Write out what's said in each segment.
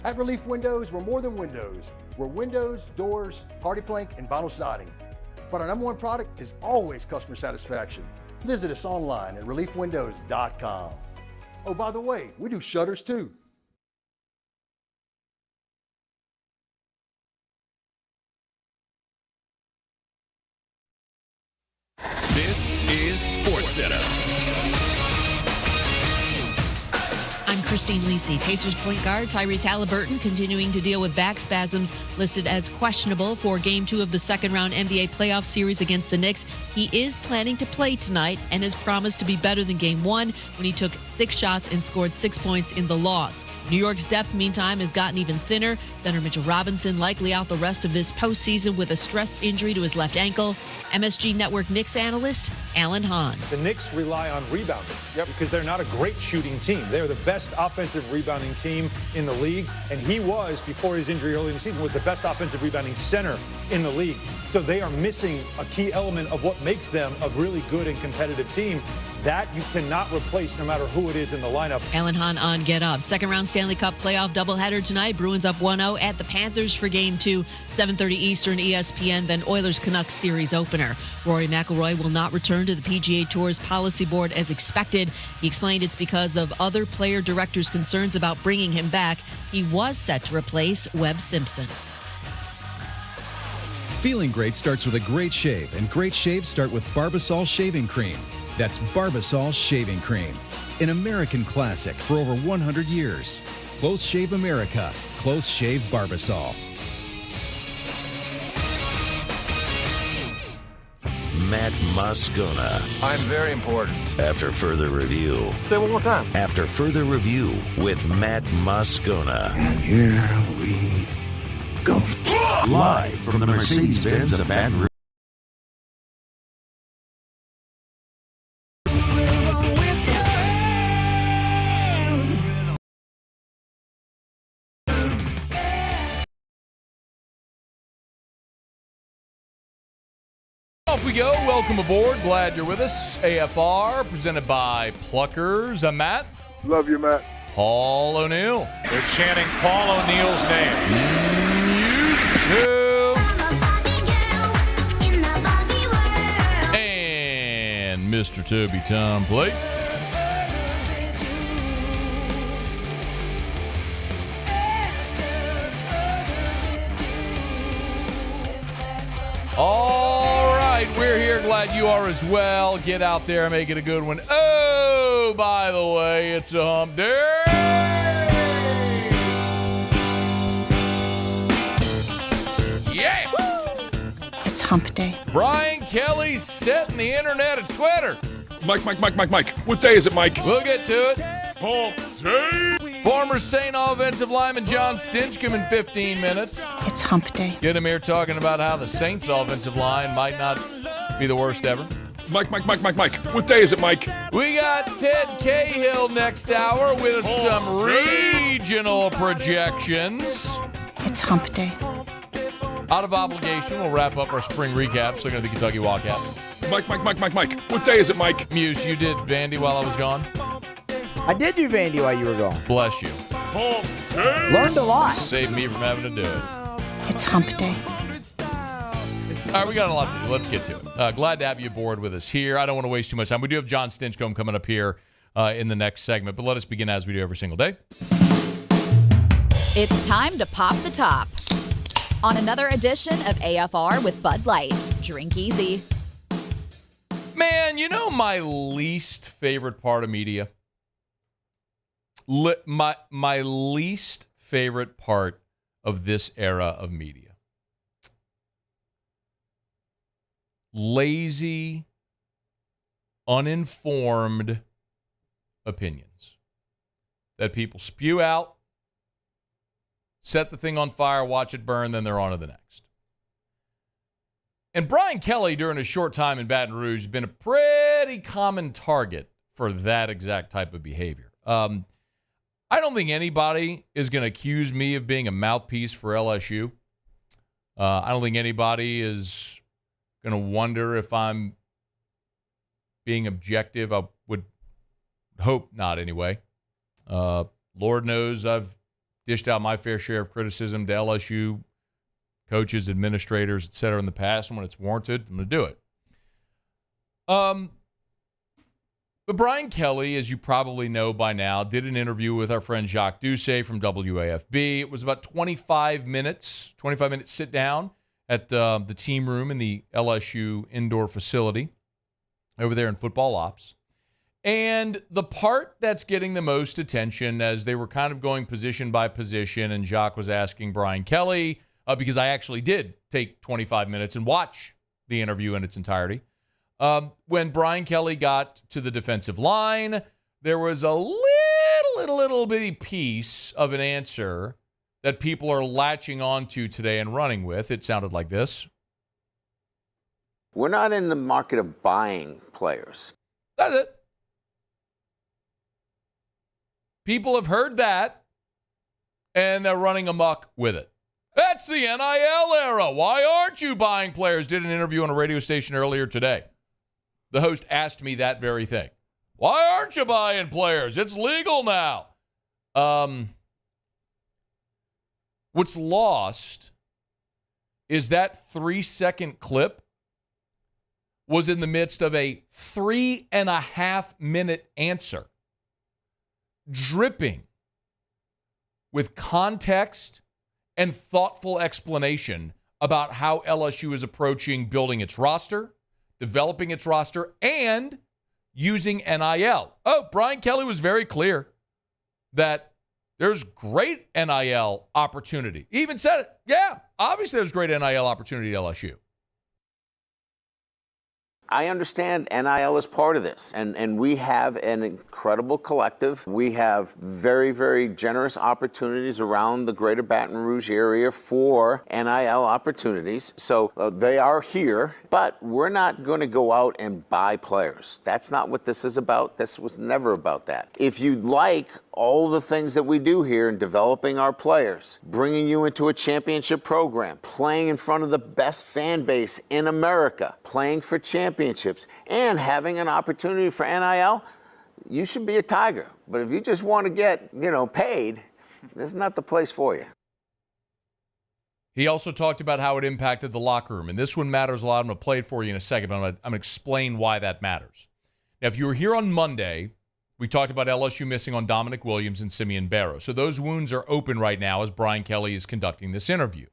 At Relief Windows, we're more than windows. We're windows, doors, hardy plank, and vinyl siding. But our number one product is always customer satisfaction. Visit us online at reliefwindows.com. Oh, by the way, we do shutters too. This is SportsCenter. I'm Christine Lisi. Pacers point guard Tyrese Halliburton continuing to deal with back spasms, listed as questionable for Game 2 of the second-round NBA playoff series against the Knicks. He is planning to play tonight and has promised to be better than Game 1 when he took 6 shots and scored 6 points in the loss. New York's depth, meantime, has gotten even thinner. Center Mitchell Robinson likely out the rest of this postseason with a stress injury to his left ankle. MSG Network Knicks analyst Alan Hahn. The Knicks rely on rebounding because they're not a great shooting team. They're the best offensive rebounding team in the league, and he was, before his injury early in the season, was the best offensive rebounding center in the league. So they are missing a key element of what makes them a really good and competitive team. That you cannot replace no matter who it is in the lineup. Alan Hahn on Get Up. Second round Stanley Cup playoff doubleheader tonight. Bruins up 1-0 at the Panthers for Game 2, 7:30 Eastern, ESPN, then Oilers-Canucks series opener. Rory McIlroy will not return to the PGA Tour's policy board as expected. He explained it's because of other player directors' concerns about bringing him back. He was set to replace Webb Simpson. Feeling great starts with a great shave, and great shaves start with Barbasol Shaving Cream. That's Barbasol Shaving Cream, an American classic for over 100 years. Close Shave America, Close Shave Barbasol. Matt Moscona. I'm very important. After further review. Say it one more time. After further review with Matt Moscona. And here we go. Live from the Mercedes-Benz of Baton Rouge. Off we go. Welcome aboard. Glad you're with us. AFR presented by Pluckers. I'm Matt. Love you, Matt. Paul O'Neill. They're chanting Paul O'Neill's name. And Mr. Toby Tom Plate. All right, we're here. Glad you are as well. Get out there, make it a good one. Oh, by the way, it's a hump day. Yeah. It's hump day. Brian Kelly setting the internet at Twitter. Mike. What day is it, Mike? We'll get to it. Hump day. Former Saint offensive lineman John Stinchcomb in 15 minutes. It's hump day. Get him here talking about how the Saints offensive line might not be the worst ever. Mike. What day is it, Mike? We got Ted Cahill next hour with some regional projections. It's hump day. Out of obligation, we'll wrap up our spring recaps. Looking at the Kentucky Wildcat. Mike. What day is it, Mike? Muse, you did Vandy while I was gone? I did do Vandy while you were gone. Bless you. Learned a lot. Saved me from having to do it. It's hump day. All right, we got a lot to do. Let's get to it. Glad to have you aboard with us here. I don't want to waste too much time. We do have John Stinchcomb coming up here in the next segment, but let us begin as we do every single day. It's time to pop the top on another edition of AFR with Bud Light. Drink easy. Man, you know my least favorite part of media? My least favorite part of this era of media. Lazy, uninformed opinions that people spew out, set the thing on fire, watch it burn, then they're on to the next. And Brian Kelly, during his short time in Baton Rouge, has been a pretty common target for that exact type of behavior. I don't think anybody is going to accuse me of being a mouthpiece for LSU. I don't think anybody is going to wonder if I'm being objective. I would hope not anyway. Lord knows I've dished out my fair share of criticism to LSU coaches, administrators, et cetera, in the past, and when it's warranted, I'm going to do it. But Brian Kelly, as you probably know by now, did an interview with our friend Jacques Doucet from WAFB. It was about 25 minute sit down at the team room in the LSU indoor facility over there in football ops. And the part that's getting the most attention, as they were kind of going position by position, and Jacques was asking Brian Kelly, because I actually did take 25 minutes and watch the interview in its entirety. When Brian Kelly got to the defensive line, there was a little bitty piece of an answer that people are latching onto today and running with. It sounded like this. We're not in the market of buying players. That's it. People have heard that, and they're running amok with it. That's the NIL era. Why aren't you buying players? Did an interview on a radio station earlier today. The host asked me that very thing. Why aren't you buying players? It's legal now. What's lost is that 3-second clip was in the midst of a 3.5-minute answer, dripping with context and thoughtful explanation about how LSU is approaching building its roster, developing its roster, and using NIL. Oh, Brian Kelly was very clear that there's great NIL opportunity. He even said it. Yeah, obviously there's great NIL opportunity at LSU. I understand NIL is part of this, and we have an incredible collective. We have very, very generous opportunities around the greater Baton Rouge area for NIL opportunities. So they are here, but we're not going to go out and buy players. That's not what this is about. This was never about that. If you'd like all the things that we do here in developing our players, bringing you into a championship program, playing in front of the best fan base in America, playing for championships, and having an opportunity for NIL, you should be a Tiger. But if you just want to get, paid, this is not the place for you. He also talked about how it impacted the locker room. And this one matters a lot. I'm going to play it for you in a second, but I'm going to explain why that matters. Now, if you were here on Monday, we talked about LSU missing on Dominic Williams and Simeon Barrow. So those wounds are open right now as Brian Kelly is conducting this interview.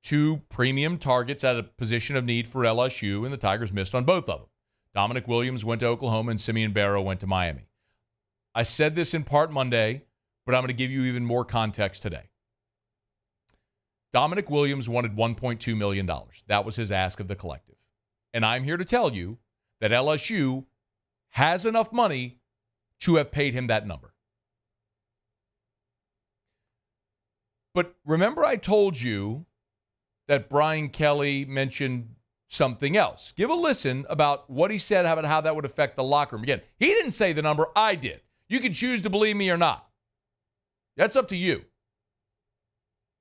2 premium targets at a position of need for LSU, and the Tigers missed on both of them. Dominic Williams went to Oklahoma, and Simeon Barrow went to Miami. I said this in part Monday, but I'm going to give you even more context today. Dominic Williams wanted $1.2 million. That was his ask of the collective. And I'm here to tell you that LSU has enough money to have paid him that number. But remember I told you that Brian Kelly mentioned something else. Give a listen about what he said about how that would affect the locker room. Again, he didn't say the number, I did. You can choose to believe me or not. That's up to you.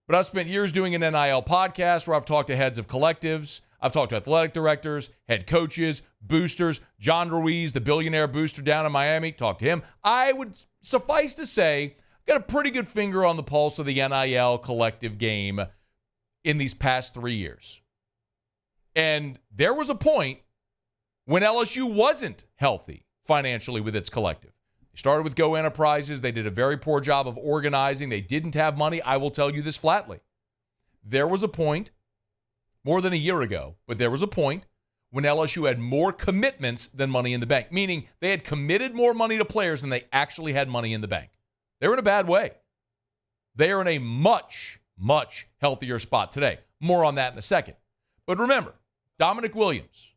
But I've spent years doing an NIL podcast where I've talked to heads of collectives. I've talked to athletic directors, head coaches, boosters. John Ruiz, the billionaire booster down in Miami, talked to him. I would suffice to say, got a pretty good finger on the pulse of the NIL collective game in these past 3 years. And there was a point when LSU wasn't healthy financially with its collective. They started with Go Enterprises. They did a very poor job of organizing. They didn't have money. I will tell you this flatly. There was a point, more than a year ago, but there was a point when LSU had more commitments than money in the bank, meaning they had committed more money to players than they actually had money in the bank. They were in a bad way. They are in a much, much healthier spot today. More on that in a second. But remember, Dominic Williams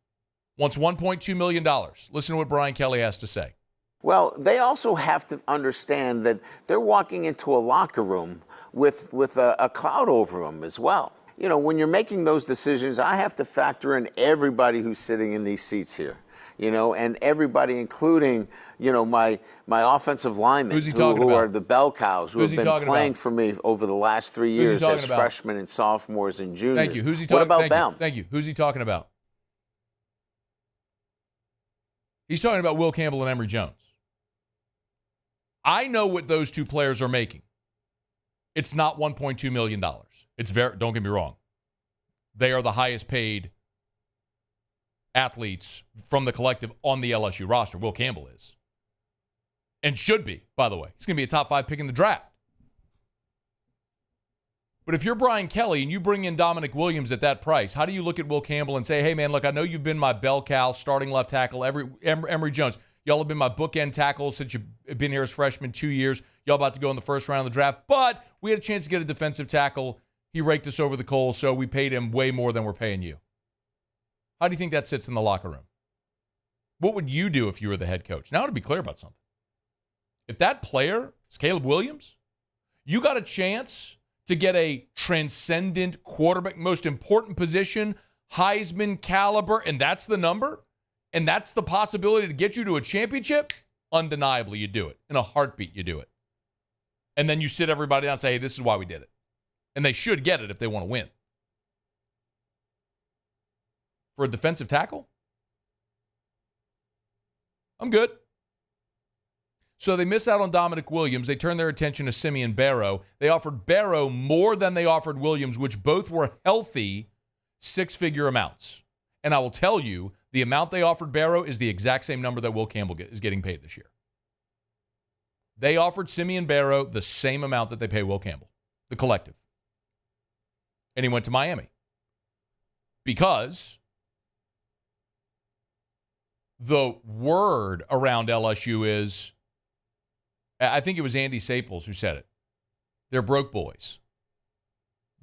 wants $1.2 million. Listen to what Brian Kelly has to say. Well, they also have to understand that they're walking into a locker room with a cloud over them as well. You know, when you're making those decisions, I have to factor in everybody who's sitting in these seats here, and everybody, including, my offensive linemen who are the bell cows, who have been playing for me over the last 3 years as freshmen and sophomores and juniors. Thank you. Who's he talking about? What about them? Thank you. Who's he talking about? He's talking about Will Campbell and Emory Jones. I know what those two players are making. It's not $1.2 million. Don't get me wrong. They are the highest paid athletes from the collective on the LSU roster. Will Campbell is. And should be, by the way. He's going to be a top 5 pick in the draft. But if you're Brian Kelly and you bring in Dominic Williams at that price, how do you look at Will Campbell and say, hey, man, look, I know you've been my bell cow, starting left tackle, Emory Jones. Y'all have been my bookend tackles since you've been here as freshmen 2 years. Y'all about to go in the first round of the draft. But we had a chance to get a defensive tackle. He raked us over the coals, so we paid him way more than we're paying you. How do you think that sits in the locker room? What would you do if you were the head coach? Now, to be clear about something. If that player is Caleb Williams, you got a chance to get a transcendent quarterback, most important position, Heisman caliber, and that's the number, and that's the possibility to get you to a championship, undeniably you do it. In a heartbeat, you do it. And then you sit everybody down and say, hey, this is why we did it. And they should get it if they want to win. For a defensive tackle, I'm good. So they miss out on Dominic Williams. They turn their attention to Simeon Barrow. They offered Barrow more than they offered Williams, which both were healthy six-figure amounts. And I will tell you, the amount they offered Barrow is the exact same number that Will Campbell is getting paid this year. They offered Simeon Barrow the same amount that they pay Will Campbell, the collective. And he went to Miami. Because the word around LSU is, I think it was Andy Saples who said it, they're broke boys.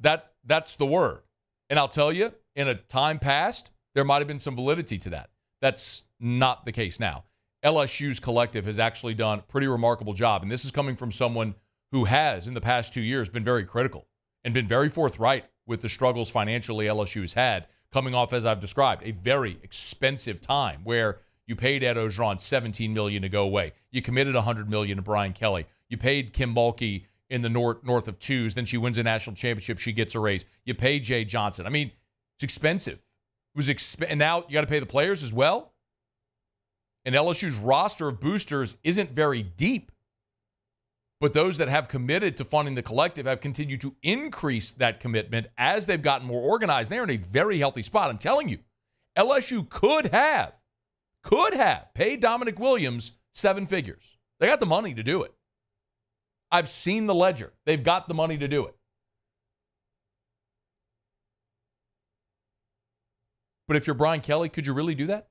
That's the word. And I'll tell you, in a time past, there might have been some validity to that. That's not the case now. LSU's collective has actually done a pretty remarkable job. And this is coming from someone who has, in the past 2 years, been very critical and been very forthright with the struggles financially LSU has had, coming off, as I've described, a very expensive time where you paid Ed Ogeron $17 million to go away. You committed $100 million to Brian Kelly. You paid Kim Mulkey in the north of twos. Then she wins a national championship. She gets a raise. You pay Jay Johnson. I mean, it's expensive. It was and now you got to pay the players as well. And LSU's roster of boosters isn't very deep. But those that have committed to funding the collective have continued to increase that commitment as they've gotten more organized. They're in a very healthy spot. I'm telling you, LSU could have paid Dominic Williams 7 figures. They got the money to do it. I've seen the ledger. They've got the money to do it. But if you're Brian Kelly, could you really do that?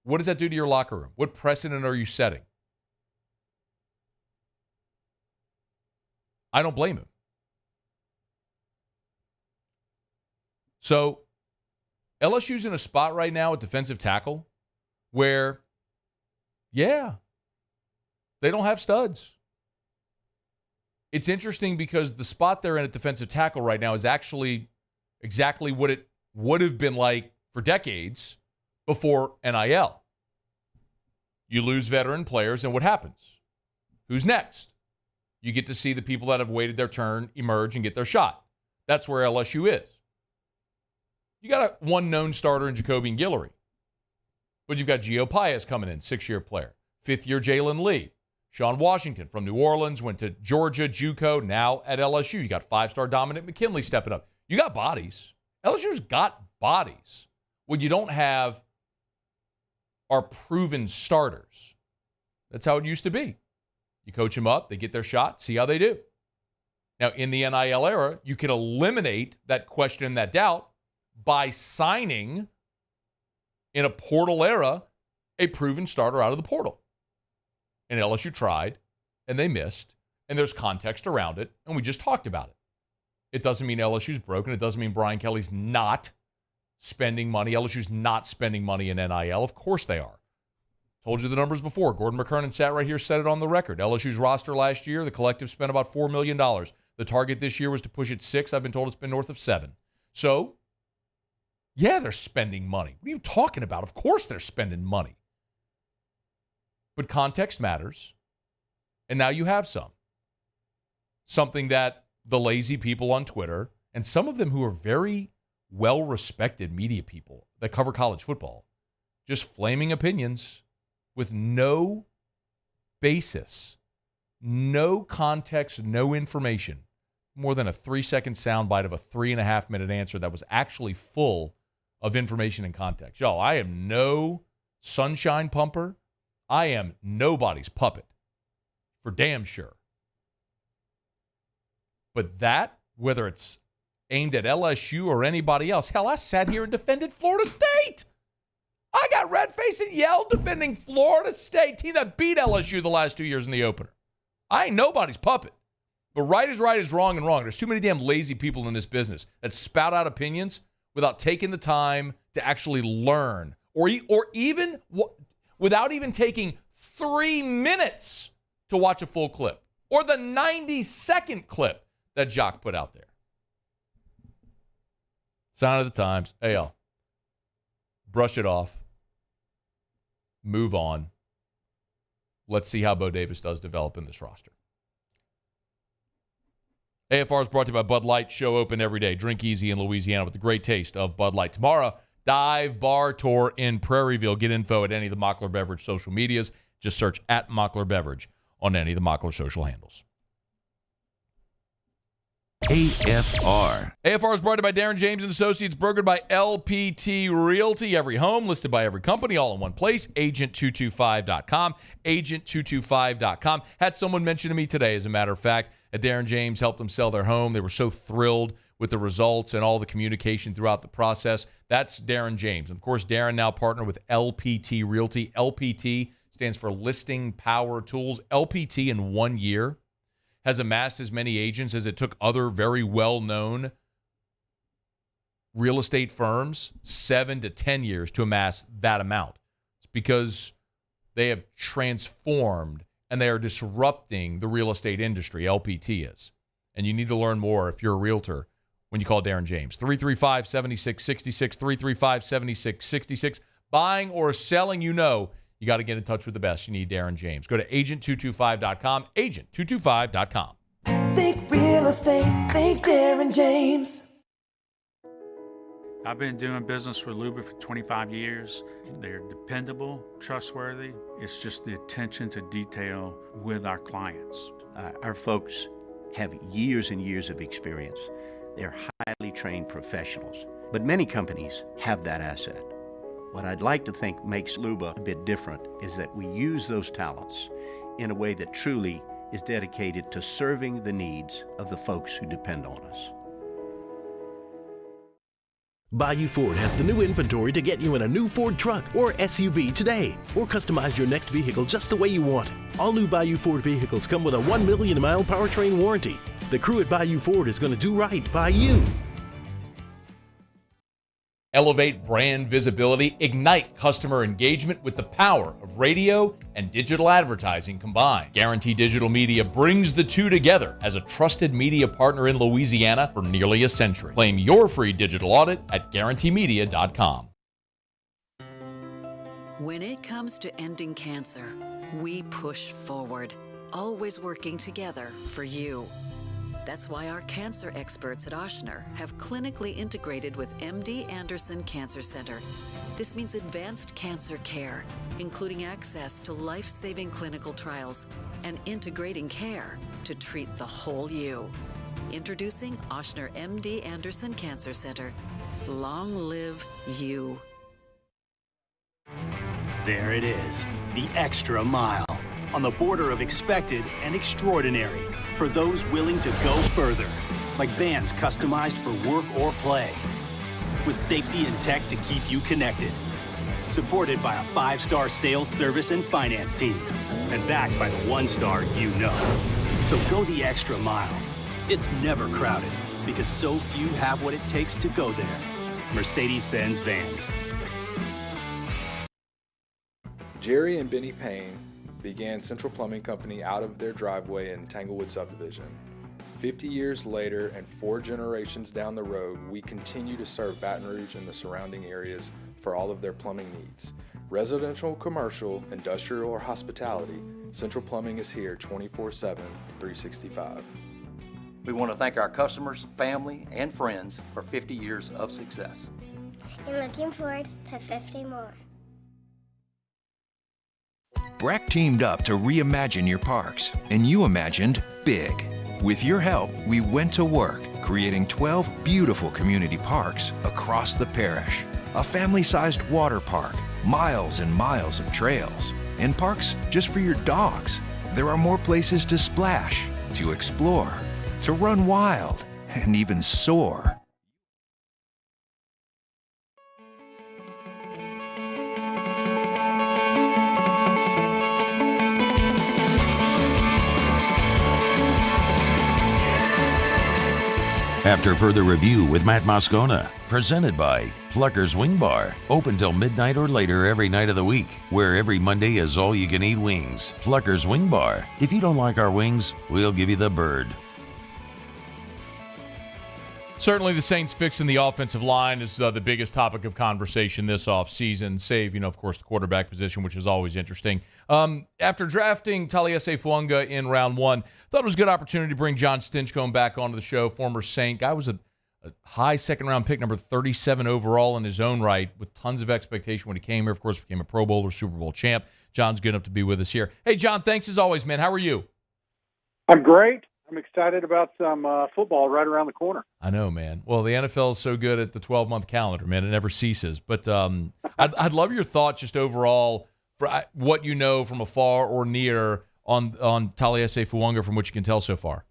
What does that do to your locker room? What precedent are you setting? I don't blame him. So LSU's in a spot right now at defensive tackle where, yeah, they don't have studs. It's interesting because the spot they're in at defensive tackle right now is actually exactly what it would have been like for decades before NIL. You lose veteran players, and what happens? Who's next? You get to see the people that have waited their turn emerge and get their shot. That's where LSU is. You got one known starter in Jacobian Guillory. But you've got Gio Paez coming in, 6-year player. 5th-year Jalen Lee. Sean Washington from New Orleans, went to Georgia, JUCO, now at LSU. You got 5-star Dominic McKinley stepping up. You got bodies. LSU's got bodies. What you don't have are proven starters. That's how it used to be. You coach them up, they get their shot, see how they do. Now, in the NIL era, you can eliminate that question and that doubt by signing, in a portal era, a proven starter out of the portal. And LSU tried, and they missed, and there's context around it, and we just talked about it. It doesn't mean LSU's broken. It doesn't mean Brian Kelly's not spending money. LSU's not spending money in NIL. Of course they are. Told you the numbers before. Gordon McKernan sat right here, said it on the record. LSU's roster last year, the collective spent about $4 million. The target this year was to push it 6. I've been told it's been north of 7. So, yeah, they're spending money. What are you talking about? Of course they're spending money. But context matters. And now you have some. Something that the lazy people on Twitter, and some of them who are very well-respected media people that cover college football, just flaming opinions with no basis, no context, no information. more than a 3-second soundbite of a 3.5-minute answer that was actually full of information and context. Yo, I am no sunshine pumper. I am nobody's puppet, for damn sure. But that, whether it's aimed at LSU or anybody else, hell, I sat here and defended Florida State. I got red-faced and yelled defending Florida State, team that beat LSU the last 2 years in the opener. I ain't nobody's puppet. But right is wrong and wrong. There's too many damn lazy people in this business that spout out opinions without taking the time to actually learn, or even without even taking 3 minutes to watch a full clip, or the 90-second clip that Jock put out there. Sign of the times. Hey, y'all. Brush it off. Move on. Let's see how Bo Davis does develop in this roster. AFR is brought to you by Bud Light. Show open every day. Drink easy in Louisiana with the great taste of Bud Light. Tomorrow, dive bar tour in Prairieville. Get info at any of the Mockler Beverage social medias. Just search at Mockler Beverage on any of the Mockler social handles. AFR. AFR is brought to you by Darren James & Associates, brokered by LPT Realty. Every home listed by every company, all in one place. Agent225.com. Agent225.com. Had someone mention to me today, as a matter of fact, that Darren James helped them sell their home. They were so thrilled with the results and all the communication throughout the process. That's Darren James. And, of course, Darren now partnered with LPT Realty. LPT stands for Listing Power Tools. LPT in 1 year has amassed as many agents as it took other very well-known real estate firms 7 to 10 years to amass that amount. It's because they have transformed and they are disrupting the real estate industry. LPT is. And you need to learn more if you're a realtor when you call Darren James. 335-7666, 335-7666. Buying or selling, you got to get in touch with the best. You need Darren James. Go to agent225.com, agent225.com. Think real estate, think Darren James. I've been doing business with Luba for 25 years. They're dependable, trustworthy. It's just the attention to detail with our clients. Our folks have years and years of experience. They're highly trained professionals, but many companies have that asset. What I'd like to think makes Luba a bit different is that we use those talents in a way that truly is dedicated to serving the needs of the folks who depend on us. Bayou Ford has the new inventory to get you in a new Ford truck or SUV today, or customize your next vehicle just the way you want it. All new Bayou Ford vehicles come with a 1 million mile powertrain warranty. The crew at Bayou Ford is going to do right by you. Elevate brand visibility, ignite customer engagement with the power of radio and digital advertising combined. Guarantee Digital Media brings the two together as a trusted media partner in Louisiana for nearly a century. Claim your free digital audit at guaranteemedia.com. When it comes to ending cancer, we push forward, always working together for you. That's why our cancer experts at Ochsner have clinically integrated with MD Anderson Cancer Center. This means advanced cancer care, including access to life-saving clinical trials and integrating care to treat the whole you. Introducing Ochsner MD Anderson Cancer Center. Long live you. There it is, the extra mile. On the border of expected and extraordinary for those willing to go further, like vans customized for work or play, with safety and tech to keep you connected, supported by a 5-star sales, service, and finance team, and backed by the 1-star you know. So go the extra mile. It's never crowded because so few have what it takes to go there. Mercedes-Benz Vans. Jerry and Benny Payne began Central Plumbing Company out of their driveway in Tanglewood Subdivision. 50 years later and 4 generations down the road, we continue to serve Baton Rouge and the surrounding areas for all of their plumbing needs. Residential, commercial, industrial, or hospitality, Central Plumbing is here 24/7, 365. We want to thank our customers, family, and friends for 50 years of success. And looking forward to 50 more. Breck teamed up to reimagine your parks, and you imagined big. With your help, we went to work, creating 12 beautiful community parks across the parish. A family-sized water park, miles and miles of trails, and parks just for your dogs. There are more places to splash, to explore, to run wild, and even soar. After further review with Matt Moscona, presented by Pluckers Wing Bar, open till midnight or later every night of the week, where every Monday is all-you-can-eat wings. Pluckers Wing Bar. If you don't like our wings, we'll give you the bird. Certainly the Saints fixing the offensive line is the biggest topic of conversation this offseason, save, of course, the quarterback position, which is always interesting. After drafting Taliese Fuaga in round 1, thought it was a good opportunity to bring John Stinchcomb back onto the show, former Saint. Guy was a high second-round pick, number 37 overall in his own right, with tons of expectation when he came here. Of course, became a Pro Bowler, Super Bowl champ. John's good enough to be with us here. Hey, John, thanks as always, man. How are you? I'm great. I'm excited about some football right around the corner. I know, man. Well, the NFL is so good at the 12-month calendar, man. It never ceases. But I'd love your thoughts just overall for what you know from afar or near on Taliese Fuaga from what you can tell so far.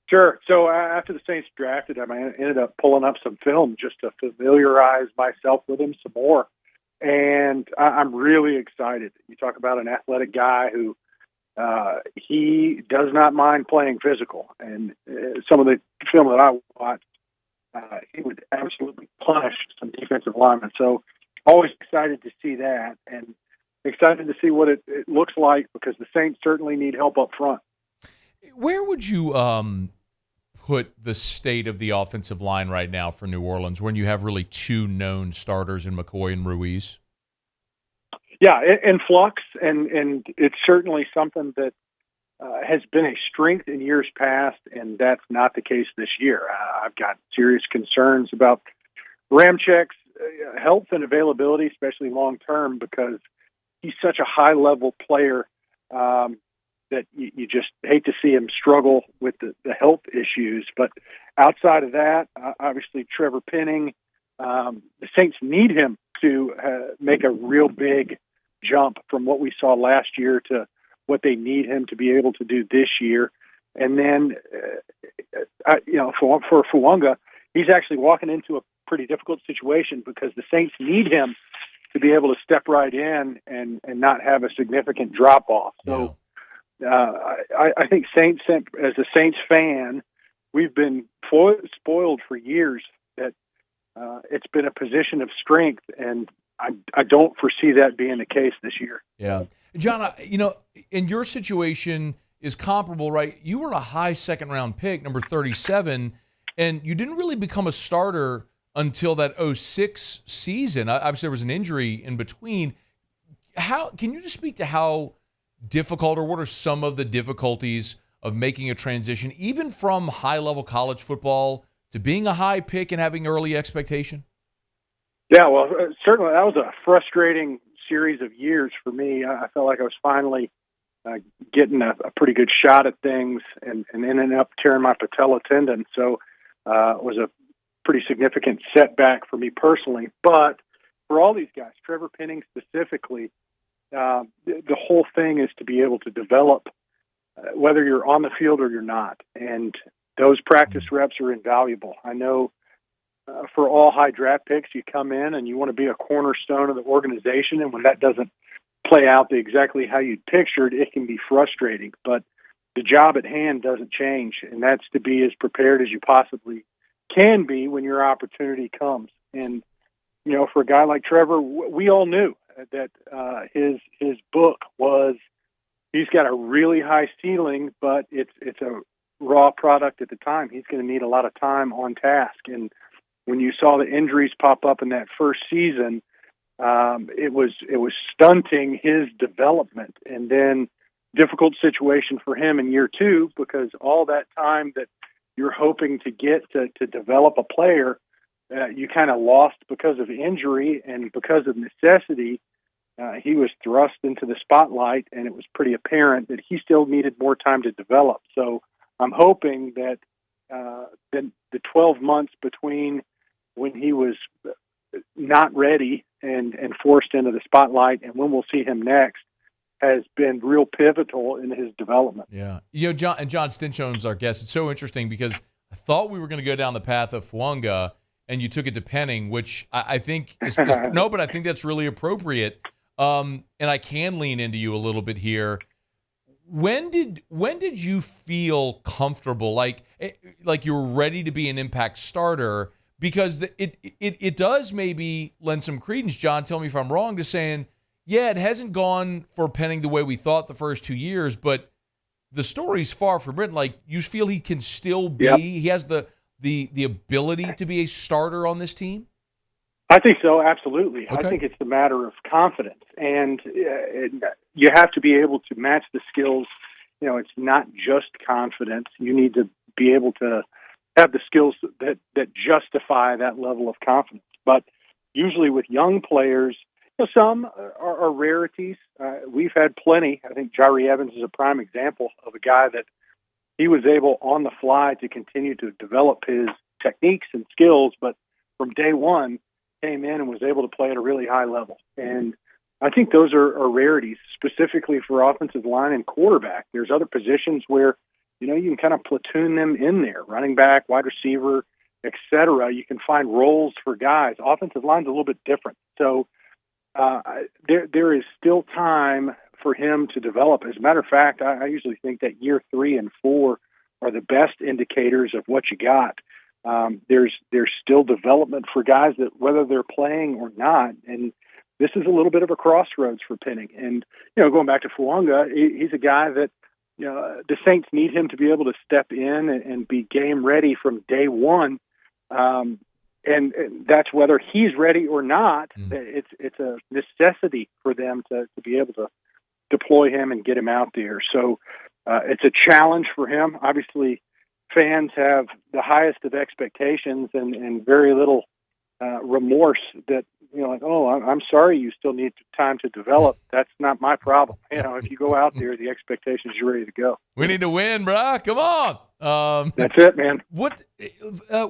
Sure. So after the Saints drafted him, I ended up pulling up some film just to familiarize myself with him some more. And I'm really excited. You talk about an athletic guy who he does not mind playing physical. And some of the film that I watched, he would absolutely punish some defensive linemen. So always excited to see that and excited to see what it looks like because the Saints certainly need help up front. Where would you put the state of the offensive line right now for New Orleans when you have really two known starters in McCoy and Ruiz? Yeah, in flux, and it's certainly something that has been a strength in years past, and that's not the case this year. I've got serious concerns about Ramczyk's health and availability, especially long-term, because he's such a high-level player that you just hate to see him struggle with the health issues. But outside of that, obviously Trevor Penning, the Saints need him to make a real big jump from what we saw last year to what they need him to be able to do this year. And then, for Fuaga, he's actually walking into a pretty difficult situation because the Saints need him to be able to step right in and not have a significant drop-off. So I think as a Saints fan, we've been spoiled for years that it's been a position of strength, and I don't foresee that being the case this year. Yeah. John, in your situation is comparable, right? You were a high second-round pick, number 37, and you didn't really become a starter until that 06 season. Obviously, there was an injury in between. Can you just speak to how difficult, or what are some of the difficulties of making a transition, even from high-level college football to being a high pick and having early expectation? Yeah, well, certainly that was a frustrating series of years for me. I felt like I was finally getting a pretty good shot at things and ended up tearing my patella tendon. So it was a pretty significant setback for me personally. But for all these guys, Trevor Penning specifically, the whole thing is to be able to develop whether you're on the field or you're not. And those practice reps are invaluable. I know for all high draft picks, you come in and you want to be a cornerstone of the organization. And when that doesn't play out exactly how you pictured, it can be frustrating. But the job at hand doesn't change. And that's to be as prepared as you possibly can be when your opportunity comes. And, for a guy like Trevor, we all knew that his book was, he's got a really high ceiling, but it's a raw product at the time. He's going to need a lot of time on task. And when you saw the injuries pop up in that first season, it was stunting his development. And then difficult situation for him in year 2, because all that time that you're hoping to get to develop a player, you kind of lost because of injury and because of necessity. He was thrust into the spotlight, and it was pretty apparent that he still needed more time to develop. So I'm hoping that the 12 months between when he was not ready and forced into the spotlight and when we'll see him next has been real pivotal in his development. Yeah. John Stinchcomb's our guest. It's so interesting because I thought we were going to go down the path of Fuaga, and you took it to Penning, which I think is no, but I think that's really appropriate. And I can lean into you a little bit here. When did you feel comfortable, like you were ready to be an impact starter? Because it does maybe lend some credence, John, tell me if I'm wrong, to saying, yeah, it hasn't gone for Penning the way we thought the first 2 years, but the story's far from written. Like, you feel he can still be, he has the ability to be a starter on this team? I think so, absolutely. Okay. I think it's a matter of confidence, and you have to be able to match the skills. It's not just confidence. You need to be able to have the skills that justify that level of confidence. But usually with young players, some are rarities. We've had plenty. I think Jari Evans is a prime example of a guy that he was able on the fly to continue to develop his techniques and skills, but from day one came in and was able to play at a really high level. And I think those are rarities, specifically for offensive line and quarterback. There's other positions where, you can kind of platoon them in there, running back, wide receiver, et cetera. You can find roles for guys. Offensive line's a little bit different. So there is still time for him to develop. As a matter of fact, I usually think that year 3 and 4 are the best indicators of what you got. There's still development for guys that whether they're playing or not, and this is a little bit of a crossroads for Penning. And going back to Fuaga, he's a guy that the Saints need him to be able to step in and be game ready from day one. And that's whether he's ready or not. It's a necessity for them to be able to deploy him and get him out there. So it's a challenge for him. Obviously, fans have the highest of expectations and very little remorse that, I'm sorry you still need time to develop. That's not my problem. If you go out there, the expectation is you're ready to go. We need to win, bro. Come on. That's it, man. What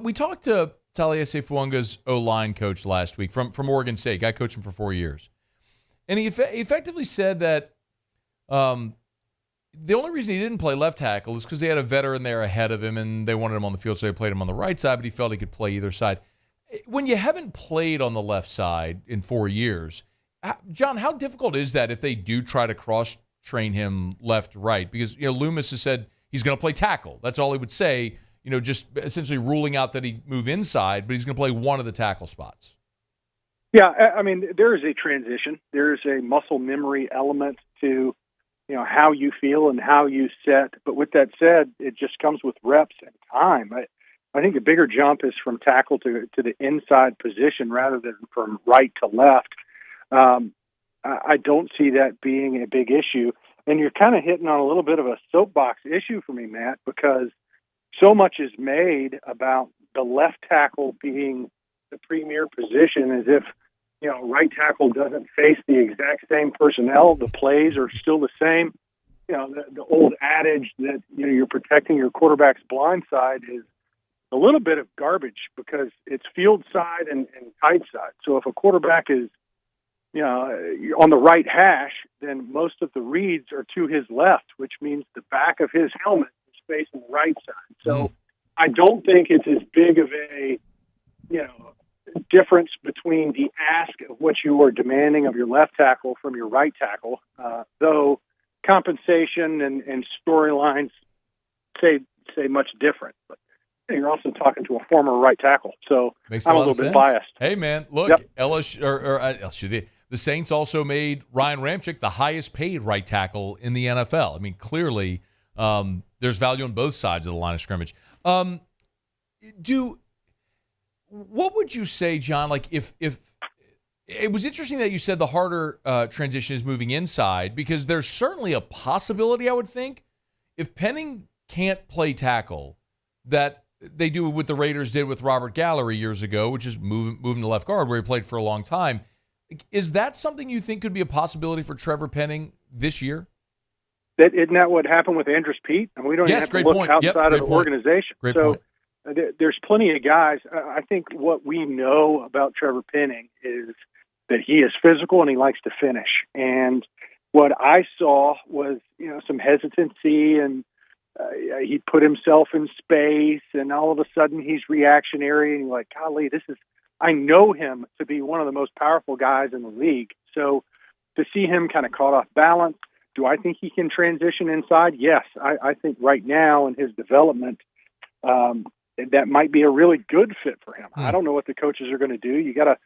we talked to Taliese Fuaga's O-line coach last week from Oregon State. Guy coached him for 4 years. And he effectively said that the only reason he didn't play left tackle is because they had a veteran there ahead of him and they wanted him on the field, so they played him on the right side, but he felt he could play either side. When you haven't played on the left side in 4 years, John, how difficult is that if they do try to cross-train him left-right? Because, Loomis has said he's going to play tackle. That's all he would say, just essentially ruling out that he move inside, but he's going to play one of the tackle spots. Yeah, I mean, there is a transition. There is a muscle memory element to, how you feel and how you set. But with that said, it just comes with reps and time. I think the bigger jump is from tackle to the inside position rather than from right to left. I don't see that being a big issue. And you're kind of hitting on a little bit of a soapbox issue for me, Matt, because so much is made about the left tackle being the premier position as if, right tackle doesn't face the exact same personnel. The plays are still the same. The old adage that, you're protecting your quarterback's blind side is a little bit of garbage because it's field side and tight side. So if a quarterback is, on the right hash, then most of the reads are to his left, which means the back of his helmet is facing the right side. So I don't think it's as big of a, difference between the ask of what you are demanding of your left tackle from your right tackle, though compensation and storylines say much different. But you're also talking to a former right tackle, so Makes I'm a little bit biased. Hey, man, look, LSU, the Saints also made Ryan Ramczyk the highest paid right tackle in the NFL. I mean, clearly there's value on both sides of the line of scrimmage. What would you say, John, like if it was interesting that you said the harder transition is moving inside, because there's certainly a possibility, I would think, if Penning can't play tackle, that they do what the Raiders did with Robert Gallery years ago, which is move him to left guard where he played for a long time. Is that something you think could be a possibility for Trevor Penning this year? Isn't that what happened with Andrus Peat? And we don't even have to look outside of the organization. So there's plenty of guys. I think what we know about Trevor Penning is that he is physical and he likes to finish. And what I saw was, some hesitancy, and he put himself in space, and all of a sudden he's reactionary, and you're like, golly, I know him to be one of the most powerful guys in the league. So to see him kind of caught off balance, do I think he can transition inside? Yes. I think right now in his development, that might be a really good fit for him. I don't know what the coaches are going to do. You got to,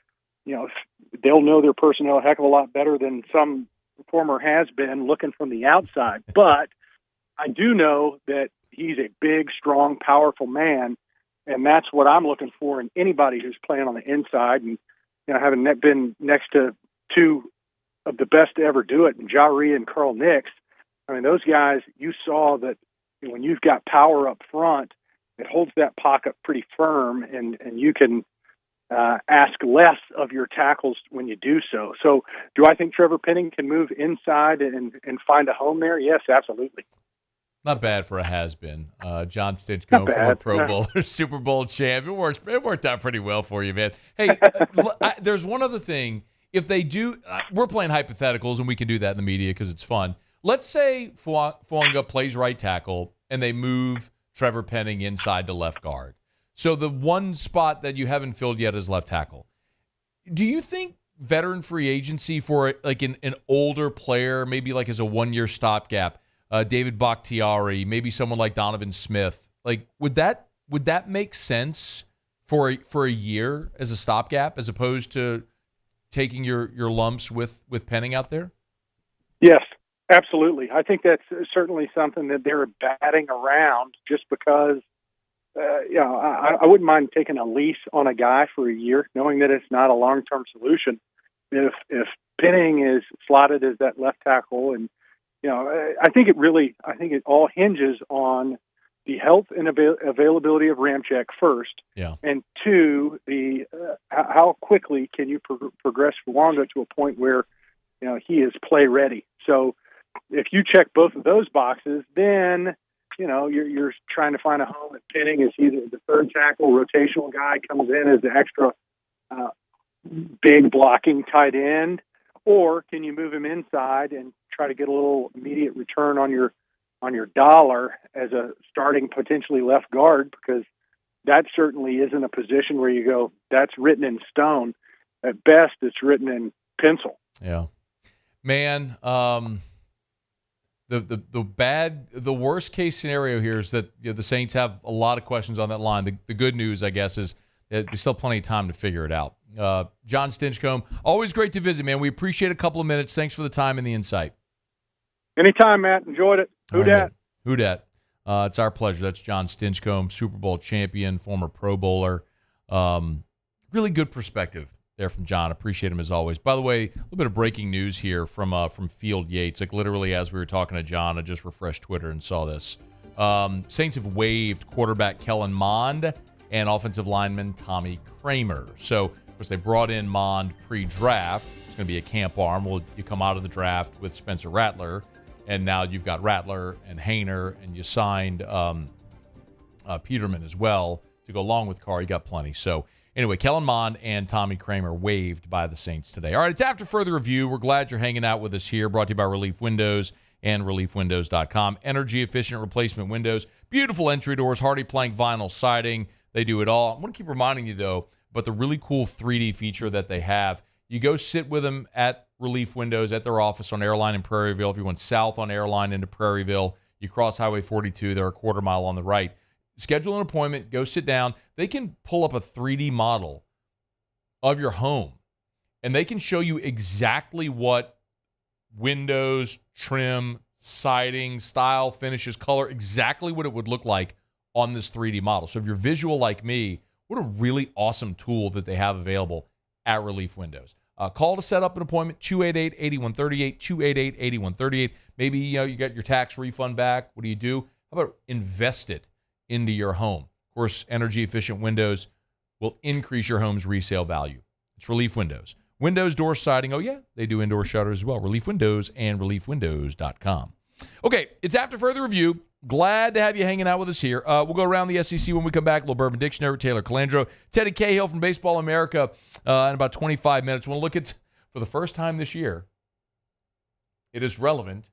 they'll know their personnel a heck of a lot better than some former has-been looking from the outside. But I do know that he's a big, strong, powerful man, and that's what I'm looking for in anybody who's playing on the inside. And, having been next to two of the best to ever do it, and Jari and Carl Nix, I mean, those guys, you saw that when you've got power up front, it holds that pocket pretty firm, and you can ask less of your tackles when you do so. So do I think Trevor Penning can move inside and find a home there? Yes, absolutely. Not bad for a has-been. John Stinchcomb, former Pro Bowler, Super Bowl champ. It worked out pretty well for you, man. Hey, there's one other thing. If they do, we're playing hypotheticals, and we can do that in the media because it's fun. Let's say Fuaga plays right tackle, and they move Trevor Penning inside to left guard. So the one spot that you haven't filled yet is left tackle. Do you think veteran free agency for like an older player, maybe like as a one-year stopgap, David Bakhtiari, maybe someone like Donovan Smith, like would that make sense for a year as a stopgap as opposed to taking your lumps with Penning out there? Yes, absolutely. I think that's certainly something that they're batting around just because, I wouldn't mind taking a lease on a guy for a year, knowing that it's not a long-term solution. If Penning is slotted as that left tackle, and I think it all hinges on the health and availability of Ramczyk first, and two, the how quickly can you progress Fuaga to a point where he is play ready. So if you check both of those boxes, then you're trying to find a home at Penning as either the third tackle, rotational guy comes in as the extra big blocking tight end, or can you move him inside and try to get a little immediate return on your dollar as a starting potentially left guard, because that certainly isn't a position where you go, that's written in stone. At best, it's written in pencil. Yeah. Man, the worst case scenario here is that the Saints have a lot of questions on that line. The good news, I guess, is that there's still plenty of time to figure it out. John Stinchcomb, always great to visit, man. We appreciate a couple of minutes. Thanks for the time and the insight. Anytime, Matt. Enjoyed it. Who dat? Who dat? It's our pleasure. That's John Stinchcomb, Super Bowl champion, former Pro Bowler. Really good perspective there from John. Appreciate him as always. By the way, a little bit of breaking news here from Field Yates. Like literally as we were talking to John, I just refreshed Twitter and saw this. Saints have waived quarterback Kellen Mond and offensive lineman Tommy Kramer. So, of course, they brought in Mond pre-draft. It's going to be a camp arm. Well, you come out of the draft with Spencer Rattler, and now you've got Rattler and Hainer, and you signed Peterman as well to go along with Carr. You got plenty. So, anyway, Kellen Mond and Tommy Kramer waived by the Saints today. All right, it's after further review. We're glad you're hanging out with us here. Brought to you by Relief Windows and ReliefWindows.com. Energy-efficient replacement windows. Beautiful entry doors, hardy plank vinyl siding. They do it all. I want to keep reminding you, though, about the really cool 3D feature that they have. You go sit with them at Relief Windows at their office on Airline in Prairieville. If you went south on Airline into Prairieville, you cross Highway 42. They're a quarter mile on the right. Schedule an appointment. Go sit down. They can pull up a 3D model of your home, and they can show you exactly what windows, trim, siding, style, finishes, color, exactly what it would look like on this 3D model. So if you're visual like me, what a really awesome tool that they have available at Relief Windows. Call to set up an appointment, 288-8138, 288-8138. Maybe you get your tax refund back. What do? How about invest it into your home? Of course, energy-efficient windows will increase your home's resale value. It's Relief Windows. Windows, door siding, oh yeah, they do indoor shutters as well. Relief Windows and ReliefWindows.com. Okay, it's after further review. Glad to have you hanging out with us here. We'll go around the SEC when we come back. A little Bourbon Dictionary with Taylor Calandro. Teddy Cahill from Baseball America in about 25 minutes. We'll look at, for the first time this year, it is relevant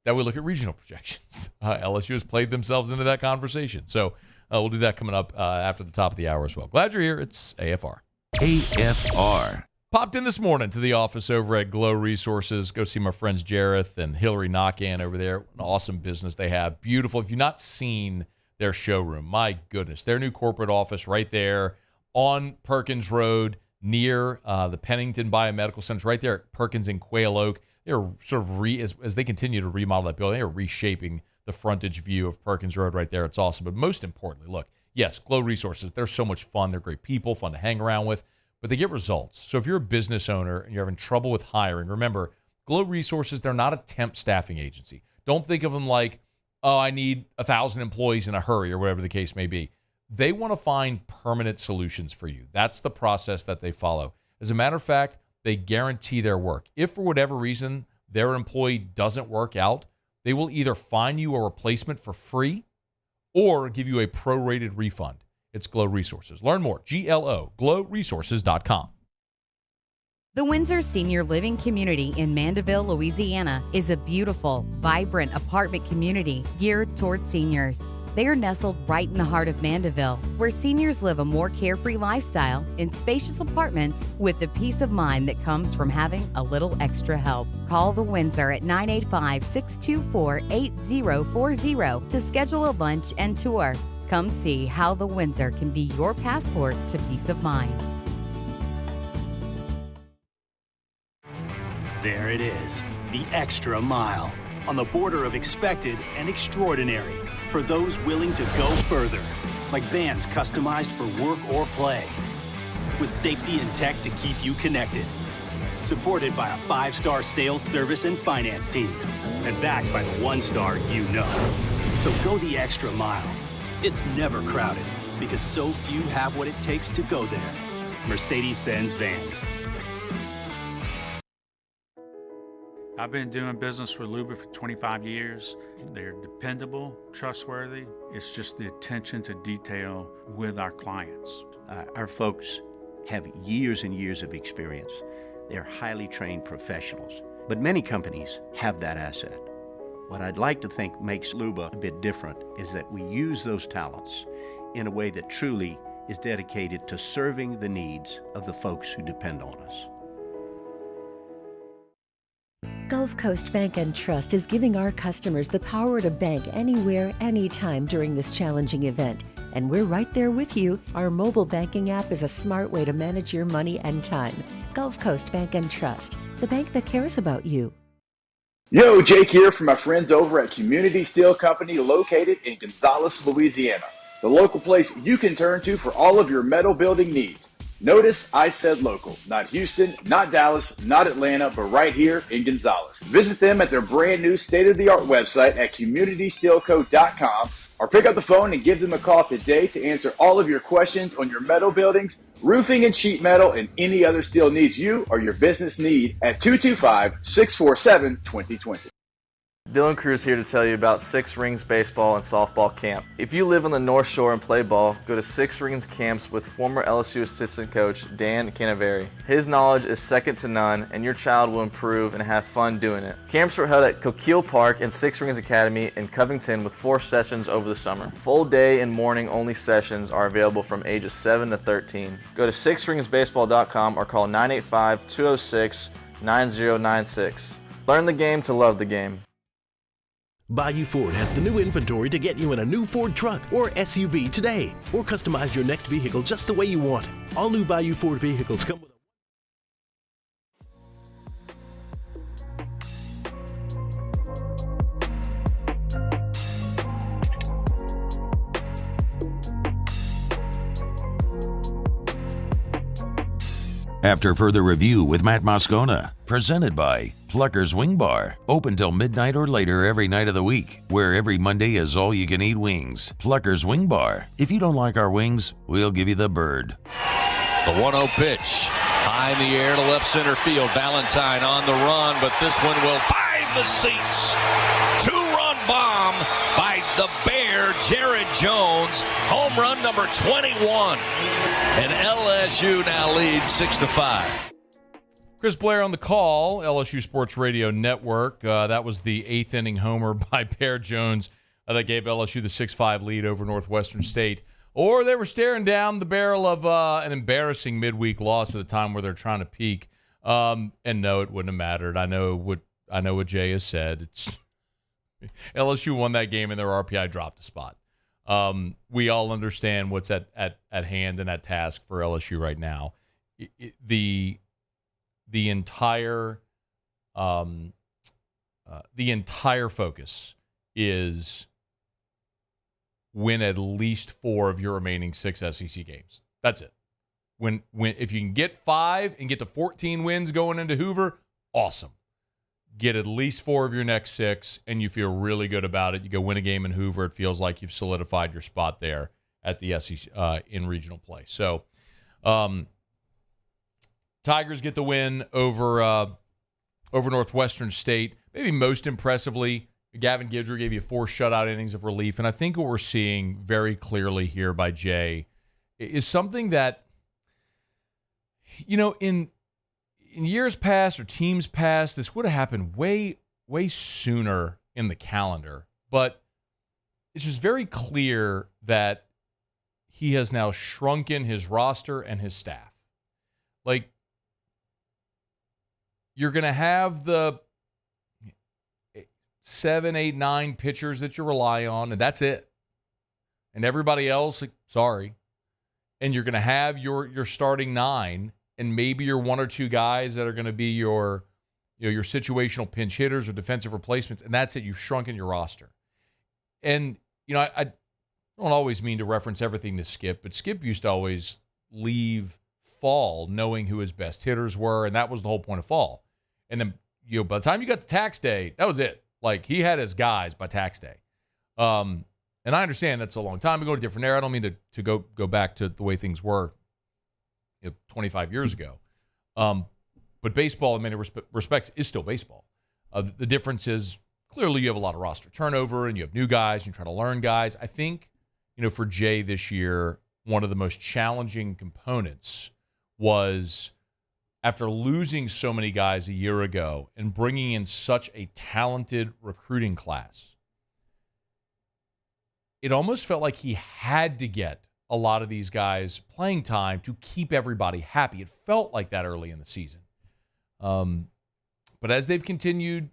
that we look at regional projections. LSU has played themselves into that conversation. So we'll do that coming up after the top of the hour as well. Glad you're here. It's AFR. AFR. Popped in this morning to the office over at Glow Resources. Go see my friends Jareth and Hillary Knockan over there. An awesome business they have. Beautiful. If you've not seen their showroom, my goodness. Their new corporate office right there on Perkins Road near the Pennington Biomedical Center. It's right there at Perkins and Quail Oak. They're sort of, as they continue to remodel that building, they're reshaping the frontage view of Perkins Road right there. It's awesome. But most importantly, look, yes, Glow Resources, they're so much fun. They're great people, fun to hang around with. But they get results. So if you're a business owner and you're having trouble with hiring, remember, Glow Resources, they're not a temp staffing agency. Don't think of them like, oh, I need 1,000 employees in a hurry or whatever the case may be. They want to find permanent solutions for you. That's the process that they follow. As a matter of fact, they guarantee their work. If for whatever reason their employee doesn't work out, they will either find you a replacement for free or give you a prorated refund. It's Glow Resources. Learn more. GLO, glowresources.com. The Windsor Senior Living Community in Mandeville, Louisiana is a beautiful, vibrant apartment community geared toward seniors. They are nestled right in the heart of Mandeville, where seniors live a more carefree lifestyle in spacious apartments with the peace of mind that comes from having a little extra help. Call the Windsor at 985-624-8040 to schedule a lunch and tour. Come see how the Windsor can be your passport to peace of mind. There it is, the extra mile, on the border of expected and extraordinary, for those willing to go further, like vans customized for work or play, with safety and tech to keep you connected, supported by a 5-star sales, service, and finance team, and backed by the 1-star you know. So go the extra mile. It's never crowded, because so few have what it takes to go there. Mercedes-Benz Vans. I've been doing business with Luba for 25 years. They're dependable, trustworthy. It's just the attention to detail with our clients. Our folks have years and years of experience. They're highly trained professionals, but many companies have that asset. What I'd like to think makes Luba a bit different is that we use those talents in a way that truly is dedicated to serving the needs of the folks who depend on us. Gulf Coast Bank and Trust is giving our customers the power to bank anywhere, anytime during this challenging event. And we're right there with you. Our mobile banking app is a smart way to manage your money and time. Gulf Coast Bank and Trust, the bank that cares about you. Yo, Jake here from my friends over at Community Steel Company located in Gonzales, Louisiana. The local place you can turn to for all of your metal building needs. Notice I said local, not Houston, not Dallas, not Atlanta, but right here in Gonzales. Visit them at their brand new state-of-the-art website at communitysteelco.com or pick up the phone and give them a call today to answer all of your questions on your metal buildings, roofing and sheet metal, and any other steel needs you or your business need at 225-647-2020. Dylan Cruz here to tell you about Six Rings Baseball and Softball Camp. If you live on the North Shore and play ball, go to Six Rings Camps with former LSU assistant coach Dan Canaveri. His knowledge is second to none, and your child will improve and have fun doing it. Camps were held at Coquille Park and Six Rings Academy in Covington with 4 sessions over the summer. Full day and morning only sessions are available from ages 7 to 13. Go to sixringsbaseball.com or call 985-206-9096. Learn the game to love the game. Bayou Ford has the new inventory to get you in a new Ford truck or SUV today, or customize your next vehicle just the way you want it. All new Bayou Ford vehicles come with After further review with Matt Moscona, presented by Pluckers Wing Bar, open till midnight or later every night of the week, where every Monday is all-you-can-eat wings. Pluckers Wing Bar. If you don't like our wings, we'll give you the bird. The 1-0 pitch, high in the air to left center field. Valentine on the run, but this one will fire behind the seats. 2-run bomb by the Bear, Jared Jones. Home run number 21. And LSU now leads 6-5. Chris Blair on the call, LSU Sports Radio Network. That was the 8th inning homer by Bear Jones that gave LSU the 6-5 lead over Northwestern State. Or they were staring down the barrel of an embarrassing midweek loss at a time where they're trying to peak. And no, it wouldn't have mattered. I know what Jay has said. LSU won that game and their RPI dropped a spot. We all understand what's at hand and at task for LSU right now. The entire focus is win at least 4 of your remaining 6 SEC games. That's it. If you can get 5 and get to 14 wins going into Hoover, awesome. Get at least 4 of your next 6, and you feel really good about it. You go win a game in Hoover, it feels like you've solidified your spot there at the SEC in regional play. So, Tigers get the win over Northwestern State. Maybe most impressively, Gavin Guidry gave you 4 shutout innings of relief, and I think what we're seeing very clearly here by Jay is something that, in years past or teams past, this would have happened way, way sooner in the calendar. But it's just very clear that he has now shrunken his roster and his staff. Like, you're going to have the 7, 8, 9 pitchers that you rely on, and that's it. And everybody else, sorry. And you're going to have your starting 9, and maybe your 1 or 2 guys that are going to be your situational pinch hitters or defensive replacements, and that's it. You've shrunken your roster. And, I don't always mean to reference everything to Skip, but Skip used to always leave fall knowing who his best hitters were, and that was the whole point of fall. And then, by the time you got to tax day, that was it. Like, he had his guys by tax day. And I understand that's a long time ago, a different era. I don't mean to go back to the way things were 25 years ago. But baseball, in many respects, is still baseball. The difference is, clearly you have a lot of roster turnover, and you have new guys, and you try to learn guys. I think, for Jay this year, one of the most challenging components was, after losing so many guys a year ago and bringing in such a talented recruiting class, it almost felt like he had to get a lot of these guys playing time to keep everybody happy. It felt like that early in the season. But as they've continued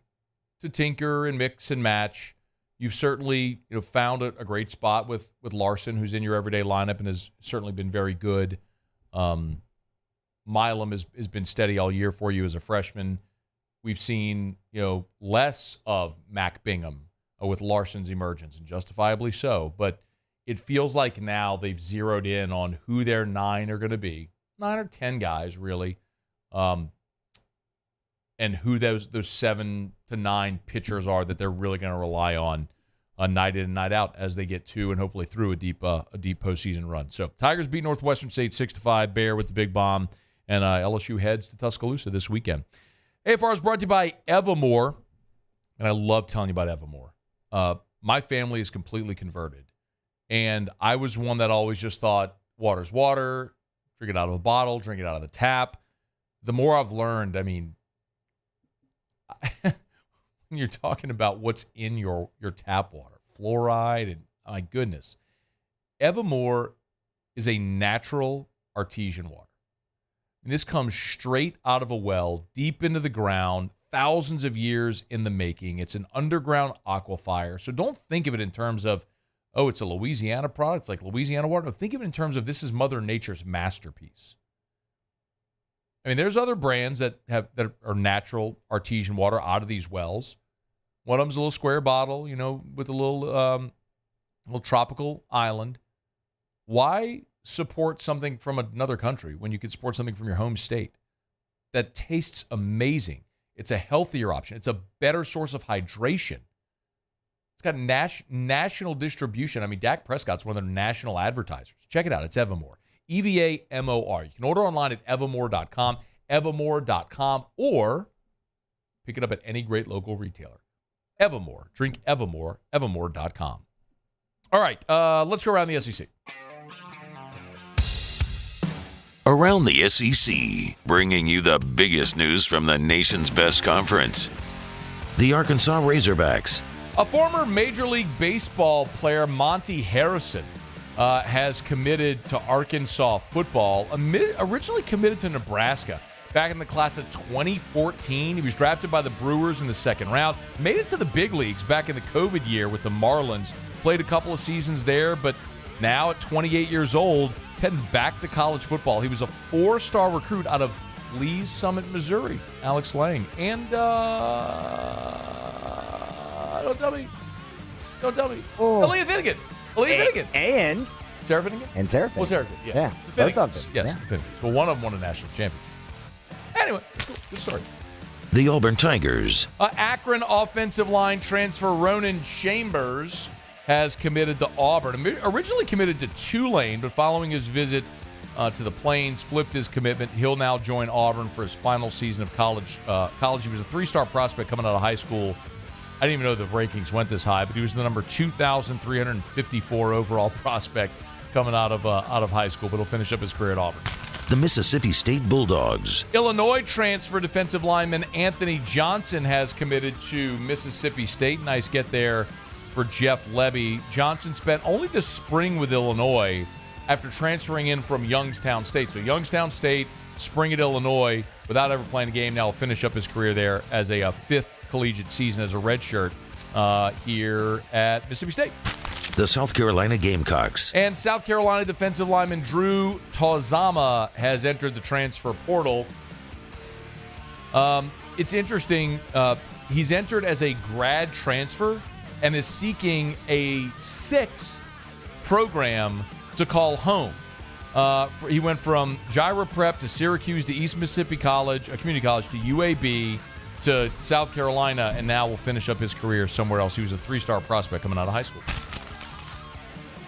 to tinker and mix and match, you've certainly found a great spot with Larson, who's in your everyday lineup and has certainly been very good. Milam has been steady all year for you as a freshman. We've seen less of Mac Bingham with Larson's emergence, and justifiably so. But it feels like now they've zeroed in on who their 9 are going to be, 9 or 10 guys really, and who those 7 to 9 pitchers are that they're really going to rely on night in and night out as they get to and hopefully through a deep postseason run. So Tigers beat Northwestern State 6-5. Bear with the big bomb, and LSU heads to Tuscaloosa this weekend. AFR is brought to you by Evermore, and I love telling you about Evermore. My family is completely converted, and I was one that always just thought water's water, drink it out of a bottle, drink it out of the tap. The more I've learned, when you're talking about what's in your tap water, fluoride, and my goodness, Evermore is a natural artesian water. And this comes straight out of a well, deep into the ground, thousands of years in the making. It's an underground aquifer. So don't think of it in terms of, oh, it's a Louisiana product. It's like Louisiana water. No, think of it in terms of this is Mother Nature's masterpiece. There's other brands that are natural artesian water out of these wells. One of them's a little square bottle, with a little tropical island. Why support something from another country when you could support something from your home state that tastes amazing? It's a healthier option. It's a better source of hydration. It's got national distribution. Dak Prescott's one of their national advertisers. Check it out. It's Evermore. EVAMOR. You can order online at evermore.com, evermore.com, or Pick it up at any great local retailer. Evermore. Drink Evermore. Evermore.com. All right, let's go around the SEC. Around the SEC, bringing you the biggest news from the nation's best conference. The Arkansas Razorbacks. A former Major League Baseball player, Monty Harrison, has committed to Arkansas football, originally committed to Nebraska. Back in the class of 2014, he was drafted by the Brewers in the second round, made it to the big leagues back in the COVID year with the Marlins, played a couple of seasons there, but now at 28 years old, heading back to college football. He was a 4-star recruit out of Lee's Summit, Missouri, Alex Lang. And, don't tell me. Oh. Aaliyah Finnegan. And Sarah Finnegan? And Sarah Finnegan. Well, Sarah did, yeah. Yeah, both of them. Yes, Yeah. the Finnegans. Well, one of them won a national championship. Anyway, good story. The Auburn Tigers. Akron offensive line transfer Ronan Chambers has committed to Auburn. Originally committed to Tulane, but following his visit to the Plains, flipped his commitment. He'll now join Auburn for his final season of college. He was a 3-star prospect coming out of high school. I didn't even know the rankings went this high, but he was the number 2,354 overall prospect coming out of high school, but he'll finish up his career at Auburn. The Mississippi State Bulldogs. Illinois transfer defensive lineman Anthony Johnson has committed to Mississippi State. Nice get there for Jeff Lebby. Johnson spent only the spring with Illinois after transferring in from Youngstown State. So Youngstown State, spring at Illinois, without ever playing a game. Now he'll finish up his career there as a 5th collegiate season as a redshirt here at Mississippi State. The South Carolina Gamecocks. And South Carolina defensive lineman Drew Tozama has entered the transfer portal. It's interesting. He's entered as a grad transfer and is seeking a 6th program to call home. He went from Gyra Prep to Syracuse to East Mississippi College, a community college, to UAB to South Carolina, and now will finish up his career somewhere else. He was a 3-star prospect coming out of high school.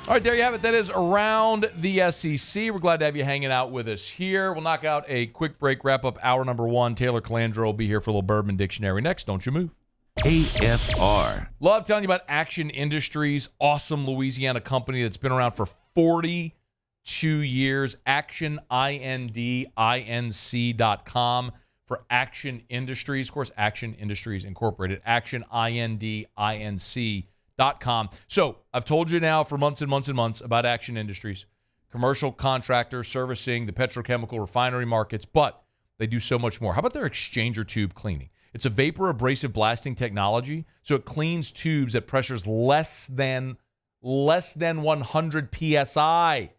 All right, there you have it. That is Around the SEC. We're glad to have you hanging out with us here. We'll knock out a quick break, wrap up hour number 1. Taylor Calandro will be here for a little Bourbon Dictionary next. Don't you move. AFR. Love telling you about Action Industries, awesome Louisiana company that's been around for 42 years. ActionIndinc.com for Action Industries. Of course, Action Industries Incorporated. ActionIndinc.com. So I've told you now for months and months and months about Action Industries, commercial contractor servicing the petrochemical refinery markets, but they do so much more. How about their exchanger tube cleaning? It's a vapor abrasive blasting technology, so it cleans tubes at pressures less than 100 psi.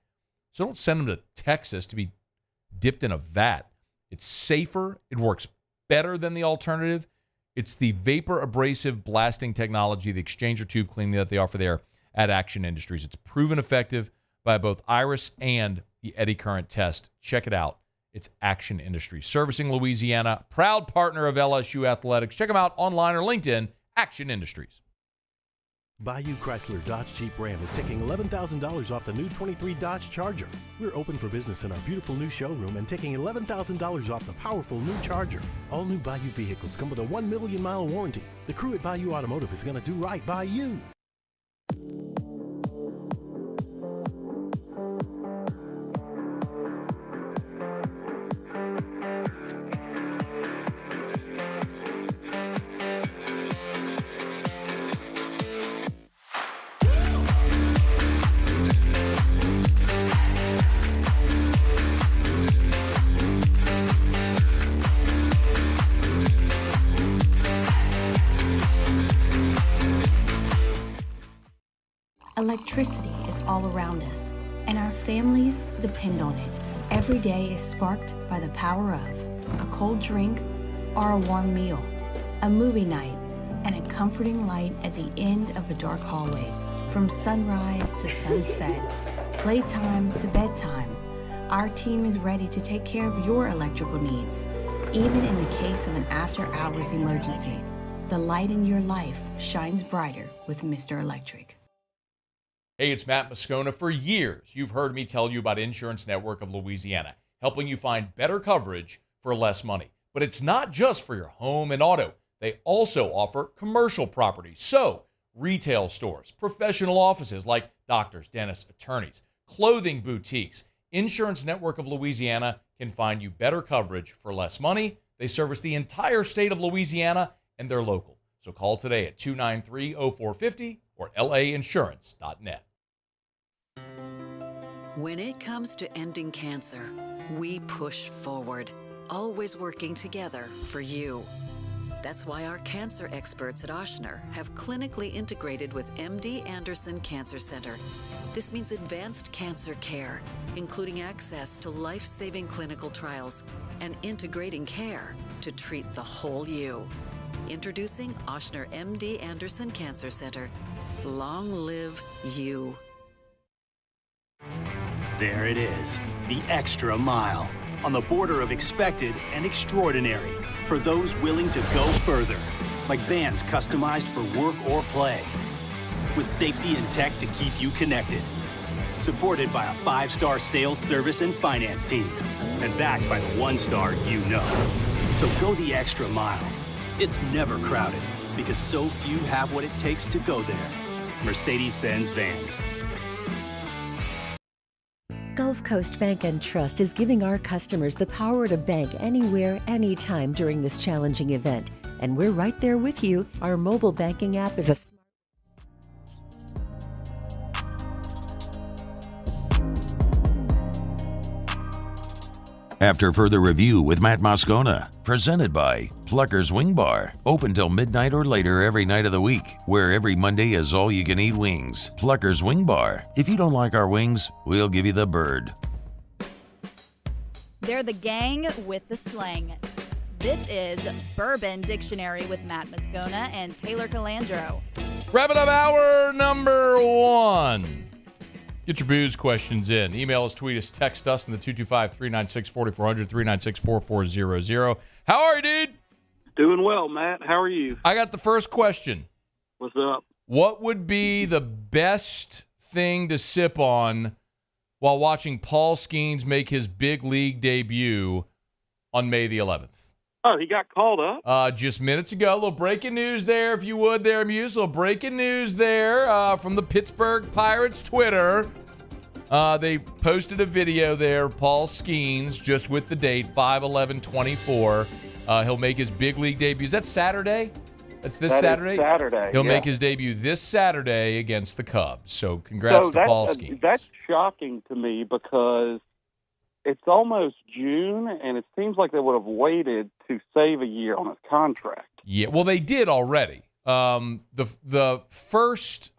So don't send them to Texas to be dipped in a vat. It's safer. It works better than the alternative. It's the vapor abrasive blasting technology, the exchanger tube cleaning that they offer there at Action Industries. It's proven effective by both Iris and the eddy current test. Check it out. It's Action Industries. Servicing Louisiana, proud partner of LSU Athletics. Check them out online or LinkedIn, Action Industries. Bayou Chrysler Dodge Jeep Ram is taking $11,000 off the new 23 Dodge Charger. We're open for business in our beautiful new showroom and taking $11,000 off the powerful new Charger. All new Bayou vehicles come with a 1 million mile warranty. The crew at Bayou Automotive is going to do right by you. Electricity is all around us, and our families depend on it. Every day is sparked by the power of a cold drink or a warm meal, a movie night, and a comforting light at the end of a dark hallway. From sunrise to sunset, playtime to bedtime, our team is ready to take care of your electrical needs. Even in the case of an after-hours emergency, the light in your life shines brighter with Mr. Electric. Hey, it's Matt Moscona. For years, you've heard me tell you about Insurance Network of Louisiana, helping you find better coverage for less money. But it's not just for your home and auto. They also offer commercial properties, so retail stores, professional offices like doctors, dentists, attorneys, clothing boutiques. Insurance Network of Louisiana can find you better coverage for less money. They service the entire state of Louisiana, and they're local. So call today at 293-0450 or lainsurance.net. When it comes to ending cancer, we push forward, always working together for you. That's why our cancer experts at Otter have clinically integrated with MD Anderson Cancer Center. This means advanced cancer care, including access to life-saving clinical trials and integrating care to treat the whole you. Introducing Otter MD Anderson Cancer Center. Long live you. There it is, the extra mile, on the border of expected and extraordinary, for those willing to go further, like vans customized for work or play, with safety and tech to keep you connected, supported by a 5-star sales, service, and finance team, and backed by the 1-star you know. So go the extra mile. It's never crowded, because so few have what it takes to go there. Mercedes-Benz Vans. Gulf Coast Bank and Trust is giving our customers the power to bank anywhere, anytime during this challenging event. And we're right there with you. Our mobile banking app is a After further review with Matt Moscona, presented by Pluckers Wing Bar, open till midnight or later every night of the week, where every Monday is all-you-can-eat wings. Pluckers Wing Bar. If you don't like our wings, we'll give you the bird. They're the gang with the slang. This is Bourbon Dictionary with Matt Moscona and Taylor Calandro. Wrapping up hour number 1. Get your booze questions in. Email us, tweet us, text us in the 225-396-4400, 396-4400. How are you, dude? Doing well, Matt. How are you? I got the first question. What's up? What would be the best thing to sip on while watching Paul Skeens make his big league debut on May the 11th? Oh, he got called up? Just minutes ago. A little breaking news there, if you would there, Muse. A little breaking news there from the Pittsburgh Pirates Twitter. They posted a video there, Paul Skeens, just with the date, 5/11/24. He'll make his big league debut. Is that Saturday? That's this Saturday? Saturday. He'll make his debut this Saturday against the Cubs. So congrats to Paul Skeens. That's shocking to me because it's almost June, and it seems like they would have waited to save a year on his contract. Yeah, well, they did already. The first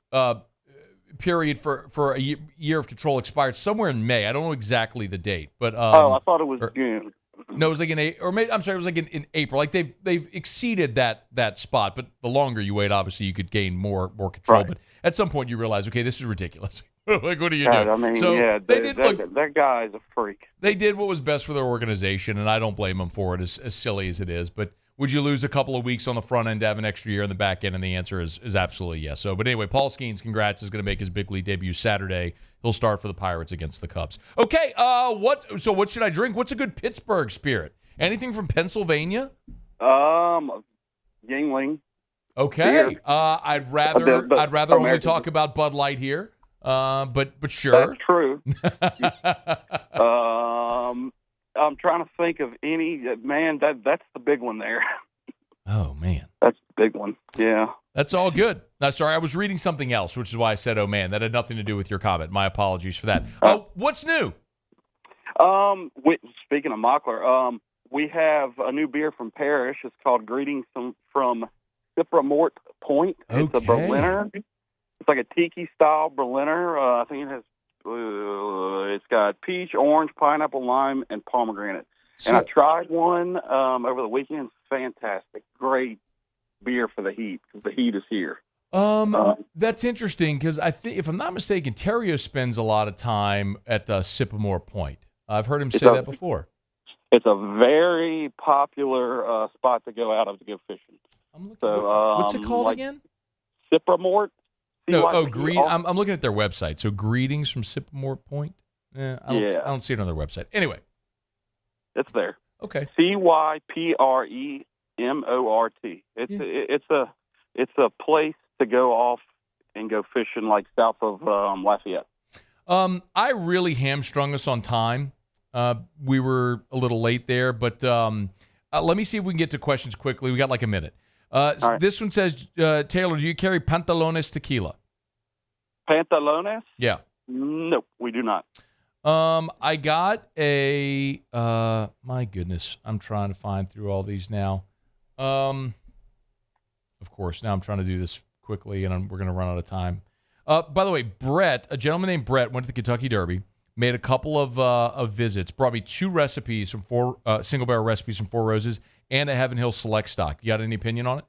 period for a year of control expired somewhere in May. I don't know exactly the date, but I thought it was June. No, it was like it was like in April. Like they've exceeded that spot, but the longer you wait, obviously you could gain more control. Right. But at some point you realize, okay, this is ridiculous. Like, what are you doing? I mean, so yeah, they did look. That guy is a freak. They did what was best for their organization, and I don't blame them for it, as silly as it is. But would you lose a couple of weeks on the front end to have an extra year on the back end? And the answer is absolutely yes. So, but anyway, Paul Skeens, congrats, is going to make his big league debut Saturday. He'll start for the Pirates against the Cubs. Okay, what should I drink? What's a good Pittsburgh spirit? Anything from Pennsylvania? Yuengling. Okay. Beer. I'd rather only talk about Bud Light here. But sure. That's true. I'm trying to think of any. Man, that's the big one there. Oh, man. That's the big one. Yeah. That's all good. Sorry, I was reading something else, which is why I said, oh, man. That had nothing to do with your comment. My apologies for that. What's new? Speaking of Mockler, we have a new beer from Parrish. It's called Greetings from Cypramort Point. It's a Berliner. It's like a tiki-style Berliner. I think it has. It's got peach, orange, pineapple, lime, and pomegranate. And I tried one over the weekend. It's fantastic. Great beer for the heat, because the heat is here. That's interesting, because I think, if I'm not mistaken, Terrio spends a lot of time at Sycamore Point. I've heard him say that before. It's a very popular spot to go out of to go fishing. What's it called again? Cypramort. No, I'm looking at their website. So greetings from Sycamore Point. I don't see it on their website. Anyway, it's there. Okay. CYPREMORT. MORT. It's a place to go off and go fishing like south of Lafayette. I really hamstrung us on time. We were a little late there, but let me see if we can get to questions quickly. We got like a minute. Right. This one says, Taylor, do you carry Pantalones tequila? Pantalones? Yeah. No, we do not. I got a, my goodness, I'm trying to find through all these now. Of course, now I'm trying to do this quickly, and we're going to run out of time. By the way, Brett, a gentleman named Brett, went to the Kentucky Derby, made a couple of visits, brought me 2 recipes from single barrel recipes from Four Roses, and a Heaven Hill Select stock. You got any opinion on it?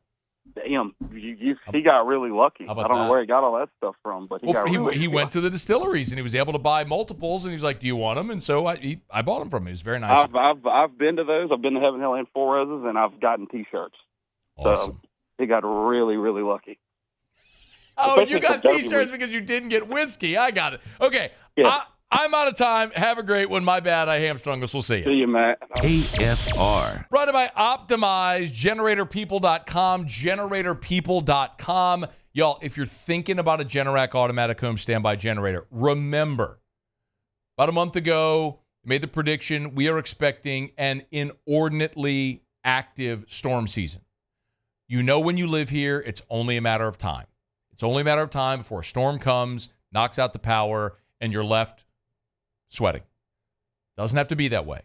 Damn, he got really lucky. I don't know where he got all that stuff from, but he went to the distilleries and he was able to buy multiples, and he was like, "Do you want them?" And so I bought them from him. It was very nice. I've been to those. I've been to Heaven Hill and Four Roses, and I've gotten T-shirts. Awesome. So he got really, really lucky. Oh, Especially you got for Derby T-shirts week. because you didn't get whiskey. I got it. Okay. Yeah. I'm out of time. Have a great one. My bad. I hamstrung us. We'll see you. See you, Matt. AFR. Brought by Optimize, GeneratorPeople.com, GeneratorPeople.com. Y'all, if you're thinking about a Generac automatic home standby generator, remember, about a month ago, made the prediction, we are expecting an inordinately active storm season. You know when you live here, it's only a matter of time. It's only a matter of time before a storm comes, knocks out the power, and you're left sweating. Doesn't have to be that way.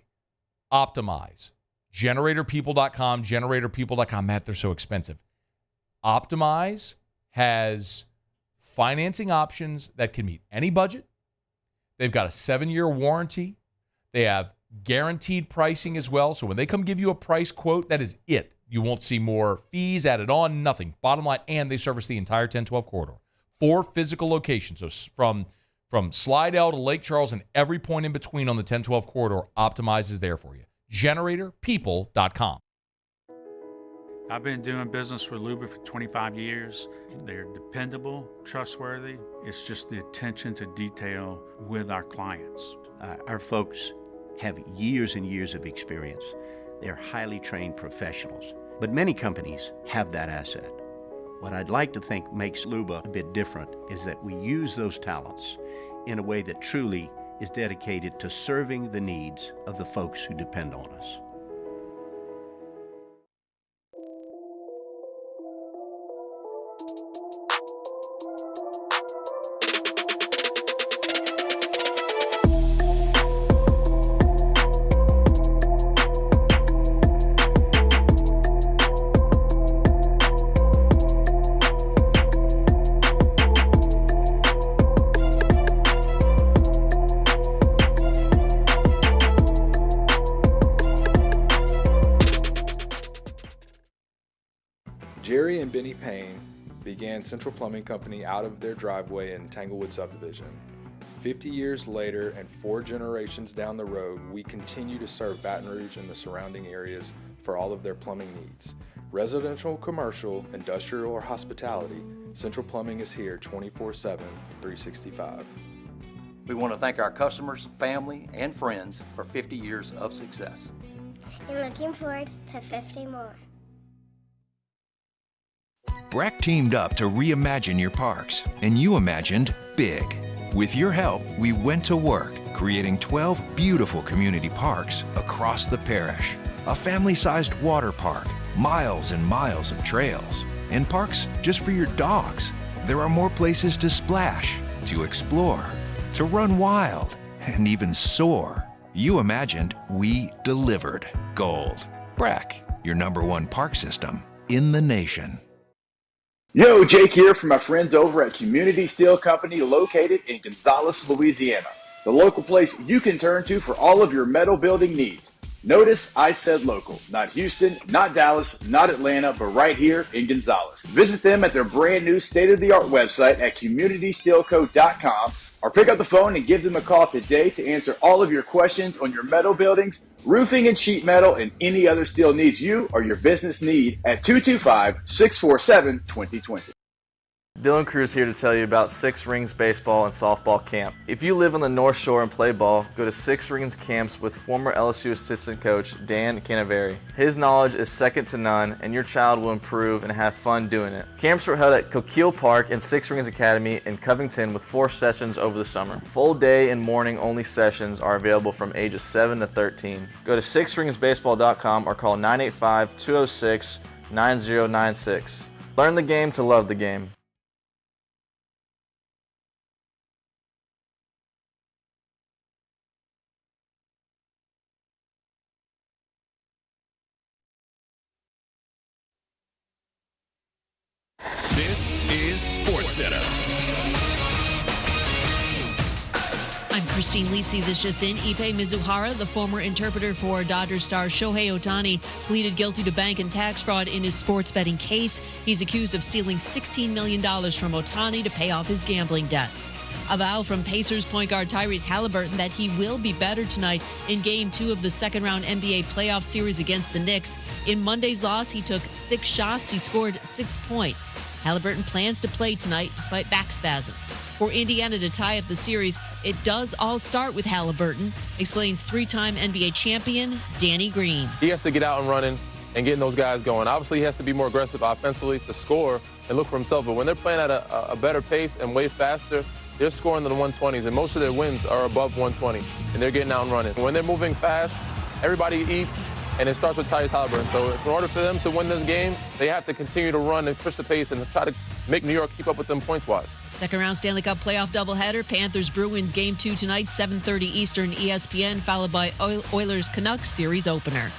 Optimize. GeneratorPeople.com, GeneratorPeople.com. Matt, they're so expensive. Optimize has financing options that can meet any budget. They've got a 7-year warranty. They have guaranteed pricing as well. So when they come give you a price quote, that is it. You won't see more fees added on, nothing. Bottom line, and they service the entire 1012 corridor. 4 physical locations. So from Slidell to Lake Charles and every point in between on the 1012 corridor, Optimize is there for you. GeneratorPeople.com. I've been doing business with Luba for 25 years. They're dependable, trustworthy. It's just the attention to detail with our clients. Our folks have years and years of experience. They're highly trained professionals, but many companies have that asset. What I'd like to think makes Luba a bit different is that we use those talents in a way that truly is dedicated to serving the needs of the folks who depend on us. Jerry and Benny Payne began Central Plumbing Company out of their driveway in Tanglewood subdivision. 50 years later and 4 generations down the road, we continue to serve Baton Rouge and the surrounding areas for all of their plumbing needs. Residential, commercial, industrial, or hospitality, Central Plumbing is here 24/7, 365. We want to thank our customers, family, and friends for 50 years of success. And looking forward to 50 more. Breck teamed up to reimagine your parks, and you imagined big. With your help, we went to work, creating 12 beautiful community parks across the parish. A family-sized water park, miles and miles of trails, and parks just for your dogs. There are more places to splash, to explore, to run wild, and even soar. You imagined, we delivered gold. Breck, your #1 park system in the nation. Yo, Jake here from my friends over at Community Steel Company located in Gonzales, Louisiana. The local place you can turn to for all of your metal building needs. Notice I said local, not Houston, not Dallas, not Atlanta, but right here in Gonzales. Visit them at their brand new state-of-the-art website at communitysteelco.com or pick up the phone and give them a call today to answer all of your questions on your metal buildings, roofing and sheet metal, and any other steel needs you or your business need at 225-647-2020. Dylan Cruz here to tell you about Six Rings Baseball and Softball Camp. If you live on the North Shore and play ball, go to Six Rings Camps with former LSU assistant coach Dan Canaveri. His knowledge is second to none, and your child will improve and have fun doing it. Camps were held at Cahill Park and Six Rings Academy in Covington with 4 sessions over the summer. Full day and morning only sessions are available from ages 7 to 13. Go to sixringsbaseball.com or call 985-206-9096. Learn the game to love the game. This is SportsCenter. I'm Christine Lisi. This just in. Ippei Mizuhara, the former interpreter for Dodgers star Shohei Ohtani, pleaded guilty to bank and tax fraud in his sports betting case. He's accused of stealing $16 million from Ohtani to pay off his gambling debts. A vow from Pacers point guard Tyrese Halliburton that he will be better tonight in Game 2 of the second-round NBA playoff series against the Knicks. In Monday's loss, he took 6 shots. He scored 6 points. Halliburton plans to play tonight despite back spasms. For Indiana to tie up the series, it does all start with Halliburton, explains 3-time NBA champion Danny Green. He has to get out and running and getting those guys going. Obviously, he has to be more aggressive offensively to score and look for himself. But when they're playing at a better pace and way faster, they're scoring in the 120s, and most of their wins are above 120, and they're getting out and running. When they're moving fast, everybody eats, and it starts with Tyrese Halliburton. So in order for them to win this game, they have to continue to run and push the pace and try to make New York keep up with them points-wise. Second-round Stanley Cup playoff doubleheader. Panthers-Bruins Game 2 tonight, 7:30 Eastern, ESPN, followed by Oilers-Canucks series opener.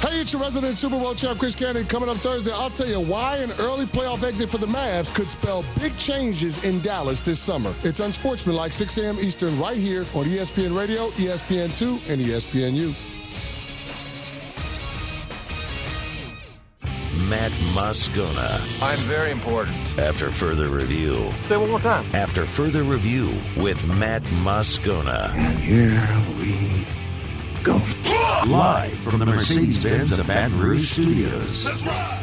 Hey, it's your resident Super Bowl champ, Chris Cannon. Coming up Thursday, I'll tell you why an early playoff exit for the Mavs could spell big changes in Dallas this summer. It's Unsportsmanlike, 6 a.m. Eastern, right here on ESPN Radio, ESPN2, and ESPNU. Matt Moscona. I'm very important. After further review. Say it one more time. After further review with Matt Moscona. And here we go. Live from the Mercedes-Benz of Baton Rouge Studios. Let's ride.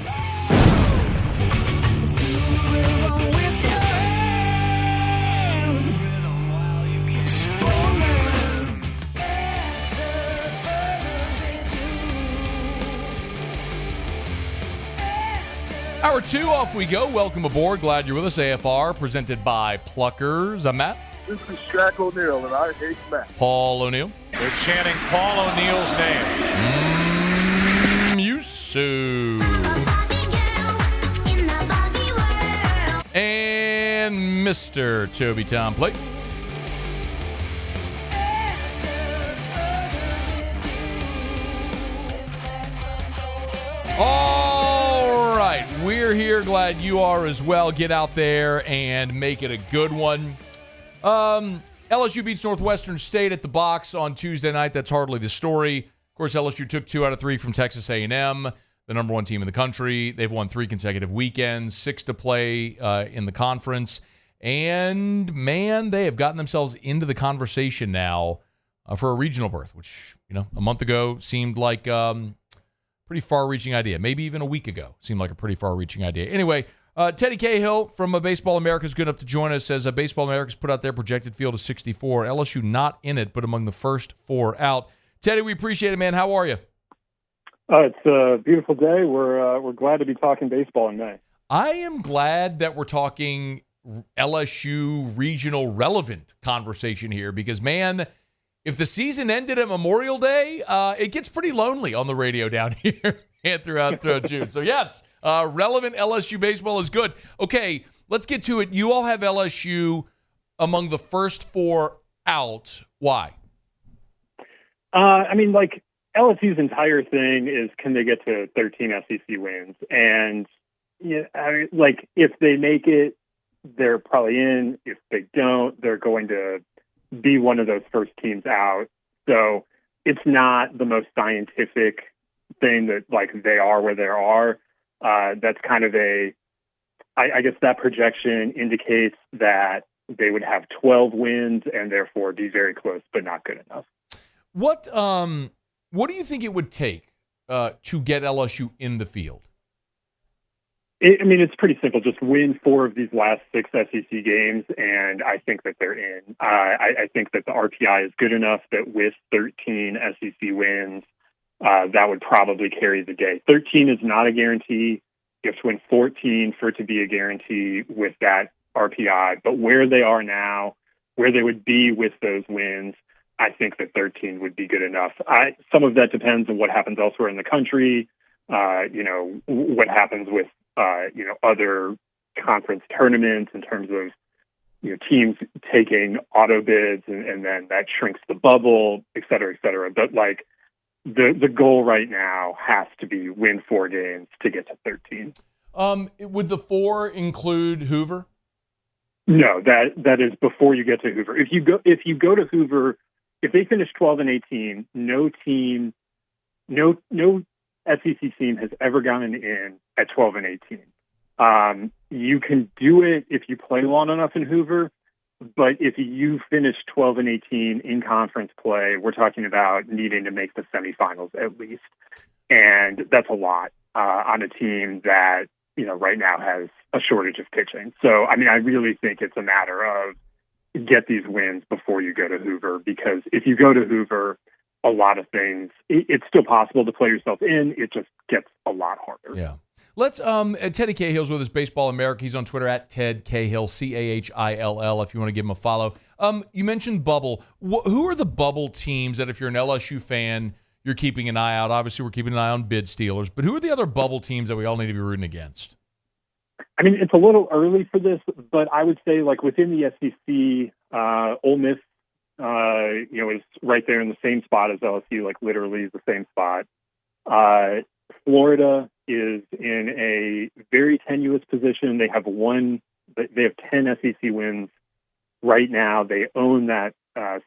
Hour 2, off we go. Welcome aboard. Glad you're with us. AFR, presented by Pluckers. I'm Matt. This is Shaq O'Neal, and I hate Matt. Paul O'Neal. They're chanting Paul O'Neal's name. Yusu. And Mr. Toby Tom Plate. All right, we're here. Glad you are as well. Get out there and make it a good one. LSU beats Northwestern State at the box on Tuesday night. That's hardly the story. Of course, LSU took 2 out of 3 from Texas A&M, the number 1 team in the country. They've won 3 consecutive weekends, 6 to play in the conference. And, man, they have gotten themselves into the conversation now for a regional berth, which, a month ago seemed like pretty far-reaching idea. Maybe even a week ago seemed like a pretty far-reaching idea. Anyway, Teddy Cahill from Baseball America is good enough to join us. Says Baseball America's put out their projected field of 64. LSU not in it, but among the first 4 out. Teddy, we appreciate it, man. How are you? It's a beautiful day. We're glad to be talking baseball in May. I am glad that we're talking LSU regional relevant conversation here because, man, if the season ended at Memorial Day, it gets pretty lonely on the radio down here and throughout June. So, yes, relevant LSU baseball is good. Okay, let's get to it. You all have LSU among the first 4 out. Why? LSU's entire thing is can they get to 13 SEC wins? And, if they make it, they're probably in. If they don't, they're going to be one of those first teams out. So it's not the most scientific thing that, they are where they are. That's kind of I guess that projection indicates that they would have 12 wins and therefore be very close, but not good enough. What do you think it would take to get LSU in the field? It's pretty simple. Just win 4 of these last 6 SEC games, and I think that they're in. I think that the RPI is good enough that with 13 SEC wins, that would probably carry the day. 13 is not a guarantee. You have to win 14 for it to be a guarantee with that RPI. But where they are now, where they would be with those wins, I think that 13 would be good enough. Some of that depends on what happens elsewhere in the country. What happens with other conference tournaments in terms of teams taking auto bids, and then that shrinks the bubble, et cetera, et cetera. But the goal right now has to be win 4 games to get to 13. Would the 4 include Hoover? No, that is before you get to Hoover. If you go to Hoover, if they finish 12-18, no SEC team has ever gotten in at 12-18. You can do it if you play long enough in Hoover, but if you finish 12-18 in conference play, we're talking about needing to make the semifinals at least, and that's a lot on a team that right now has a shortage of pitching. So I really think it's a matter of get these wins before you go to Hoover, because if you go to Hoover, a lot of things, it's still possible to play yourself in. It just gets a lot harder. Yeah. Let's, Teddy Cahill's with us, Baseball America. He's on Twitter at Ted Cahill, Cahill, if you want to give him a follow. You mentioned bubble. Who are the bubble teams that if you're an LSU fan, you're keeping an eye out? Obviously, we're keeping an eye on bid stealers, but who are the other bubble teams that we all need to be rooting against? It's a little early for this, but I would say within the SEC, Ole Miss, is right there in the same spot as LSU, literally the same spot. Florida is in a very tenuous position. They have 10 SEC wins right now. They own that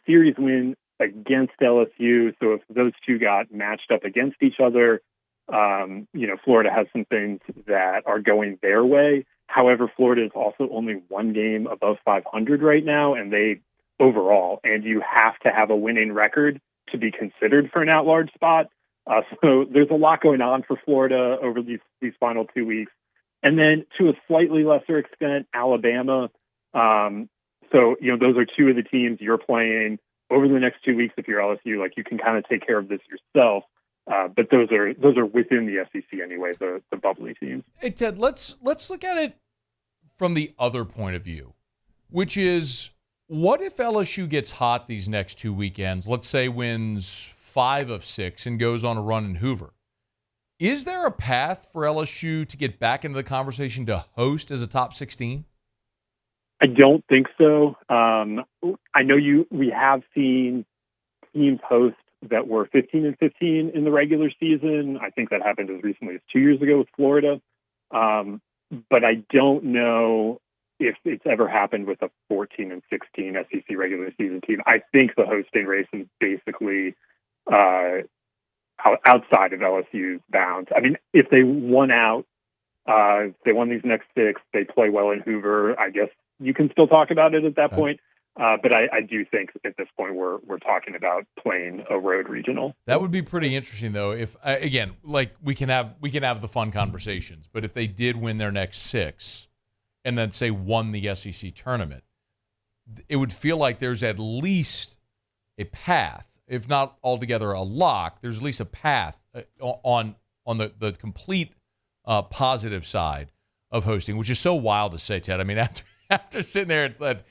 series win against LSU. So if those two got matched up against each other, Florida has some things that are going their way. However, Florida is also only 1 game above 500 right now, and you have to have a winning record to be considered for an at-large spot. So there's a lot going on for Florida over these final 2 weeks. And then to a slightly lesser extent, Alabama. So those are 2 of the teams you're playing over the next 2 weeks. If you're LSU, you can kind of take care of this yourself. But those are within the SEC anyway, the bubbly teams. Hey, Ted, let's look at it from the other point of view, which is, what if LSU gets hot these next 2 weekends, let's say wins 5 of 6 and goes on a run in Hoover? Is there a path for LSU to get back into the conversation to host as a top 16? I don't think so. I know we have seen teams host that were 15-15 in the regular season. I think that happened as recently as 2 years ago with Florida. But I don't know if it's ever happened with a 14-16 SEC regular season team. I think the hosting race is basically outside of LSU's bounds. If they won they won these next 6, they play well in Hoover, I guess you can still talk about it at that point. But I do think at this point we're talking about playing a road regional. That would be pretty interesting, though. If again, we can have the fun conversations, but if they did win their next 6, and then say won the SEC tournament, it would feel like there's at least a path, if not altogether a lock. There's at least a path on the complete positive side of hosting, which is so wild to say, Ted. After sitting there at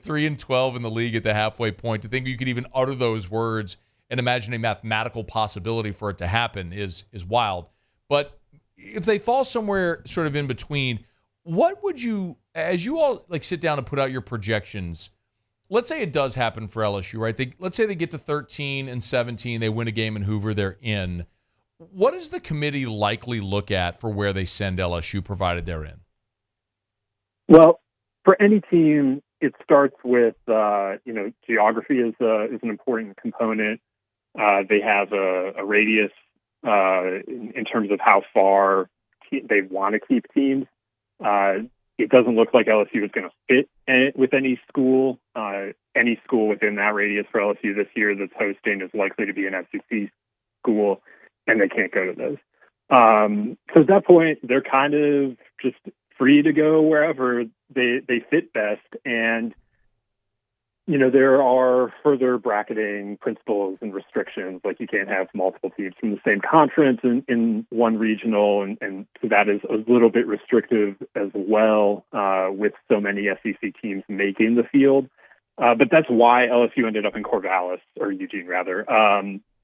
3-12 in the league at the halfway point, to think you could even utter those words and imagine a mathematical possibility for it to happen is wild. But if they fall somewhere sort of in between, what would you, as you all sit down and put out your projections, let's say it does happen for LSU, right? Let's say they get to 13-17, they win a game in Hoover, they're in. What does the committee likely look at for where they send LSU, provided they're in? Well, for any team, it starts with, geography is an important component. They have a radius in terms of how far they want to keep teams. It doesn't look like LSU is going to fit with any school. Any school within that radius for LSU this year that's hosting is likely to be an SEC school, and they can't go to those. So at that point, they're kind of just free to go wherever they fit best. And, there are further bracketing principles and restrictions, like you can't have multiple teams from the same conference in one regional. And so that is a little bit restrictive as well, with so many SEC teams making the field. But that's why LSU ended up in Corvallis, or Eugene rather,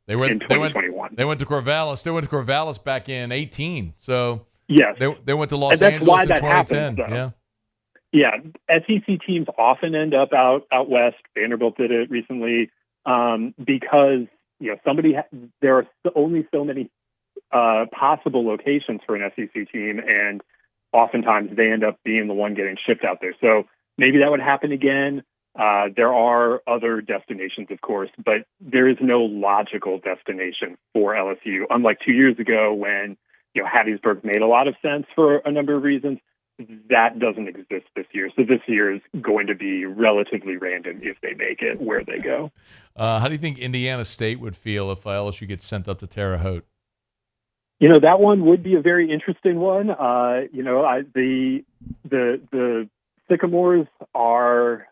They went in 2021. They went to Corvallis. They went to Corvallis back in 2018. So yes, they went to Los and that's Angeles why in that 2010. happens, though. Yeah. Yeah, SEC teams often end up out west. Vanderbilt did it recently, because there are only so many possible locations for an SEC team, and oftentimes they end up being the one getting shipped out there. So maybe that would happen again. There are other destinations, of course, but there is no logical destination for LSU. Unlike 2 years ago when Hattiesburg made a lot of sense for a number of reasons. That doesn't exist this year. So this year is going to be relatively random if they make it where they go. How do you think Indiana State would feel if LSU gets sent up to Terre Haute? That one would be a very interesting one. The Sycamores are,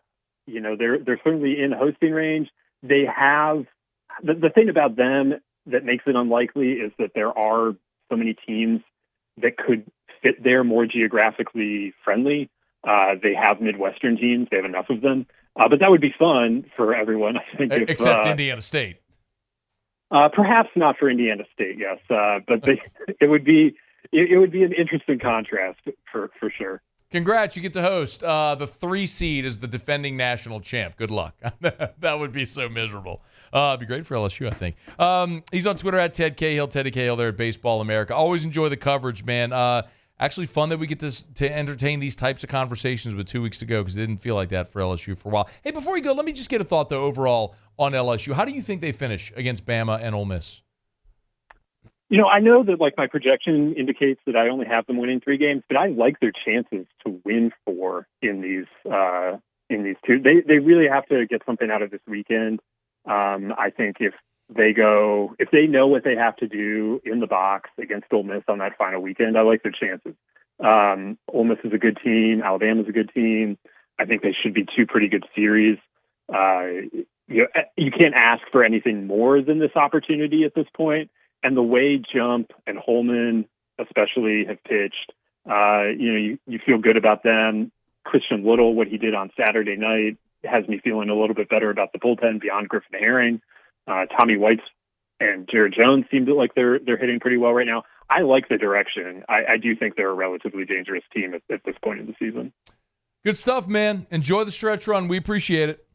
they're certainly in hosting range. They have the thing about them that makes it unlikely is that there are so many teams that could fit there more geographically friendly. They have Midwestern teams. They have enough of them. But that would be fun for everyone, I think. Except Indiana State. Perhaps not for Indiana State, yes. But it would be an interesting contrast for sure. Congrats, you get to host. The 3 seed is the defending national champ. Good luck. That would be so miserable. It'd be great for LSU, I think. He's on Twitter at Ted Cahill, Teddy Cahill there at Baseball America. Always enjoy the coverage, man. Actually fun that we get to entertain these types of conversations with 2 weeks to go, because it didn't feel like that for LSU for a while. Hey, before you go, let me just get a thought, though, overall on LSU. How do you think they finish against Bama and Ole Miss? I know that my projection indicates that I only have them winning 3 games, but I like their chances to win 4 in these 2. They really have to get something out of this weekend. I think if they know what they have to do in the box against Ole Miss on that final weekend, I like their chances. Ole Miss is a good team. Alabama's a good team. I think they should be 2 pretty good series. You can't ask for anything more than this opportunity at this point. And the way Jump and Holman especially have pitched, you feel good about them. Christian Little, what he did on Saturday night, has me feeling a little bit better about the bullpen beyond Griffin Herring. Tommy White and Jared Jones seem to like they're hitting pretty well right now. I like the direction. I do think they're a relatively dangerous team at this point in the season. Good stuff, man. Enjoy the stretch run. We appreciate it.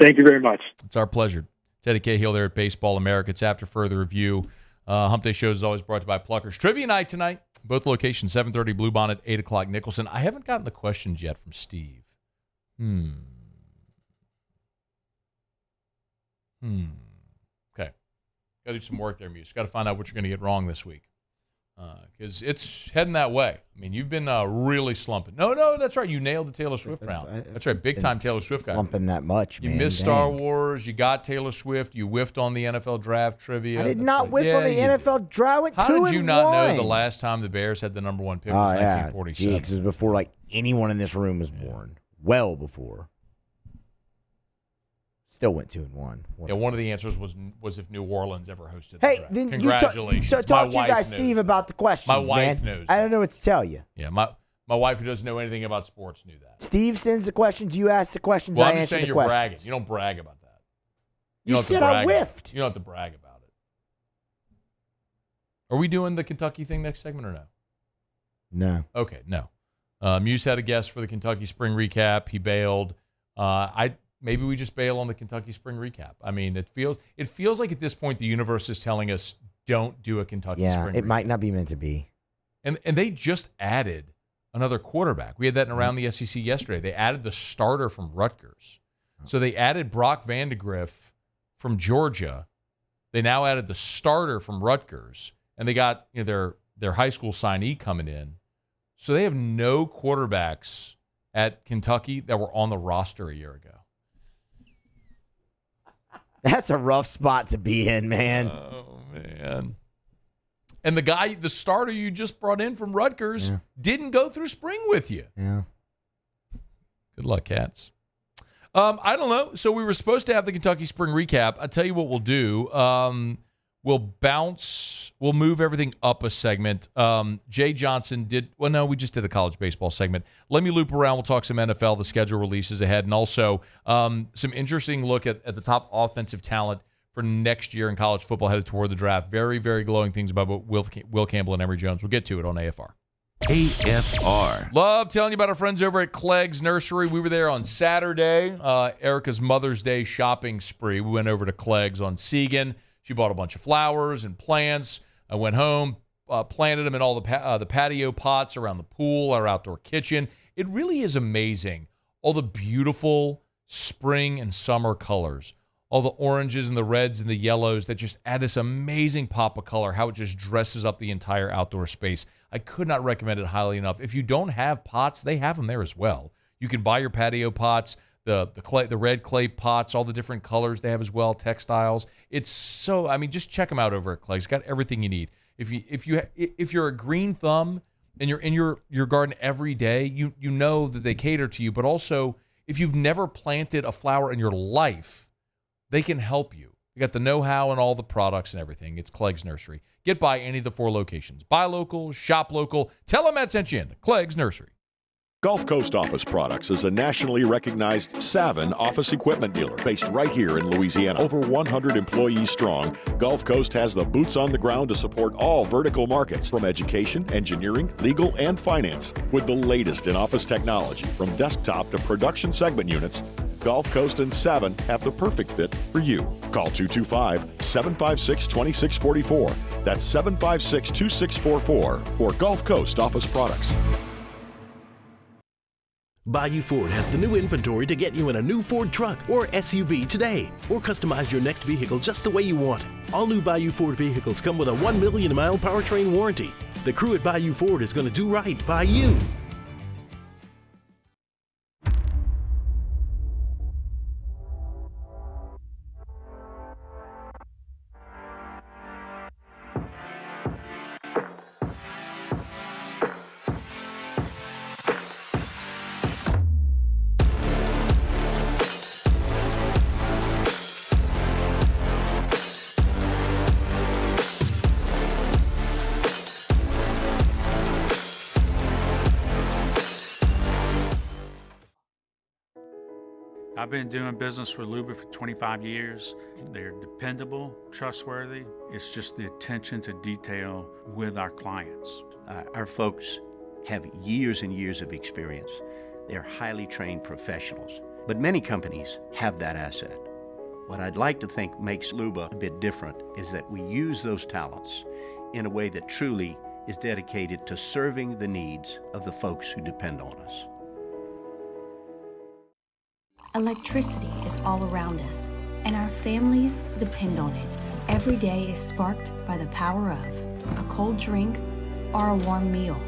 Thank you very much. It's our pleasure. Teddy Cahill there at Baseball America. It's after further review. Hump Day Shows is always brought to you by Pluckers. Trivia night tonight. Both locations, 7:30 Blue Bonnet, 8 o'clock Nicholson. I haven't gotten the questions yet from Steve. Okay. Got to do some work there, Muse. Got to find out what you're going to get wrong this week. Because it's heading that way. I mean, you've been really slumping. No, that's right. You nailed the Taylor Swift round. That's right. Big-time Taylor Swift guy. Slumping that much, You man. missed Star Wars. You got Taylor Swift. You whiffed on the NFL draft trivia. I did not whiff on the NFL draft. I went 2-1. How did you not know the last time the Bears had the number 1 pick was 1947? Yeah, because it was before anyone in this room was born. Well before. Still went 2-1. Yeah, one of the answers was if New Orleans ever hosted. Hey, the draft. then Congratulations! So talk to your guy Steve about the questions. My wife man. knows. I don't know what to tell you. Yeah, my wife, who doesn't know anything about sports, knew that. Steve sends the questions. You ask the questions. Well, I I'm just answer saying the you're questions. bragging. You don't brag about that. You said I whiffed. You don't have to brag about it. Are we doing the Kentucky thing next segment or no? No. Okay, no. Muse had a guest for the Kentucky Spring Recap. He bailed. Maybe we just bail on the Kentucky Spring Recap. I mean, it feels like at this point the universe is telling us don't do a Kentucky Spring Recap. Yeah, it might not be meant to be. And they just added another quarterback. We had that in Around the SEC yesterday. They added the starter from Rutgers. So they added Brock Vandegrift from Georgia. They now added the starter from Rutgers, and they got their high school signee coming in. So they have no quarterbacks at Kentucky that were on the roster a year ago. That's a rough spot to be in, man. Oh, man. And the starter you just brought in from Rutgers didn't go through spring with you. Yeah. Good luck, Cats. I don't know. So we were supposed to have the Kentucky Spring Recap. I'll tell you what we'll do. We'll move everything up a segment. Jay Johnson we just did a college baseball segment. Let me loop around. We'll talk some NFL, the schedule releases ahead, and also some interesting look at the top offensive talent for next year in college football headed toward the draft. Very, very glowing things about Will Campbell and Emory Jones. We'll get to it on AFR. AFR. Love telling you about our friends over at Clegg's Nursery. We were there on Saturday, Erica's Mother's Day shopping spree. We went over to Clegg's on Seagan. She bought a bunch of flowers and plants. I went home, planted them in all the patio pots around the pool, our outdoor kitchen. It really is amazing, all the beautiful spring and summer colors, all the oranges and the reds and the yellows that just add this amazing pop of color, how it just dresses up the entire outdoor space. I could not recommend it highly enough. If you don't have pots, they have them there as well. You can buy your patio pots, the red clay pots, all the different colors they have as well, textiles. It's so, just check them out over at Clegg's. Got everything you need. If you're a green thumb and you're in your garden every day, you know that they cater to you. But also, if you've never planted a flower in your life, they can help you. You got the know-how and all the products and everything. It's Clegg's Nursery. Get by any of the 4 locations. Buy local, shop local. Tell them Matt sent you in. Clegg's Nursery. Gulf Coast Office Products is a nationally recognized Savin office equipment dealer based right here in Louisiana. Over 100 employees strong, Gulf Coast has the boots on the ground to support all vertical markets from education, engineering, legal, and finance. With the latest in office technology, from desktop to production segment units, Gulf Coast and Savin have the perfect fit for you. Call 225-756-2644. That's 756-2644 for Gulf Coast Office Products. Bayou Ford has the new inventory to get you in a new Ford truck or SUV today, or customize your next vehicle just the way you want it. All new Bayou Ford vehicles come with a 1 million mile powertrain warranty. The crew at Bayou Ford is going to do right by you. I've been doing business with Luba for 25 years. They're dependable, trustworthy. It's just the attention to detail with our clients. Our folks have years and years of experience. They're highly trained professionals, but many companies have that asset. What I'd like to think makes Luba a bit different is that we use those talents in a way that truly is dedicated to serving the needs of the folks who depend on us. Electricity is all around us, and our families depend on it. Every day is sparked by the power of a cold drink or a warm meal,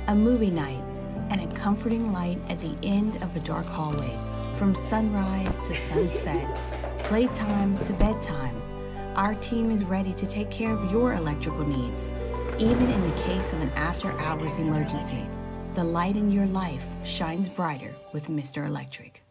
a movie night, and a comforting light at the end of a dark hallway. From sunrise to sunset, playtime to bedtime, our team is ready to take care of your electrical needs. Even in the case of an after-hours emergency, the light in your life shines brighter with Mr. Electric.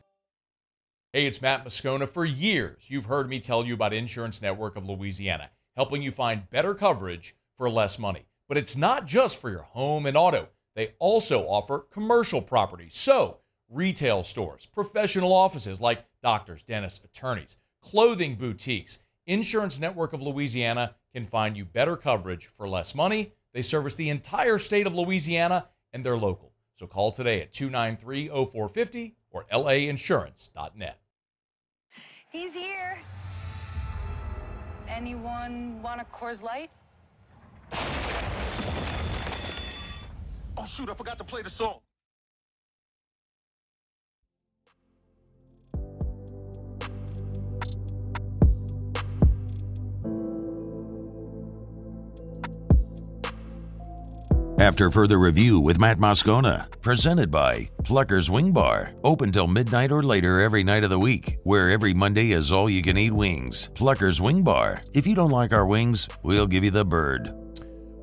Hey, it's Matt Moscona. For years, you've heard me tell you about Insurance Network of Louisiana, helping you find better coverage for less money. But it's not just for your home and auto. They also offer commercial property. So, retail stores, professional offices like doctors, dentists, attorneys, clothing boutiques. Insurance Network of Louisiana can find you better coverage for less money. They service the entire state of Louisiana, and they're local. So call today at 293-0450 or lainsurance.net. He's here. Anyone want a Coors Light? Oh, shoot, I forgot to play the song. After further review with Matt Moscona, presented by Pluckers Wing Bar, open till midnight or later every night of the week, where every Monday is all-you-can-eat wings. Pluckers Wing Bar. If you don't like our wings, we'll give you the bird.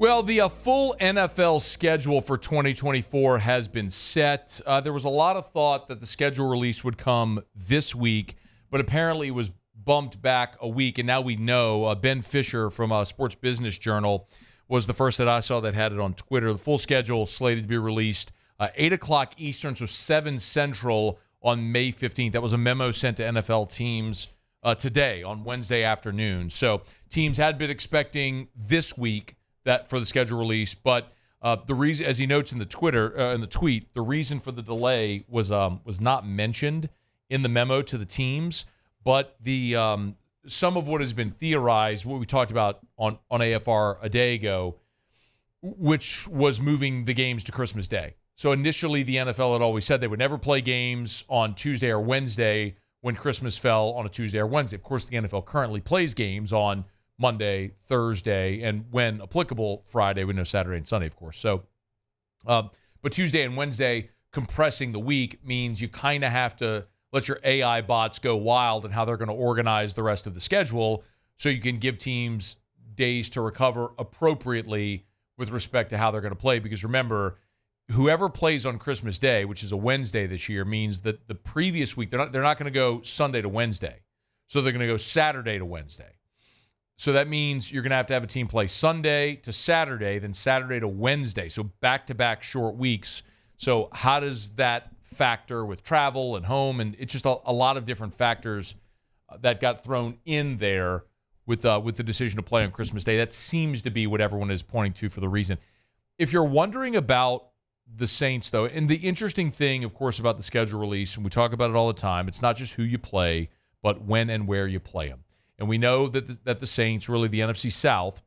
Well, the full NFL schedule for 2024 has been set. There was a lot of thought that the schedule release would come this week, but apparently it was bumped back a week, and now we know. Ben Fisher from Sports Business Journal was the first that I saw that had it on Twitter. The full schedule slated to be released 8 o'clock Eastern, so 7 Central on May 15th. That was a memo sent to NFL teams today on Wednesday afternoon. So teams had been expecting this week that for the schedule release, but the reason, as he notes in the tweet, the reason for the delay was not mentioned in the memo to the teams, but the some of what has been theorized, what we talked about on AFR a day ago, which was moving the games to Christmas Day. So initially, the NFL had always said they would never play games on Tuesday or Wednesday when Christmas fell on a Tuesday or Wednesday. Of course, the NFL currently plays games on Monday, Thursday, and when applicable, Friday. We know Saturday and Sunday, of course. So, but Tuesday and Wednesday compressing the week means you kind of have to let your AI bots go wild and how they're going to organize the rest of the schedule so you can give teams days to recover appropriately with respect to how they're going to play. Because remember, whoever plays on Christmas Day, which is a Wednesday this year, means that the previous week, they're not going to go Sunday to Wednesday. So they're going to go Saturday to Wednesday. So that means you're going to have a team play Sunday to Saturday, then Saturday to Wednesday. So back-to-back short weeks. So how does that factor with travel and home? And it's just a lot of different factors that got thrown in there with the decision to play on Christmas Day. That seems to be what everyone is pointing to for the reason. If you're wondering about the Saints, though, and the interesting thing, of course, about the schedule release, and we talk about it all the time, it's not just who you play, but when and where you play them. And we know that the Saints, really the NFC South,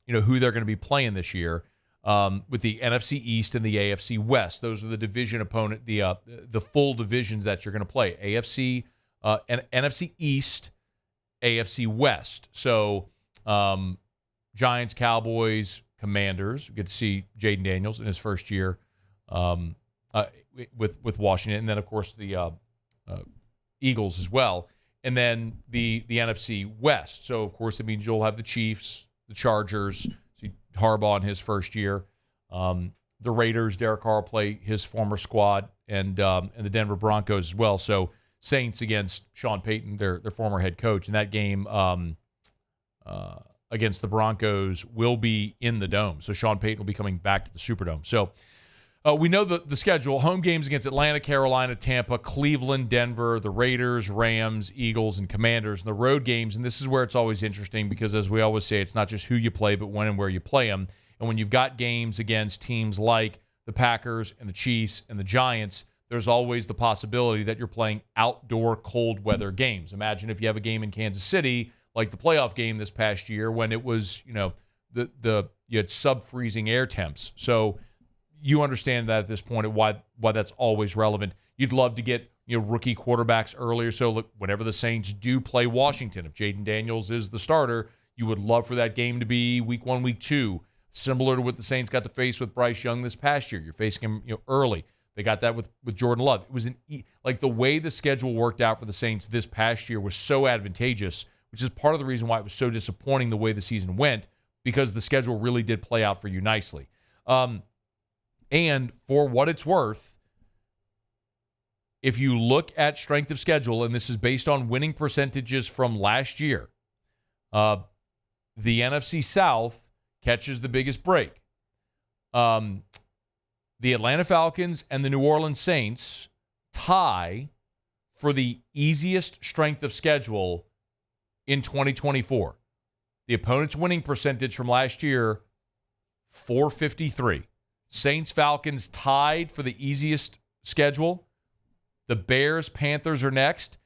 who they're going to be playing this year, with the NFC East and the AFC West. Those are the division opponent, the full divisions that you're going to play. AFC and NFC East, AFC West. So Giants, Cowboys, Commanders. We get to see Jaden Daniels in his first year with Washington, and then of course the Eagles as well. And then the NFC West. So, of course, it means you'll have the Chiefs, the Chargers, see Harbaugh in his first year. The Raiders, Derek Carr play his former squad, and the Denver Broncos as well. So, Saints against Sean Payton, their former head coach. And that game against the Broncos will be in the Dome. So, Sean Payton will be coming back to the Superdome. So, we know the schedule. Home games against Atlanta, Carolina, Tampa, Cleveland, Denver, the Raiders, Rams, Eagles, and Commanders. And the road games, and this is where it's always interesting because, as we always say, it's not just who you play, but when and where you play them. And when you've got games against teams like the Packers and the Chiefs and the Giants, there's always the possibility that you're playing outdoor cold weather games. Imagine if you have a game in Kansas City, like the playoff game this past year when it was, you had sub-freezing air temps. So you understand that at this point, why that's always relevant. You'd love to get rookie quarterbacks earlier. So look, whenever the Saints do play Washington, if Jaden Daniels is the starter, you would love for that game to be week 1, week 2, similar to what the Saints got to face with Bryce Young this past year. You're facing him early. They got that with Jordan Love. It was like the way the schedule worked out for the Saints this past year was so advantageous, which is part of the reason why it was so disappointing the way the season went, because the schedule really did play out for you nicely. And for what it's worth, if you look at strength of schedule, and this is based on winning percentages from last year, the NFC South catches the biggest break. The Atlanta Falcons and the New Orleans Saints tie for the easiest strength of schedule in 2024. The opponent's winning percentage from last year, .453. Saints, Falcons tied for the easiest schedule. The Bears, Panthers are next.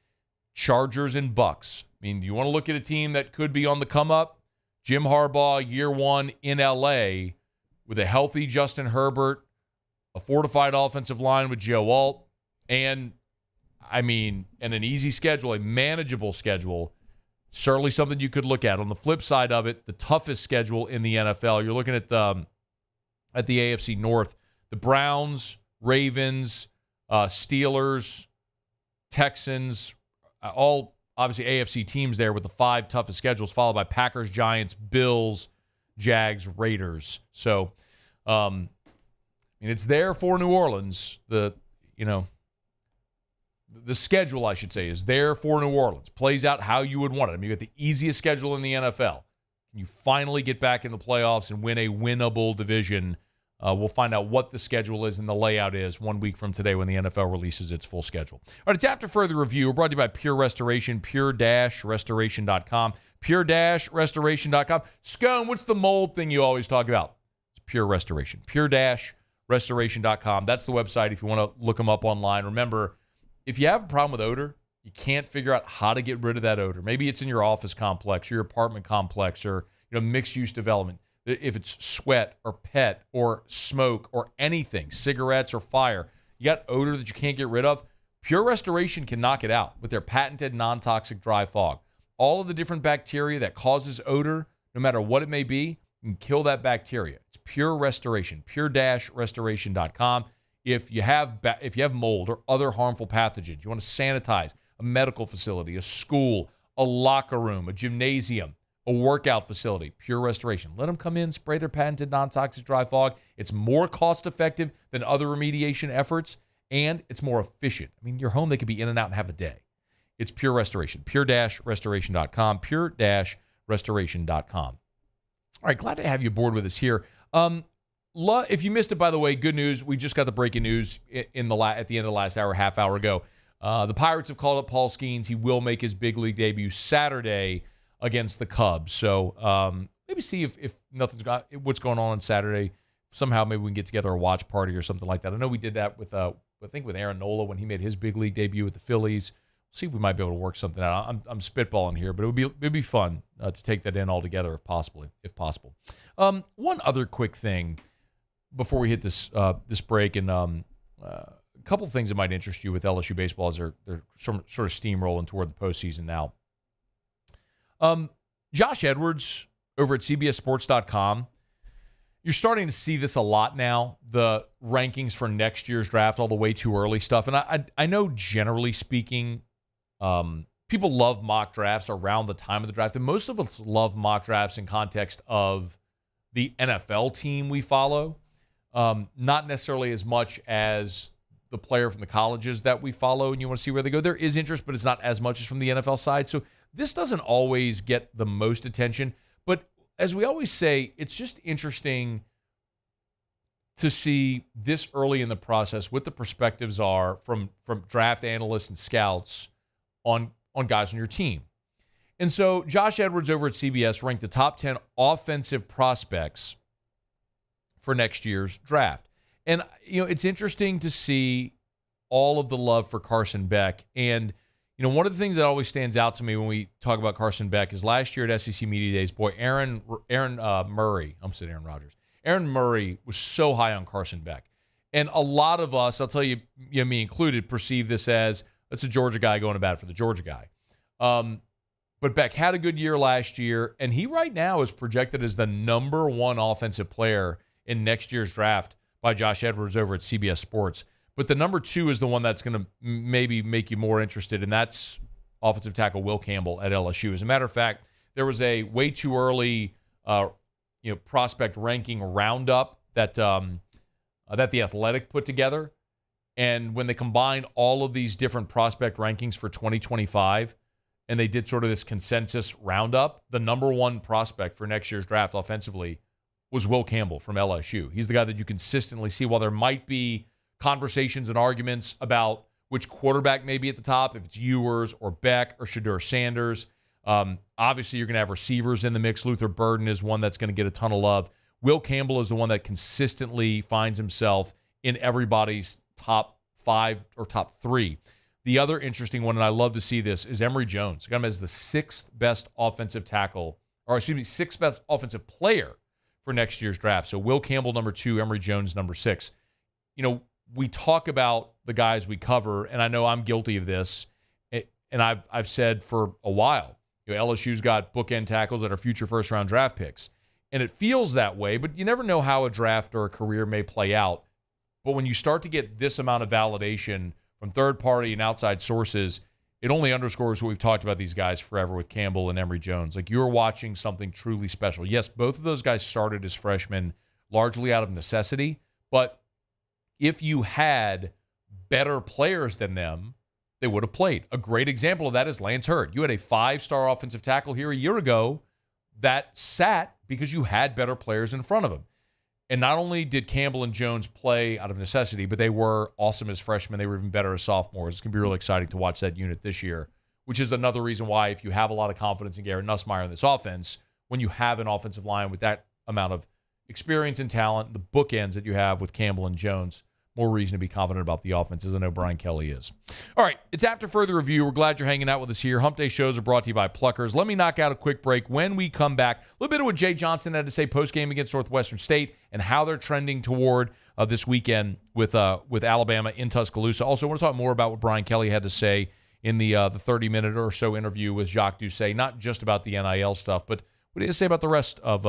Chargers and Bucks. I mean, do you want to look at a team that could be on the come up? Jim Harbaugh, year 1 in LA, with a healthy Justin Herbert, a fortified offensive line with Joe Alt, and an easy schedule, a manageable schedule. Certainly something you could look at. On the flip side of it, the toughest schedule in the NFL, you're looking at the AFC North, the Browns, Ravens, Steelers, Texans, all obviously AFC teams there with the 5 toughest schedules, followed by Packers, Giants, Bills, Jags, Raiders. So, and it's there for New Orleans. The schedule, I should say, is there for New Orleans. Plays out how you would want it. I mean, you got the easiest schedule in the NFL. You finally get back in the playoffs and win a winnable division. We'll find out what the schedule is and the layout is 1 week from today when the NFL releases its full schedule. All right, it's After Further Review. We're brought to you by Pure Restoration, pure-restoration.com, pure-restoration.com. Scone, what's the mold thing you always talk about? It's Pure Restoration, pure-restoration.com. That's the website if you want to look them up online. Remember, if you have a problem with odor, you can't figure out how to get rid of that odor. Maybe it's in your office complex or your apartment complex or mixed-use development. If it's sweat or pet or smoke or anything, cigarettes or fire, you got odor that you can't get rid of, Pure Restoration can knock it out with their patented non-toxic dry fog. All of the different bacteria that causes odor, no matter what it may be, you can kill that bacteria. It's Pure Restoration, pure-restoration.com. If you have mold or other harmful pathogens, you want to sanitize a medical facility, a school, a locker room, a gymnasium, a workout facility, Pure Restoration. Let them come in, spray their patented non-toxic dry fog. It's more cost-effective than other remediation efforts, and it's more efficient. I mean, your home, they could be in and out in half a day. It's Pure Restoration, pure-restoration.com, pure-restoration.com. All right, glad to have you aboard with us here. If you missed it, by the way, good news. We just got the breaking news at the end of the last hour, half hour ago. The Pirates have called up Paul Skeens. He will make his big league debut Saturday against the Cubs. So maybe see if nothing's got what's going on Saturday. Somehow maybe we can get together a watch party or something like that. I know we did that with Aaron Nola when he made his big league debut with the Phillies. See if we might be able to work something out. I'm spitballing here, but it'd be fun to take that in all together if possible. One other quick thing before we hit this break, and a couple of things that might interest you with LSU baseball as they're sort of steamrolling toward the postseason now. Josh Edwards over at CBSSports.com, you're starting to see this a lot now, the rankings for next year's draft, all the way too early stuff. And I know generally speaking, people love mock drafts around the time of the draft, and most of us love mock drafts in context of the NFL team we follow, not necessarily as much as the player from the colleges that we follow and you want to see where they go. There is interest, but it's not as much as from the NFL side. So this doesn't always get the most attention. But as we always say, it's just interesting to see this early in the process what the perspectives are from draft analysts and scouts on guys on your team. And so Josh Edwards over at CBS ranked the top 10 offensive prospects for next year's draft. And, it's interesting to see all of the love for Carson Beck. And, one of the things that always stands out to me when we talk about Carson Beck is last year at SEC Media Days, Aaron Murray, I'm saying Aaron Rodgers. Aaron Murray was so high on Carson Beck. And a lot of us, I'll tell you, me included, perceive this as, it's a Georgia guy going to bat for the Georgia guy. But Beck had a good year last year, and he right now is projected as the number one offensive player in next year's draft by Josh Edwards over at CBS Sports. But the number two is the one that's going to maybe make you more interested, and that's offensive tackle Will Campbell at LSU. As a matter of fact, there was a way too early prospect ranking roundup that The Athletic put together. And when they combined all of these different prospect rankings for 2025, and they did sort of this consensus roundup, the number one prospect for next year's draft offensively was Will Campbell from LSU. He's the guy that you consistently see. While there might be conversations and arguments about which quarterback may be at the top, if it's Ewers or Beck or Shedeur Sanders, obviously you're going to have receivers in the mix. Luther Burden is one that's going to get a ton of love. Will Campbell is the one that consistently finds himself in everybody's top 5 or top 3. The other interesting one, and I love to see this, is Emory Jones. I got him as the 6th best offensive tackle, or excuse me, 6th best offensive player for next year's draft. So Will Campbell, number 2, Emory Jones, number 6. We talk about the guys we cover, and I know I'm guilty of this, and I've said for a while, LSU's got bookend tackles that are future first-round draft picks. And it feels that way, but you never know how a draft or a career may play out. But when you start to get this amount of validation from third-party and outside sources, it only underscores what we've talked about these guys forever with Campbell and Emory Jones. Like, you're watching something truly special. Yes, both of those guys started as freshmen largely out of necessity, but if you had better players than them, they would have played. A great example of that is Lance Hurd. You had a 5-star offensive tackle here a year ago that sat because you had better players in front of him. And not only did Campbell and Jones play out of necessity, but they were awesome as freshmen. They were even better as sophomores. It's going to be really exciting to watch that unit this year, which is another reason why, if you have a lot of confidence in Garrett Nussmeier in this offense, when you have an offensive line with that amount of experience and talent, the bookends that you have with Campbell and Jones, more reason to be confident about the offense, as I know Brian Kelly is. All right, it's after further review. We're glad you're hanging out with us here. Hump Day shows are brought to you by Pluckers. Let me knock out a quick break. When we come back, a little bit of what Jay Johnson had to say post-game against Northwestern State and how they're trending toward this weekend with Alabama in Tuscaloosa. Also, I want to talk more about what Brian Kelly had to say in the 30-minute or so interview with Jacques Doucet, not just about the NIL stuff, but what he had to say about the rest of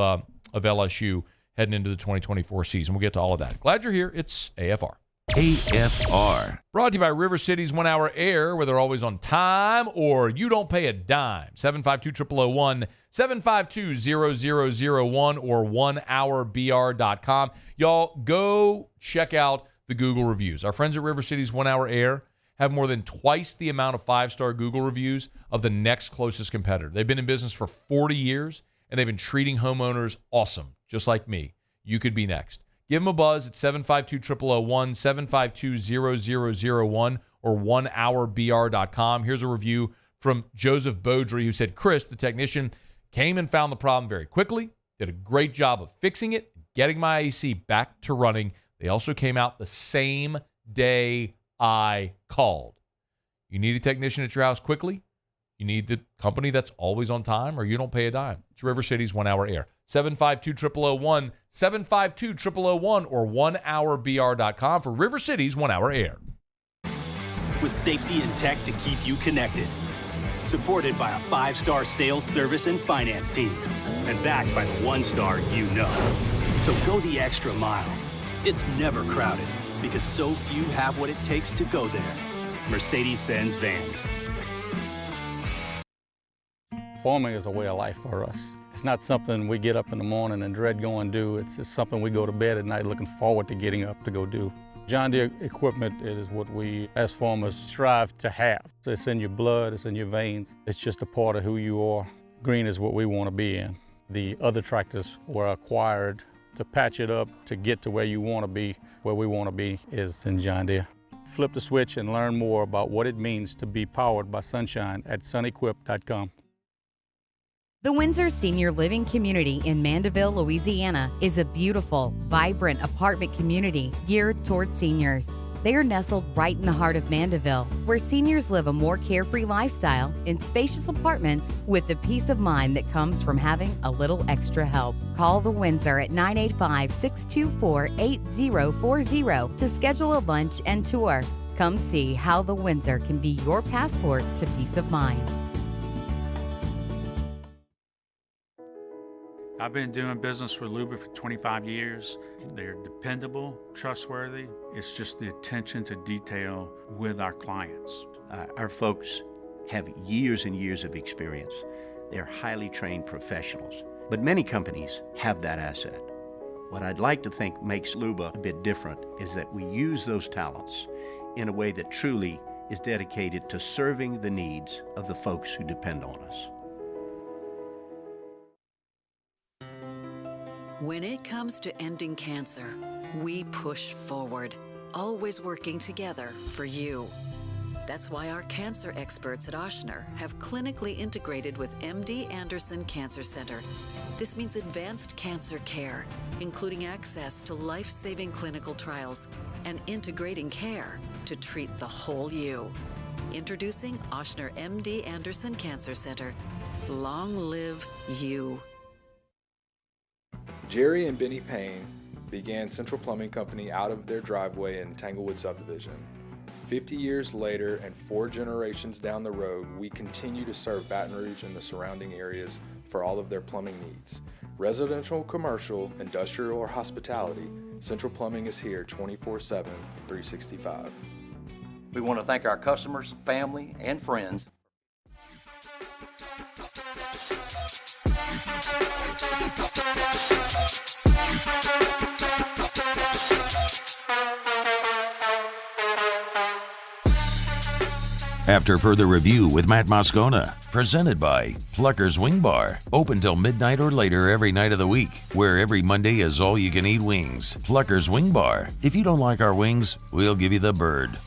LSU heading into the 2024 season. We'll get to all of that. Glad you're here. It's AFR. AFR. Brought to you by River City's 1 Hour Air, where they're always on time or you don't pay a dime. 752-0001, 752-0001, or 1hourbr.com. Y'all, go check out the Google reviews. Our friends at River City's 1 Hour Air have more than twice the amount of 5-star Google reviews of the next closest competitor. They've been in business for 40 years, and they've been treating homeowners awesome, just like me. You could be next. Give them a buzz at 752-0001, 752-0001, or 1hourbr.com. Here's a review from Joseph Beaudry, who said, Chris, the technician, came and found the problem very quickly, did a great job of fixing it, getting my AC back to running. They also came out the same day I called. You need a technician at your house quickly? You need the company that's always on time, or you don't pay a dime. It's River City's 1 Hour Air. 752-0001, 752-0001, or 1hourbr.com for River City's 1 Hour Air. With safety and tech to keep you connected. Supported by a 5-star sales, service, and finance team. And backed by the 1-star you know. So go the extra mile. It's never crowded because so few have what it takes to go there. Mercedes-Benz Vans. Farming is a way of life for us. It's not something we get up in the morning and dread going do. It's just something we go to bed at night looking forward to getting up to go do. John Deere equipment is what we as farmers strive to have. It's in your blood, it's in your veins. It's just a part of who you are. Green is what we want to be in. The other tractors were acquired to patch it up to get to where you want to be. Where we want to be is in John Deere. Flip the switch and learn more about what it means to be powered by sunshine at sunequip.com. The Windsor Senior Living Community in Mandeville, Louisiana is a beautiful, vibrant apartment community geared toward seniors. They are nestled right in the heart of Mandeville, where seniors live a more carefree lifestyle in spacious apartments with the peace of mind that comes from having a little extra help. Call the Windsor at 985-624-8040 to schedule a lunch and tour. Come see how the Windsor can be your passport to peace of mind. I've been doing business with Luba for 25 years. They're dependable, trustworthy. It's just the attention to detail with our clients. Our folks have years and years of experience. They're highly trained professionals, but many companies have that asset. What I'd like to think makes Luba a bit different is that we use those talents in a way that truly is dedicated to serving the needs of the folks who depend on us. When it comes to ending cancer, we push forward, always working together for you. That's why our cancer experts at Ochsner have clinically integrated with MD Anderson Cancer Center. This means advanced cancer care, including access to life-saving clinical trials and integrating care to treat the whole you. Introducing Ochsner MD Anderson Cancer Center. Long live you. Jerry and Benny Payne began Central Plumbing Company out of their driveway in Tanglewood Subdivision. 50 years later and 4 generations down the road, we continue to serve Baton Rouge and the surrounding areas for all of their plumbing needs. Residential, commercial, industrial, or hospitality, Central Plumbing is here 24/7, 365. We want to thank our customers, family, and friends. After further review with Matt Moscona, presented by Pluckers Wing Bar, open till midnight or later every night of the week, where every Monday is all-you-can-eat wings. Pluckers Wing Bar. If you don't like our wings, we'll give you the bird.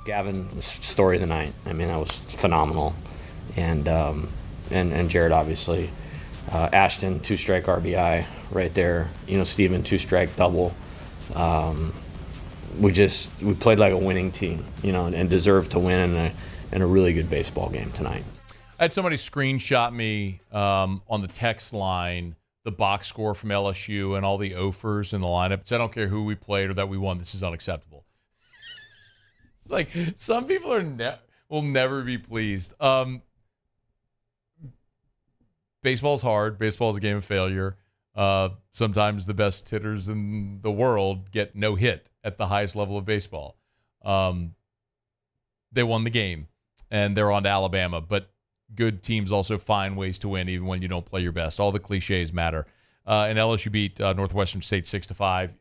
Gavin was story of the night. I mean, that was phenomenal, and Jared obviously, Ashton 2-strike RBI right there. Steven 2-strike double. We played like a winning team, and deserved to win in a really good baseball game tonight. I had somebody screenshot me on the text line the box score from LSU and all the offers in the lineup. So I don't care who we played or that we won. This is unacceptable. It's like some people will never be pleased. Baseball's hard. Baseball is a game of failure. Sometimes the best hitters in the world get no hit at the highest level of baseball. They won the game, and they're on to Alabama. But good teams also find ways to win even when you don't play your best. All the cliches matter. And LSU beat Northwestern State 6-5.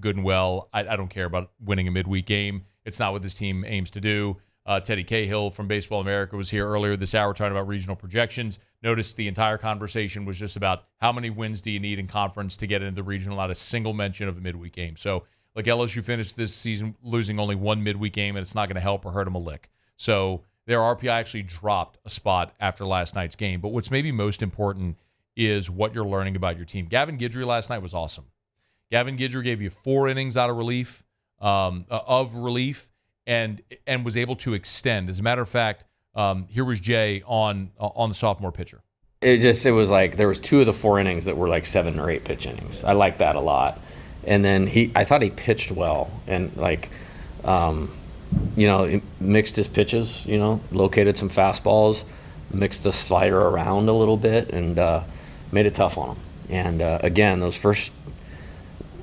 Good and well, I don't care about winning a midweek game. It's not what this team aims to do. Teddy Cahill from Baseball America was here earlier this hour talking about regional projections. Notice the entire conversation was just about how many wins do you need in conference to get into the regional, not a single mention of a midweek game. So, LSU finished this season losing only one midweek game, and it's not going to help or hurt them a lick. So their RPI actually dropped a spot after last night's game. But what's maybe most important is what you're learning about your team. Gavin Guidry last night was awesome. Gavin Guidry gave you 4 innings out of relief, and was able to extend. As a matter of fact, here was Jay on the sophomore pitcher. It was like there was 2 of the 4 innings that were like 7 or 8 pitch innings. I like that a lot. And then I thought he pitched well and he mixed his pitches, located some fastballs, mixed the slider around a little bit, and made it tough on him. And again, those first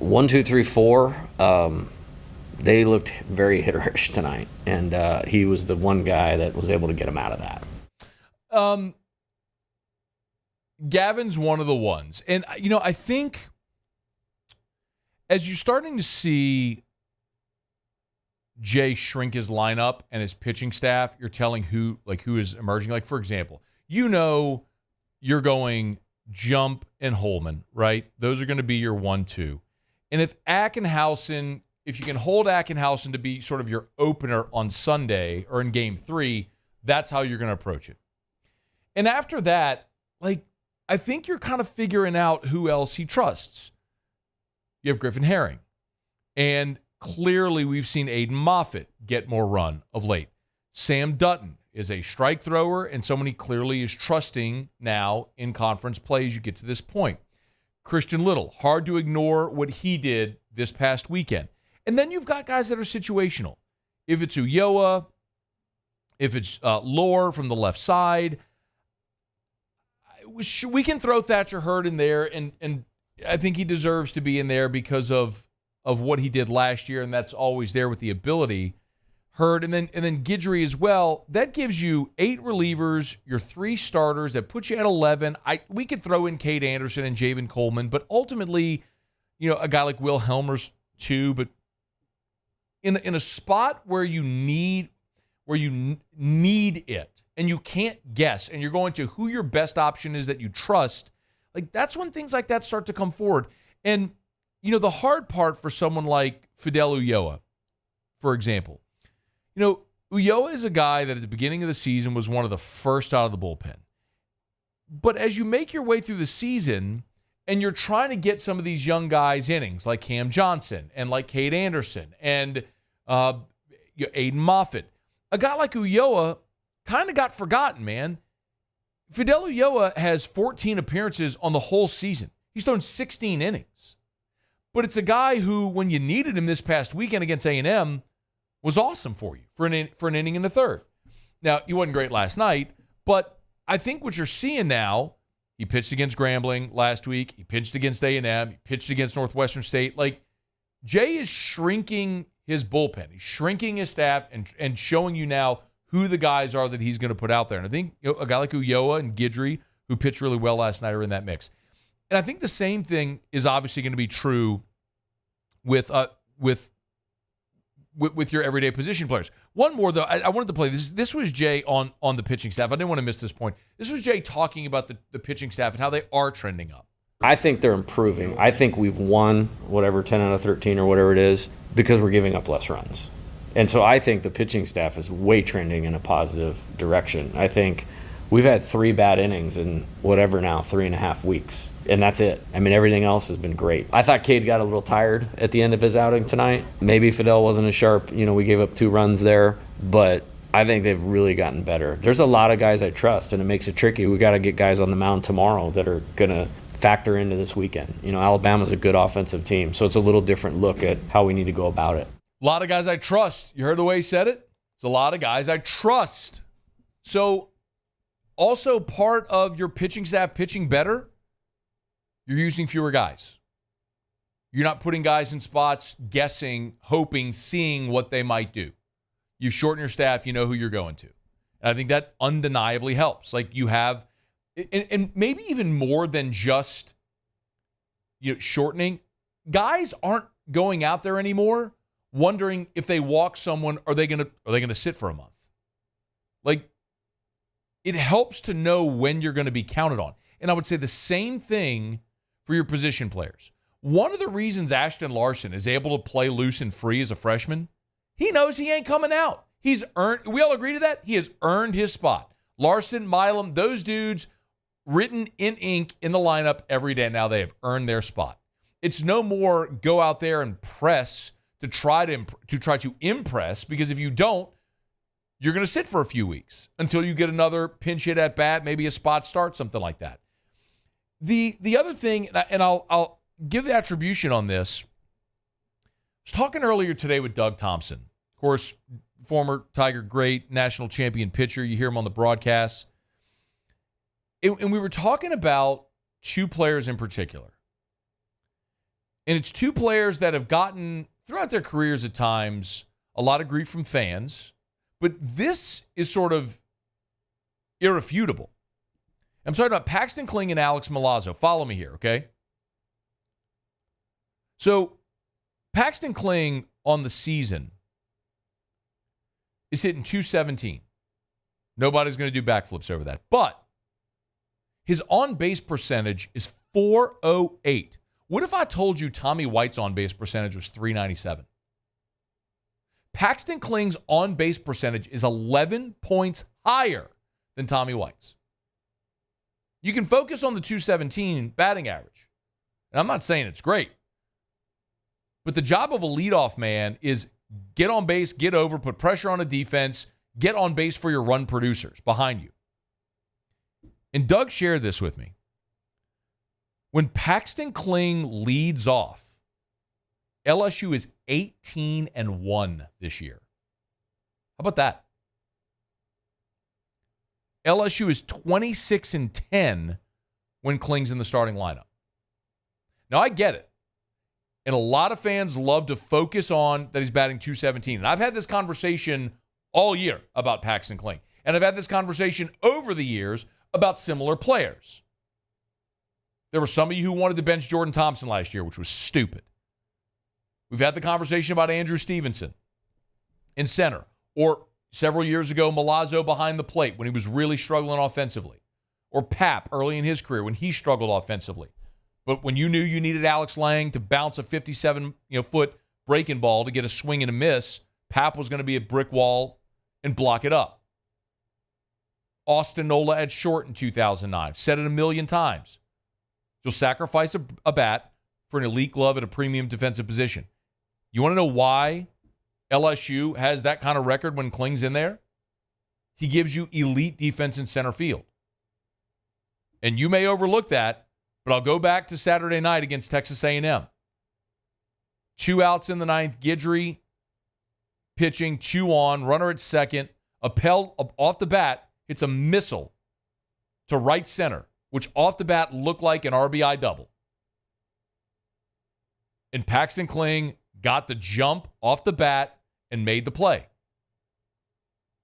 1, 2, 3, 4, they looked very hitterish tonight, and he was the one guy that was able to get him out of that. Gavin's one of the ones. And, I think as you're starting to see Jay shrink his lineup and his pitching staff, you're telling who is emerging. Like, for example, you're going Jump and Holman, right? Those are going to be your 1-2. And if you can hold Ackenhausen to be sort of your opener on Sunday or in Game 3, that's how you're going to approach it. And after that, I think you're kind of figuring out who else he trusts. You have Griffin Herring. And clearly we've seen Aiden Moffitt get more run of late. Sam Dutton is a strike thrower and someone he clearly is trusting now in conference play as you get to this point. Christian Little, hard to ignore what he did this past weekend. And then you've got guys that are situational. If it's Ulloa, if it's Lohr from the left side, we can throw Thatcher Hurd in there, and I think he deserves to be in there because of what he did last year, and that's always there with the ability. Hurd, and then Guidry as well. That gives you 8 relievers, your 3 starters. That puts you at 11. We could throw in Cade Anderson and Javen Coleman, but ultimately, a guy like Will Helmers too. But in a spot where you need it and you can't guess, and you're going to who your best option is that you trust, that's when things like that start to come forward. And the hard part for someone like Fidel Ulloa, for example, Ulloa is a guy that at the beginning of the season was one of the first out of the bullpen. But as you make your way through the season and you're trying to get some of these young guys innings like Cam Johnson and like Cade Anderson and Aiden Moffitt, a guy like Ulloa kind of got forgotten, man. Fidel Ulloa has 14 appearances on the whole season. He's thrown 16 innings. But it's a guy who, when you needed him this past weekend against A&M, was awesome for you for an inning in the third. Now, he wasn't great last night, but I think what you're seeing now He pitched against Grambling last week. He pitched against A&M. He pitched against Northwestern State. Like, Jay is shrinking his bullpen. He's shrinking his staff and showing you now who the guys are that he's going to put out there. And I think a guy like Ulloa and Guidry, who pitched really well last night, are in that mix. And I think the same thing is obviously going to be true with your everyday position players. One more, though, I wanted to play this. This was Jay on the pitching staff. I didn't want to miss this point. This was Jay talking about the pitching staff and how they are trending up. I think they're improving. I think we've won, 10 out of 13 or whatever it is, because we're giving up less runs. And so I think the pitching staff is way trending in a positive direction. I think we've had 3 bad innings in 3.5 weeks. And that's it. I mean, everything else has been great. I thought Cade got a little tired at the end of his outing tonight. Maybe Fidel wasn't as sharp. We gave up 2 runs there. But I think they've really gotten better. There's a lot of guys I trust, and it makes it tricky. We got to get guys on the mound tomorrow that are going to factor into this weekend. Alabama's a good offensive team, so it's a little different look at how we need to go about it. A lot of guys I trust. You heard the way he said it? It's a lot of guys I trust. So also part of your pitching staff pitching better, you're using fewer guys. You're not putting guys in spots, guessing, hoping, seeing what they might do. You've shortened your staff. You know who you're going to. And I think that undeniably helps. Like you have, and maybe even more than just shortening. Guys aren't going out there anymore wondering if they walk someone, are they gonna sit for a month? Like, it helps to know when you're going to be counted on. And I would say the same thing for your position players. One of the reasons Ashton Larson is able to play loose and free as a freshman, he knows he ain't coming out. He's earned, we all agree to that? He has earned his spot. Larson, Milam, those dudes written in ink in the lineup every day now. They have earned their spot. It's no more go out there and press to try to impress, because if you don't, you're going to sit for a few weeks until you get another pinch hit at bat, maybe a spot start, something like that. The other thing, and I'll give the attribution on this. I was talking earlier today with Doug Thompson, of course, former Tiger great, national champion pitcher. You hear him on the broadcast. And we were talking about 2 players in particular. And it's 2 players that have gotten, throughout their careers at times, a lot of grief from fans. But this is sort of irrefutable. I'm talking about Paxton Kling and Alex Milazzo. Follow me here, okay? So, Paxton Kling on the season is hitting .217. Nobody's going to do backflips over that. But his on-base percentage is .408. What if I told you Tommy White's on-base percentage was .397? Paxton Kling's on-base percentage is 11 points higher than Tommy White's. You can focus on the .217 batting average. And I'm not saying it's great. But the job of a leadoff man is get on base, get over, put pressure on a defense, get on base for your run producers behind you. And Doug shared this with me. When Paxton Kling leads off, LSU is 18-1 this year. How about that? LSU is 26-10 when Kling's in the starting lineup. Now, I get it. And a lot of fans love to focus on that he's batting .217. And I've had this conversation all year about Paxton Kling. And I've had this conversation over the years about similar players. There were some of you who wanted to bench Jordan Thompson last year, which was stupid. We've had the conversation about Andrew Stevenson in center, or several years ago, Milazzo behind the plate when he was really struggling offensively, or Pap early in his career when he struggled offensively. But when you knew you needed Alex Lang to bounce a 57-foot breaking ball to get a swing and a miss, Pap was going to be a brick wall and block it up. Austin Nola at short in 2009. Said it a million times. You'll sacrifice a bat for an elite glove at a premium defensive position. You want to know why LSU has that kind of record when Kling's in there? He gives you elite defense in center field. And you may overlook that, but I'll go back to Saturday night against Texas A&M. 2 outs in the ninth. Guidry pitching, 2 on, runner at second. Appel off the bat hits a missile to right center which off the bat looked like an RBI double. And Paxton Kling got the jump off the bat and made the play.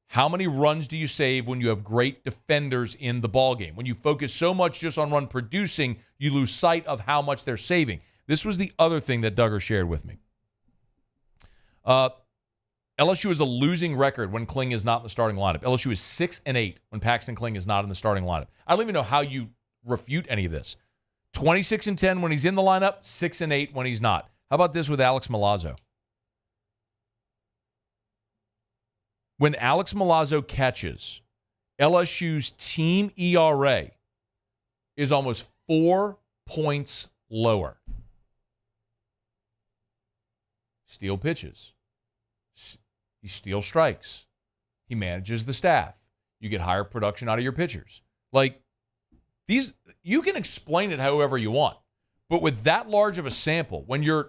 How many runs do you save when you have great defenders in the ballgame? When you focus so much just on run producing, you lose sight of how much they're saving. This was the other thing that Duggar shared with me. LSU is a losing record when Kling is not in the starting lineup. LSU is 6-8 when Paxton Kling is not in the starting lineup. I don't even know how you refute any of this. 26-10 when he's in the lineup, 6-8 when he's not. How about this with Alex Milazzo? When Alex Milazzo catches, LSU's team ERA is almost 4 points lower. Steal pitches. He steals strikes. He manages the staff. You get higher production out of your pitchers. Like, these, you can explain it however you want. But with that large of a sample, when you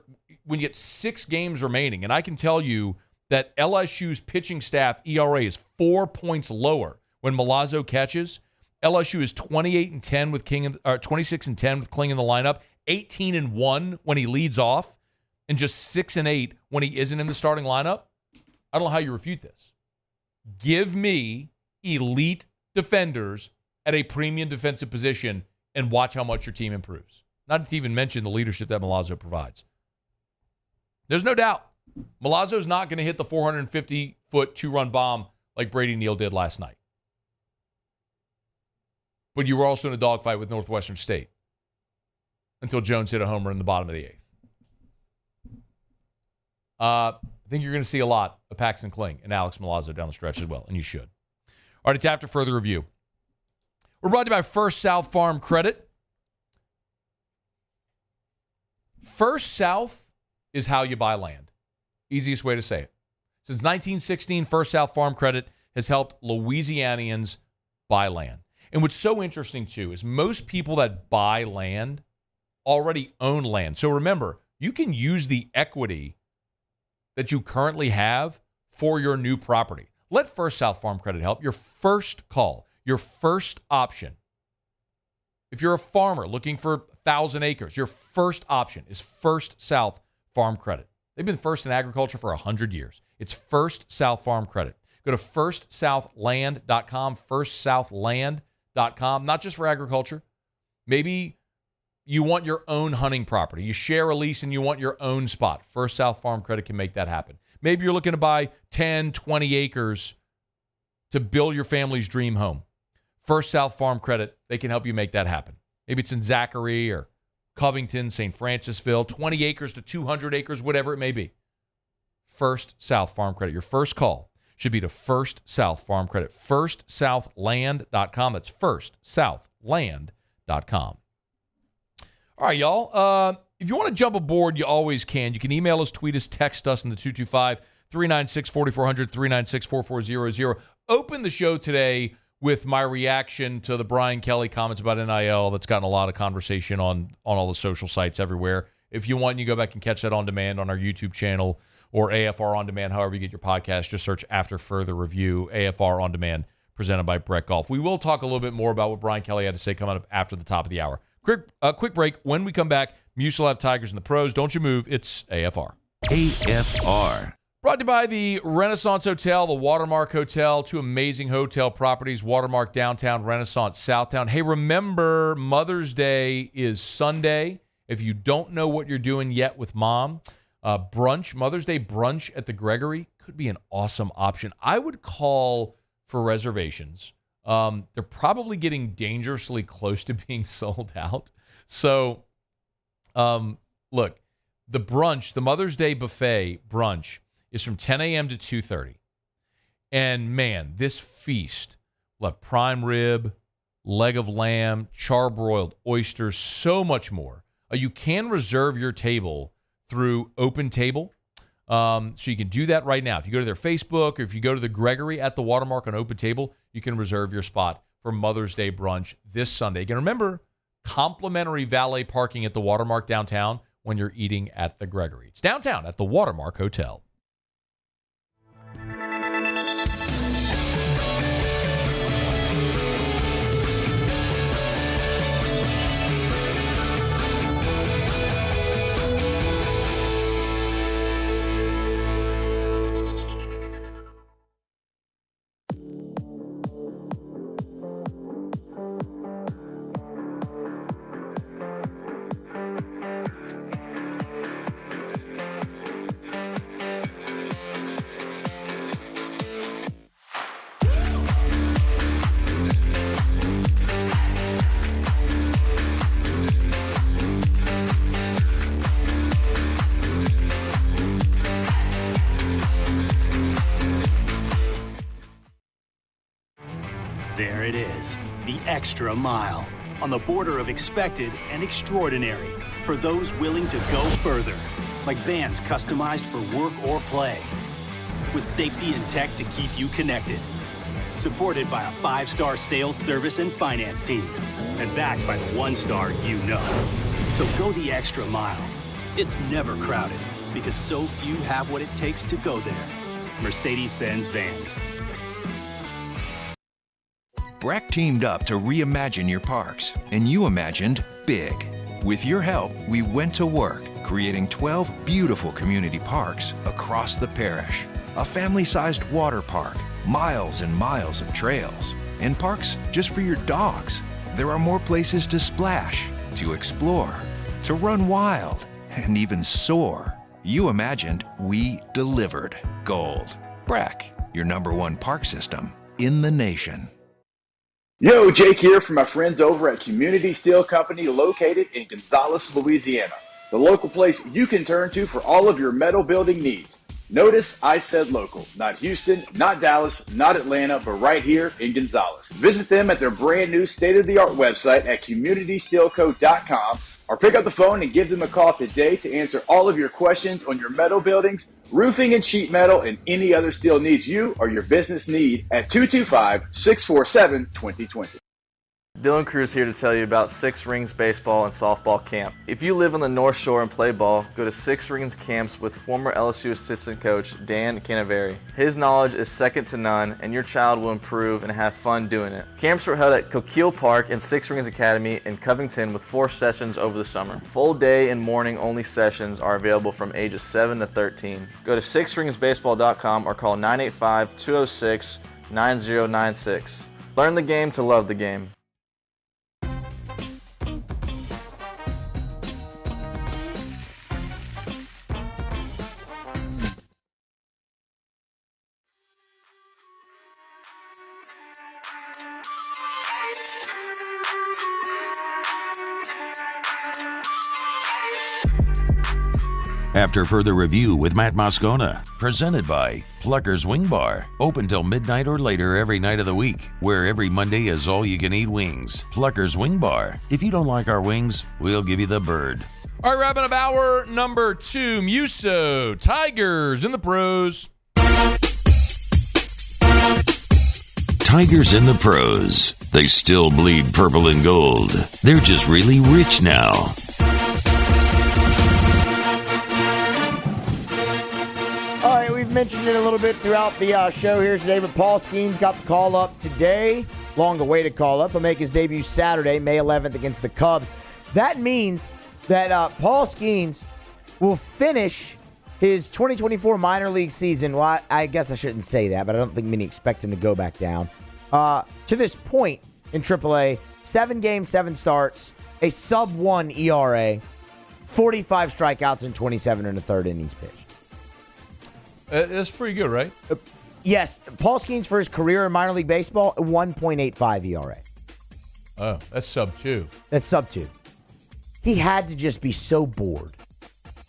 get 6 games remaining, and I can tell you that LSU's pitching staff ERA is 4 points lower when Milazzo catches. LSU is 28-10 with 26-10 with Kling in the lineup, 18-1 when he leads off, and just 6-8 when he isn't in the starting lineup. I don't know how you refute this. Give me elite defenders at a premium defensive position and watch how much your team improves. Not to even mention the leadership that Milazzo provides. There's no doubt. Milazzo's not going to hit the 450-foot 2-run bomb like Brady Neal did last night. But you were also in a dogfight with Northwestern State until Jones hit a homer in the bottom of the 8th. I think you're going to see a lot of Paxton Kling and Alex Milazzo down the stretch as well, and you should. All right, it's after further review. We're brought to you by First South Farm Credit. First South is how you buy land. Easiest way to say it. Since 1916, First South Farm Credit has helped Louisianians buy land. And what's so interesting, too, is most people that buy land already own land. So remember, you can use the equity that you currently have for your new property. Let First South Farm Credit help. Your first call, your first option. If you're a farmer looking for 1,000 acres, your first option is First South Farm Credit. They've been first in agriculture for 100 years. It's First South Farm Credit. Go to firstsouthland.com, firstsouthland.com, not just for agriculture. Maybe you want your own hunting property. You share a lease and you want your own spot. First South Farm Credit can make that happen. Maybe you're looking to buy 10, 20 acres to build your family's dream home. First South Farm Credit, they can help you make that happen. Maybe it's in Zachary or Covington, St. Francisville, 20 acres to 200 acres, whatever it may be. First South Farm Credit. Your first call should be to First South Farm Credit. firstsouthland.com. That's firstsouthland.com. All right, y'all. If you want to jump aboard, you always can. You can email us, tweet us, text us in the 225-396-4400, 396-4400. Open the show today with my reaction to the Brian Kelly comments about NIL that's gotten a lot of conversation on all the social sites everywhere. If you want, you go back and catch that on demand on our YouTube channel or AFR On Demand, however you get your podcast. Just search After Further Review, AFR On Demand, presented by Brett Golf. We will talk a little bit more about what Brian Kelly had to say coming up after the top of the hour. Quick break. When we come back, Muse will have Tigers and the Pros. Don't you move. It's AFR. AFR. Brought to you by the Renaissance Hotel, the Watermark Hotel, 2 amazing hotel properties, Watermark Downtown, Renaissance Southtown. Hey, remember, Mother's Day is Sunday. If you don't know what you're doing yet with Mom, brunch, Mother's Day brunch at the Gregory could be an awesome option. I would call for reservations. They're probably getting dangerously close to being sold out. So, look, the brunch, the Mother's Day buffet brunch, is from 10 a.m. to 2:30. And, man, this feast will have prime rib, leg of lamb, charbroiled oysters, so much more. You can reserve your table through Open Table. So you can do that right now. If you go to their Facebook or if you go to the Gregory at the Watermark on Open Table, you can reserve your spot for Mother's Day brunch this Sunday. Again, remember, complimentary valet parking at the Watermark downtown when you're eating at the Gregory. It's downtown at the Watermark Hotel. There it is, the extra mile, on the border of expected and extraordinary for those willing to go further, like vans customized for work or play, with safety and tech to keep you connected. Supported by a 5-star sales, service, and finance team, and backed by the 1-star you know. So go the extra mile. It's never crowded, because so few have what it takes to go there. Mercedes-Benz Vans. Breck teamed up to reimagine your parks, and you imagined big. With your help, we went to work, creating 12 beautiful community parks across the parish. A family-sized water park, miles and miles of trails, and parks just for your dogs. There are more places to splash, to explore, to run wild, and even soar. You imagined, we delivered. Gold. Breck, your #1 park system in the nation. Yo, Jake here from my friends over at Community Steel Company located in Gonzales, Louisiana. The local place you can turn to for all of your metal building needs. Notice I said local, not Houston, not Dallas, not Atlanta, but right here in Gonzales. Visit them at their brand new state-of-the-art website at communitysteelco.com or pick up the phone and give them a call today to answer all of your questions on your metal buildings, roofing and sheet metal, and any other steel needs you or your business need at 225-647-2020. Dylan Cruz here to tell you about Six Rings Baseball and Softball Camp. If you live on the North Shore and play ball, go to Six Rings Camps with former LSU assistant coach Dan Canaveri. His knowledge is second to none, and your child will improve and have fun doing it. Camps are held at Coquille Park and Six Rings Academy in Covington with 4 sessions over the summer. Full day and morning only sessions are available from ages 7 to 13. Go to sixringsbaseball.com or call 985-206-9096. Learn the game to love the game. After further review with Matt Moscona, presented by Pluckers Wing Bar, open till midnight or later every night of the week, where every Monday is all-you-can-eat wings. Pluckers Wing Bar. If you don't like our wings, we'll give you the bird. All right, wrapping up hour number 2, Muso, Tigers in the pros. Tigers in the pros. They still bleed purple and gold. They're just really rich now. All right, we've mentioned it a little bit throughout the show here today, but Paul Skeens got the call up today. Long-awaited call up. He'll make his debut Saturday, May 11th against the Cubs. That means that Paul Skeens will finish his 2024 minor league season. Well, I guess I shouldn't say that, but I don't think many expect him to go back down. To this point in AAA, 7 games, 7 starts, a sub-1 ERA, 45 strikeouts, and 27 in the third innings pitched. That's pretty good, right? Yes. Paul Skeens for his career in minor league baseball, 1.85 ERA. Oh, that's sub-2. That's sub-2. He had to just be so bored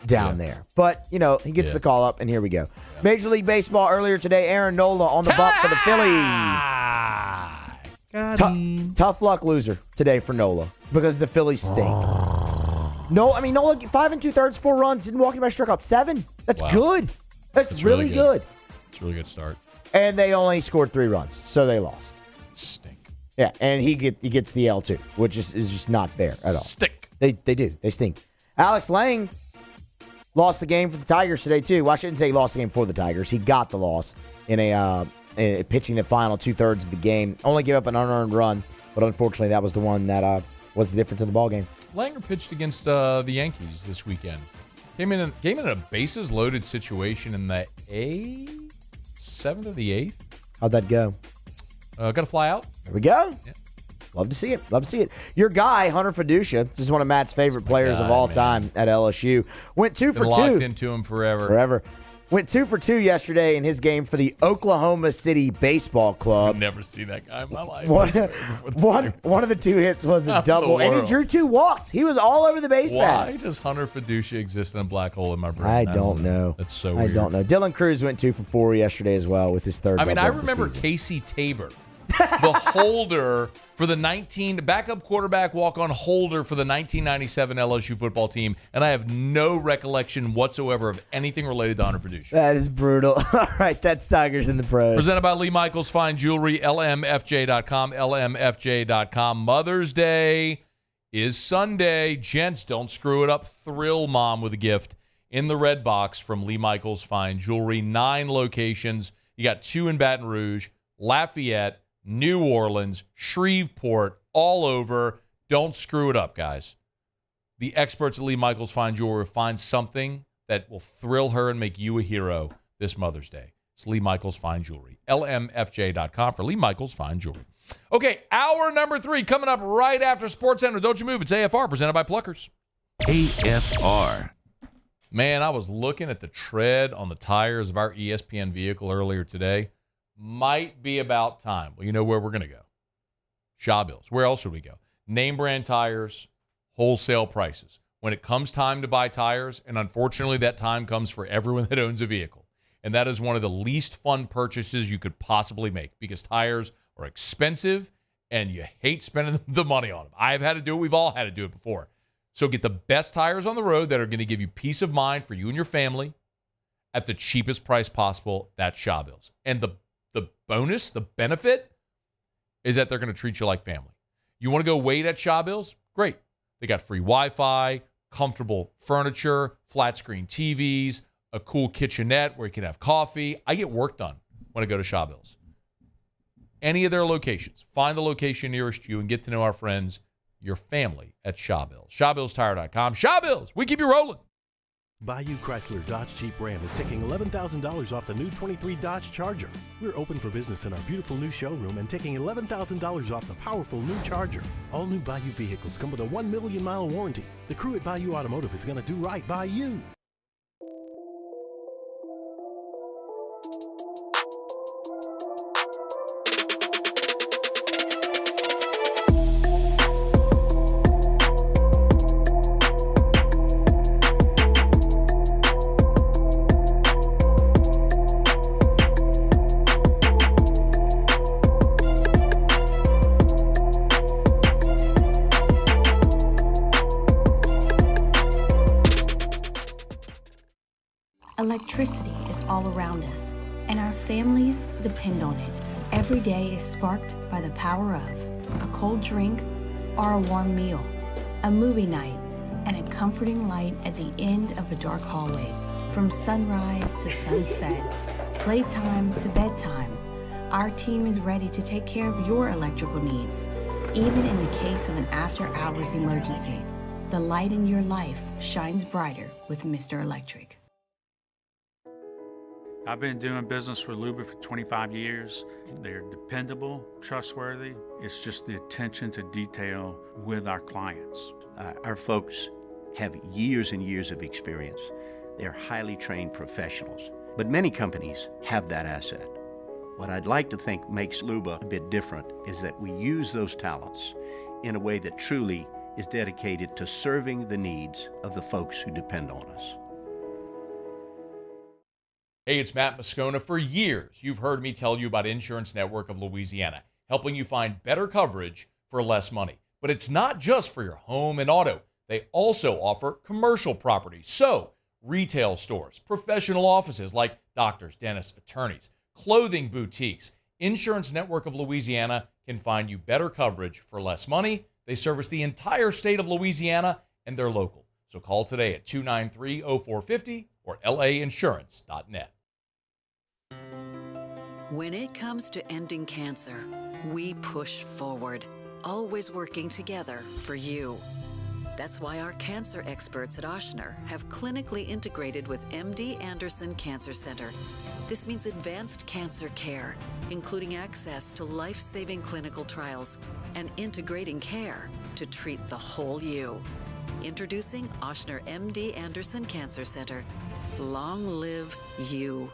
down there. But, you know, he gets the call up, and here we go. Yeah. Major League Baseball earlier today, Aaron Nola on the bump for the Phillies. Tough luck loser today for Nola because the Phillies stink. Nola 5 2/3, 4 runs, didn't walk anybody, struck out 7. That's good. That's really good. It's a really good start. And they only scored 3 runs, so they lost. Stink. Yeah, and he gets the L too, which is just not fair at all. Stink. They do. They stink. Alex Lang lost the game for the Tigers today too. Well, I shouldn't say he lost the game for the Tigers. He got the loss in pitching the final 2/3 of the game. Only gave up an unearned run, but unfortunately that was the one that was the difference in the ball game. Langer pitched against the Yankees this weekend. Came in a bases loaded situation in the 7th or the 8th. How'd that go? Got to fly out. There we go. Yeah. Love to see it. Your guy, Hunter Fiducia, this is one of Matt's favorite players of all time at LSU, went 2 for 2. Locked into him forever. Went 2 for 2 yesterday in his game for the Oklahoma City Baseball Club. I've never seen that guy in my life. One of the 2 hits was a double, and he drew 2 walks. He was all over the base paths. Why does Hunter Fiducia exist in a black hole in my brain? I don't know. That's so weird. I don't know. Dylan Cruz went 2 for 4 yesterday as well with his third. I remember Casey Tabor. the holder for the backup quarterback walk-on holder for the 1997 LSU football team, and I have no recollection whatsoever of anything related to Hunter Fiducia. That is brutal. All right, that's Tigers in the Pros. Presented by Lee Michaels Fine Jewelry, lmfj.com, lmfj.com. Mother's Day is Sunday. Gents, don't screw it up. Thrill mom with a gift in the red box from Lee Michaels Fine Jewelry. 9 locations. You got 2 in Baton Rouge, Lafayette, New Orleans, Shreveport, all over. Don't screw it up, guys. The experts at Lee Michaels Fine Jewelry will find something that will thrill her and make you a hero this Mother's Day. It's Lee Michaels Fine Jewelry. lmfj.com for Lee Michaels Fine Jewelry. Okay, hour number 3 coming up right after SportsCenter. Don't you move. It's AFR presented by Pluckers. AFR. Man, I was looking at the tread on the tires of our ESPN vehicle earlier today. Might be about time. Well, you know where we're going to go. Shawbills. Where else would we go? Name brand tires, wholesale prices. When it comes time to buy tires, and unfortunately that time comes for everyone that owns a vehicle, and that is one of the least fun purchases you could possibly make because tires are expensive and you hate spending the money on them. I've had to do it. We've all had to do it before. So get the best tires on the road that are going to give you peace of mind for you and your family at the cheapest price possible. That's Shawbills. And the bonus, the benefit, is that they're going to treat you like family. You want to go wait at Shawbills? Great. They got free Wi-Fi, comfortable furniture, flat screen TVs, a cool kitchenette where you can have coffee. I get work done when I go to Shawbills. Any of their locations. Find the location nearest you and get to know our friends, your family at Shawbills. ShawBillsTire.com. Shawbills, we keep you rolling. Bayou Chrysler Dodge Jeep Ram is taking $11,000 off the new 23 Dodge Charger. We're open for business in our beautiful new showroom and taking $11,000 off the powerful new Charger. All new Bayou vehicles come with a 1 million mile warranty. The crew at Bayou Automotive is going to do right by you. Electricity is all around us, and our families depend on it. Every day is sparked by the power of a cold drink or a warm meal, a movie night, and a comforting light at the end of a dark hallway. From sunrise to sunset, playtime to bedtime, our team is ready to take care of your electrical needs. Even in the case of an after-hours emergency, the light in your life shines brighter with Mr. Electric. I've been doing business with Luba for 25 years. They're dependable, trustworthy. It's just the attention to detail with our clients. Our folks have years and years of experience. They're highly trained professionals, but many companies have that asset. What I'd like to think makes Luba a bit different is that we use those talents in a way that truly is dedicated to serving the needs of the folks who depend on us. Hey, it's Matt Moscona. For years, you've heard me tell you about Insurance Network of Louisiana, helping you find better coverage for less money. But it's not just for your home and auto. They also offer commercial property. So, retail stores, professional offices like doctors, dentists, attorneys, clothing boutiques. Insurance Network of Louisiana can find you better coverage for less money. They service the entire state of Louisiana, and they're local. So call today at 293-0450 or lainsurance.net. When it comes to ending cancer, we push forward, always working together for you. That's why our cancer experts at Oshner have clinically integrated with MD Anderson Cancer Center. This means advanced cancer care, including access to life-saving clinical trials and integrating care to treat the whole you. Introducing Oshner MD Anderson Cancer Center. Long live you.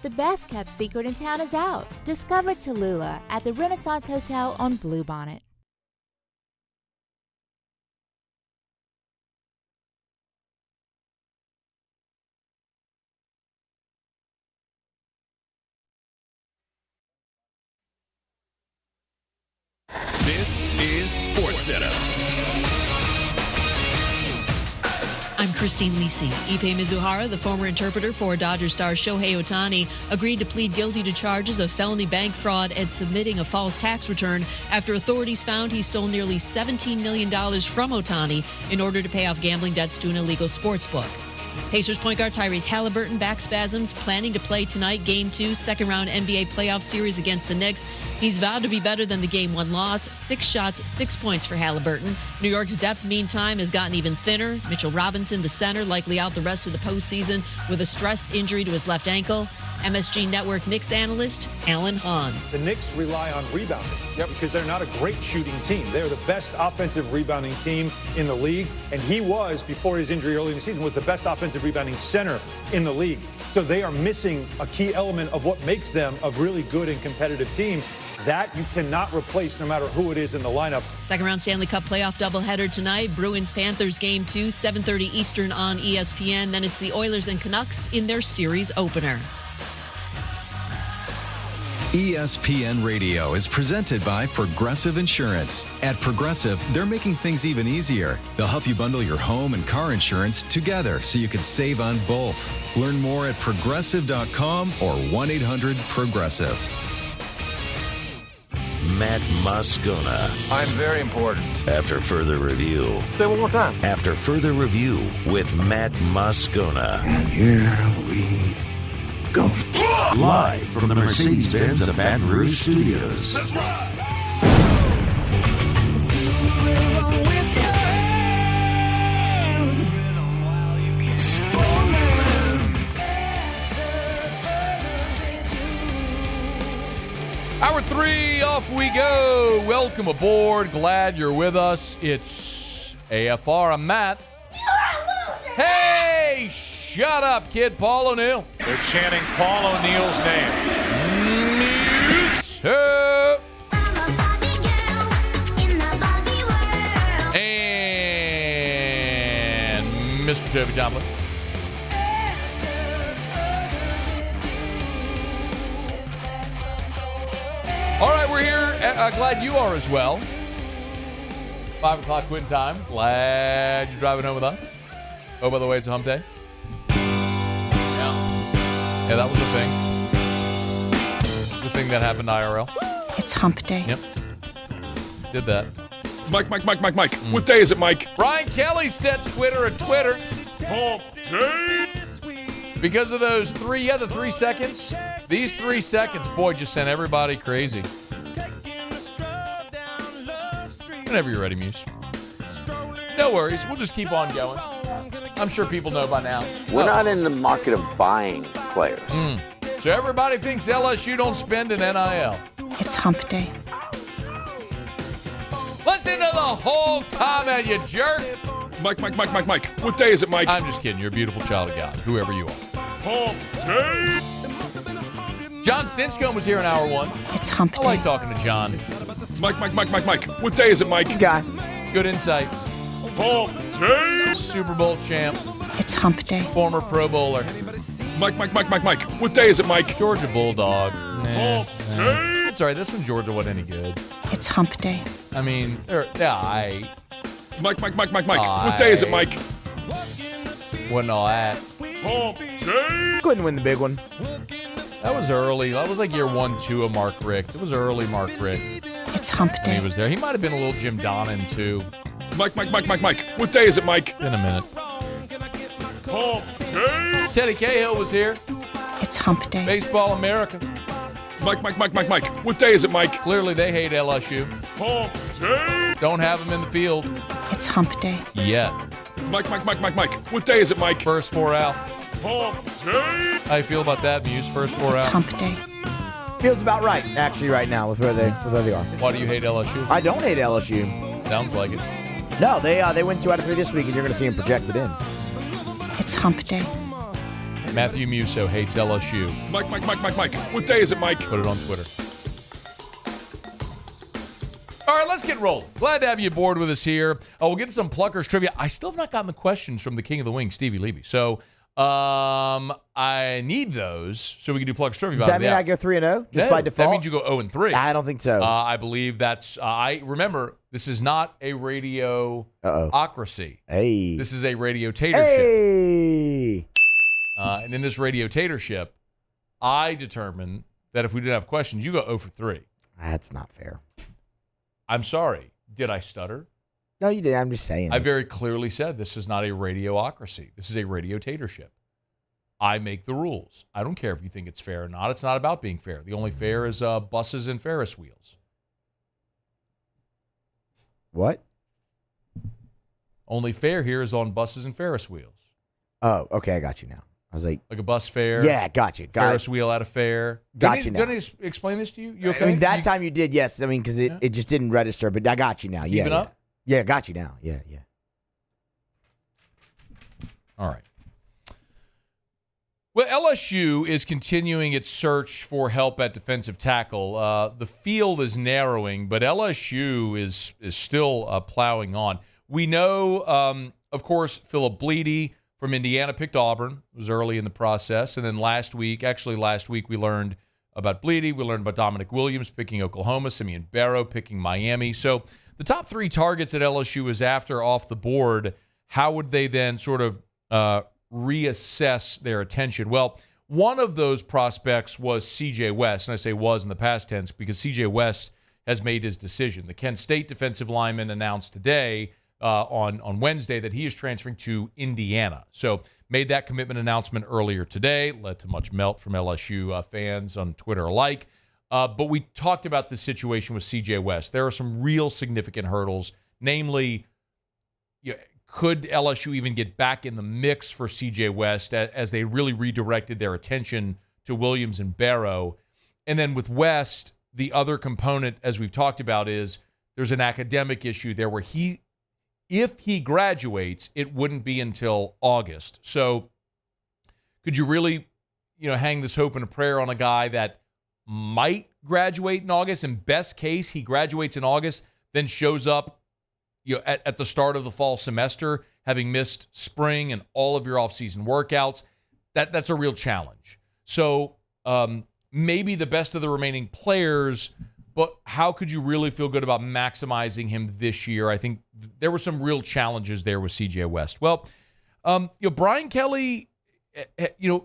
The best kept secret in town is out. Discover Tallulah at the Renaissance Hotel on Bluebonnet. This is SportsCenter. I'm Christine Lisi. Ipe Mizuhara, the former interpreter for Dodgers star Shohei Ohtani, agreed to plead guilty to charges of felony bank fraud and submitting a false tax return after authorities found he stole nearly $17 million from Ohtani in order to pay off gambling debts to an illegal sports book. Pacers point guard Tyrese Halliburton, back spasms, planning to play tonight Game 2, second-round NBA playoff series against the Knicks. He's vowed to be better than the Game 1 loss. 6 shots, 6 points for Halliburton. New York's depth, meantime, has gotten even thinner. Mitchell Robinson, the center, likely out the rest of the postseason with a stress injury to his left ankle. MSG Network Knicks analyst Alan Hahn. The Knicks rely on rebounding because they're not a great shooting team. They're the best offensive rebounding team in the league, and he was, before his injury early in the season, was the best offensive rebounding center in the league. So they are missing a key element of what makes them a really good and competitive team. That you cannot replace no matter who it is in the lineup. Second-round Stanley Cup playoff doubleheader tonight. Bruins-Panthers Game 2, 7:30 Eastern on ESPN. Then it's the Oilers and Canucks in their series opener. ESPN Radio is presented by Progressive Insurance. At Progressive, they're making things even easier. They'll help you bundle your home and car insurance together so you can save on both. Learn more at progressive.com or 1-800-PROGRESSIVE. Matt Moscona. I'm very important. After further review. Say it one more time. After further review with Matt Moscona. And here we go. Live from the Mercedes-Benz of Baton Rouge studios. Let's ride. Hour 3, off we go. Welcome aboard. Glad you're with us. It's AFR. I'm Matt. You're a loser. Hey, shut up, kid. Paul O'Neill. They're chanting Paul O'Neill's name. And Mr. Toby Tomlin. All right, we're here. Glad you are as well. 5 o'clock quitting time. Glad you're driving home with us. Oh, by the way, it's a hump day. Yeah, that was a thing. The thing that happened to IRL. It's hump day. Yep. Did that. Mike. What day is it, Mike? Brian Kelly set Twitter a Twitter. Hump day. Because of those the 3 seconds. These 3 seconds, boy, just sent everybody crazy. Whenever you're ready, Muse. No worries. We'll just keep on going. I'm sure people know by now. We're not in the market of buying players. So everybody thinks LSU don't spend an NIL. It's hump day. Listen to the whole comment, you jerk. Mike. What day is it, Mike? I'm just kidding. You're a beautiful child of God, whoever you are. Hump day. John Stinchcomb was here in hour 1. It's hump day. I like talking to John. Mike. What day is it, Mike? This guy. Good insights. Hump day. Super Bowl champ. It's hump day. Former Pro Bowler. Mike. What day is it, Mike? Georgia Bulldog. Hump day. It's all right. This one, Georgia wasn't any good. It's hump day. I mean, Mike. What day is it, Mike? Wasn't all that. Hump day. Couldn't win the big one. That was early. That was like year 1-2 of Mark Richt. It was early Mark Richt. It's hump day. He was there. He might have been a little Jim Donnan, too. Mike. What day is it, Mike? In a minute. Hump day. Teddy Cahill was here. It's hump day. Baseball America. Mike. What day is it, Mike? Clearly they hate LSU. Hump day. Don't have them in the field. It's hump day. Yet. Mike. What day is it, Mike? First 4 out. Hump day. How you feel about that, Muse? First 4 It's out. hump day. Feels about right, actually, right now with where they are. Why do you hate LSU? I don't hate LSU. Sounds like it. No, they went 2 out of 3 this week, and you're going to see them projected in. It's hump day. Matthew Musso hates LSU. Mike. What day is it, Mike? Put it on Twitter. All right, let's get rolling. Glad to have you aboard with us here. We'll get to some Pluckers trivia. I still have not gotten the questions from the King of the Wing, Stevie Levy. So I need those so we can do Pluckers Trivia. Does that mean I go 3-0 just by default? That means you go 0-3. I don't think so. I believe that's. I remember this is not a radio-ocracy. Hey, this is a radio-tatorship. Hey, and in this radio-tatorship, I determined that if we didn't have questions, you go 0-3. That's not fair. I'm sorry. Did I stutter? No, you didn't. I'm just saying. I very clearly said this is not a radio-ocracy. This is a radio-tatorship. I make the rules. I don't care if you think it's fair or not. It's not about being fair. The only fair is buses and Ferris wheels. What? Only fair here is on buses and Ferris wheels. Oh, okay. I got you now. I was like a bus fare. Yeah, got you. Ferris wheel at a fair. Got you now. Did I explain this to you? You okay? I mean, that time you did, yes. I mean, because it just didn't register, but I got you now. Keeping up? Yeah, got you now. Yeah. All right. Well, LSU is continuing its search for help at defensive tackle. The field is narrowing, but LSU is still plowing on. We know, of course, Philip Bleedy from Indiana picked Auburn. It was early in the process. And then last week, we learned about Bleedy. We learned about Dominic Williams picking Oklahoma, Simeon Barrow picking Miami. So the top three targets that LSU is after off the board, how would they then sort of reassess their attention? Well, one of those prospects was C.J. West, and I say was in the past tense because C.J. West has made his decision. The Kent State defensive lineman announced today on Wednesday that he is transferring to Indiana. So made that commitment announcement earlier today, led to much melt from LSU fans on Twitter alike. But we talked about this situation with C.J. West. There are some real significant hurdles, namely, could LSU even get back in the mix for C.J. West as they really redirected their attention to Williams and Barrow? And then with West, the other component, as we've talked about, is there's an academic issue there where if he graduates, it wouldn't be until August. So could you really, hang this hope and a prayer on a guy that might graduate in August? In best case, he graduates in August, then shows up at the start of the fall semester, having missed spring and all of your offseason workouts. That's a real challenge. So maybe the best of the remaining players, but how could you really feel good about maximizing him this year? I think there were some real challenges there with C.J. West. Well, Brian Kelly,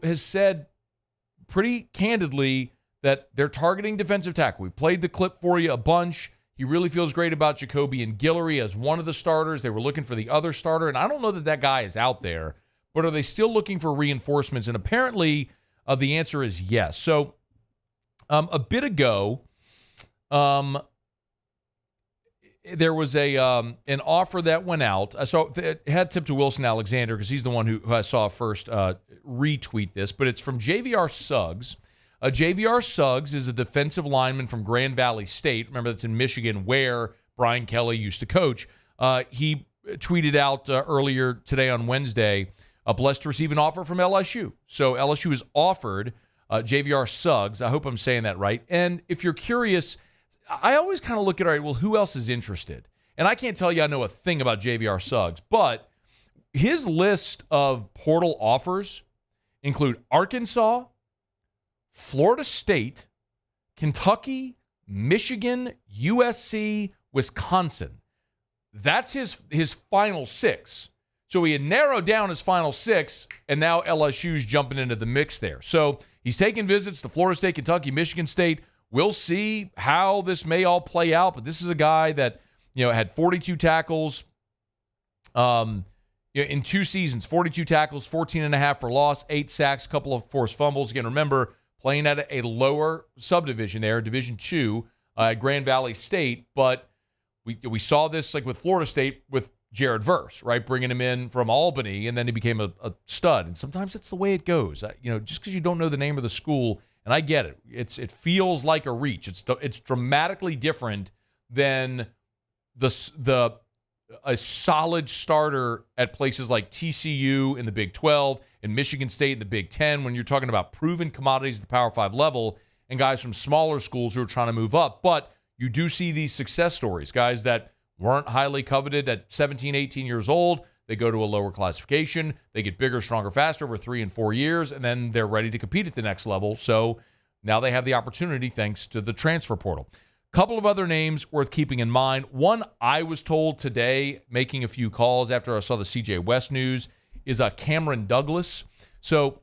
has said pretty candidly that they're targeting defensive tackle. We played the clip for you a bunch. He really feels great about Jacoby and Guillory as one of the starters. They were looking for the other starter, and I don't know that guy is out there, but are they still looking for reinforcements? And apparently the answer is yes. So a bit ago, there was an offer that went out. So it had tipped to Wilson Alexander because he's the one who I saw first retweet this, but it's from JVR Suggs. JVR Suggs is a defensive lineman from Grand Valley State. Remember, that's in Michigan, where Brian Kelly used to coach. He tweeted out earlier today on Wednesday, blessed to receive an offer from LSU. So LSU has offered JVR Suggs. I hope I'm saying that right. And if you're curious, I always kind of look at, all right, well, who else is interested? And I can't tell you I know a thing about JVR Suggs, but his list of portal offers include Arkansas, Florida State, Kentucky, Michigan, USC, Wisconsin. That's his final six. So he had narrowed down his final six, and now LSU's jumping into the mix there. So he's taking visits to Florida State, Kentucky, Michigan State. We'll see how this may all play out, but this is a guy that had 42 tackles in 2 seasons, 42 tackles, 14.5 for loss, 8 sacks, couple of forced fumbles. Again, remember, playing at a lower subdivision there, Division II, at Grand Valley State. But we saw this like with Florida State with Jared Verse, right? Bringing him in from Albany, and then he became a stud. And sometimes it's the way it goes. Just because you don't know the name of the school, and I get it. It feels like a reach. It's dramatically different than a solid starter at places like TCU in the Big 12 and Michigan State in the Big 10 when you're talking about proven commodities at the Power 5 level and guys from smaller schools who are trying to move up. But you do see these success stories, guys that weren't highly coveted at 17, 18 years old. They go to a lower classification. They get bigger, stronger, faster over 3 and 4 years, and then they're ready to compete at the next level. So now they have the opportunity thanks to the transfer portal. Couple of other names worth keeping in mind. One I was told today, making a few calls after I saw the CJ West news, is Cameron Douglas. So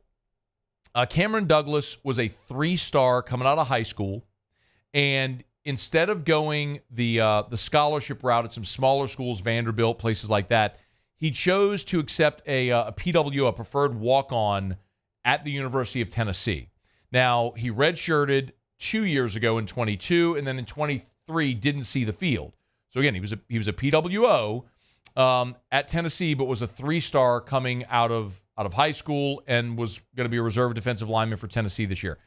Cameron Douglas was a 3-star coming out of high school, and instead of going the scholarship route at some smaller schools, Vanderbilt, places like that, he chose to accept a PW, a preferred walk-on, at the University of Tennessee. Now, he redshirted 2 years ago in 22, and then in 23 didn't see the field. So again, he was a PWO at Tennessee, but was a 3-star coming out of high school and was going to be a reserve defensive lineman for Tennessee this year.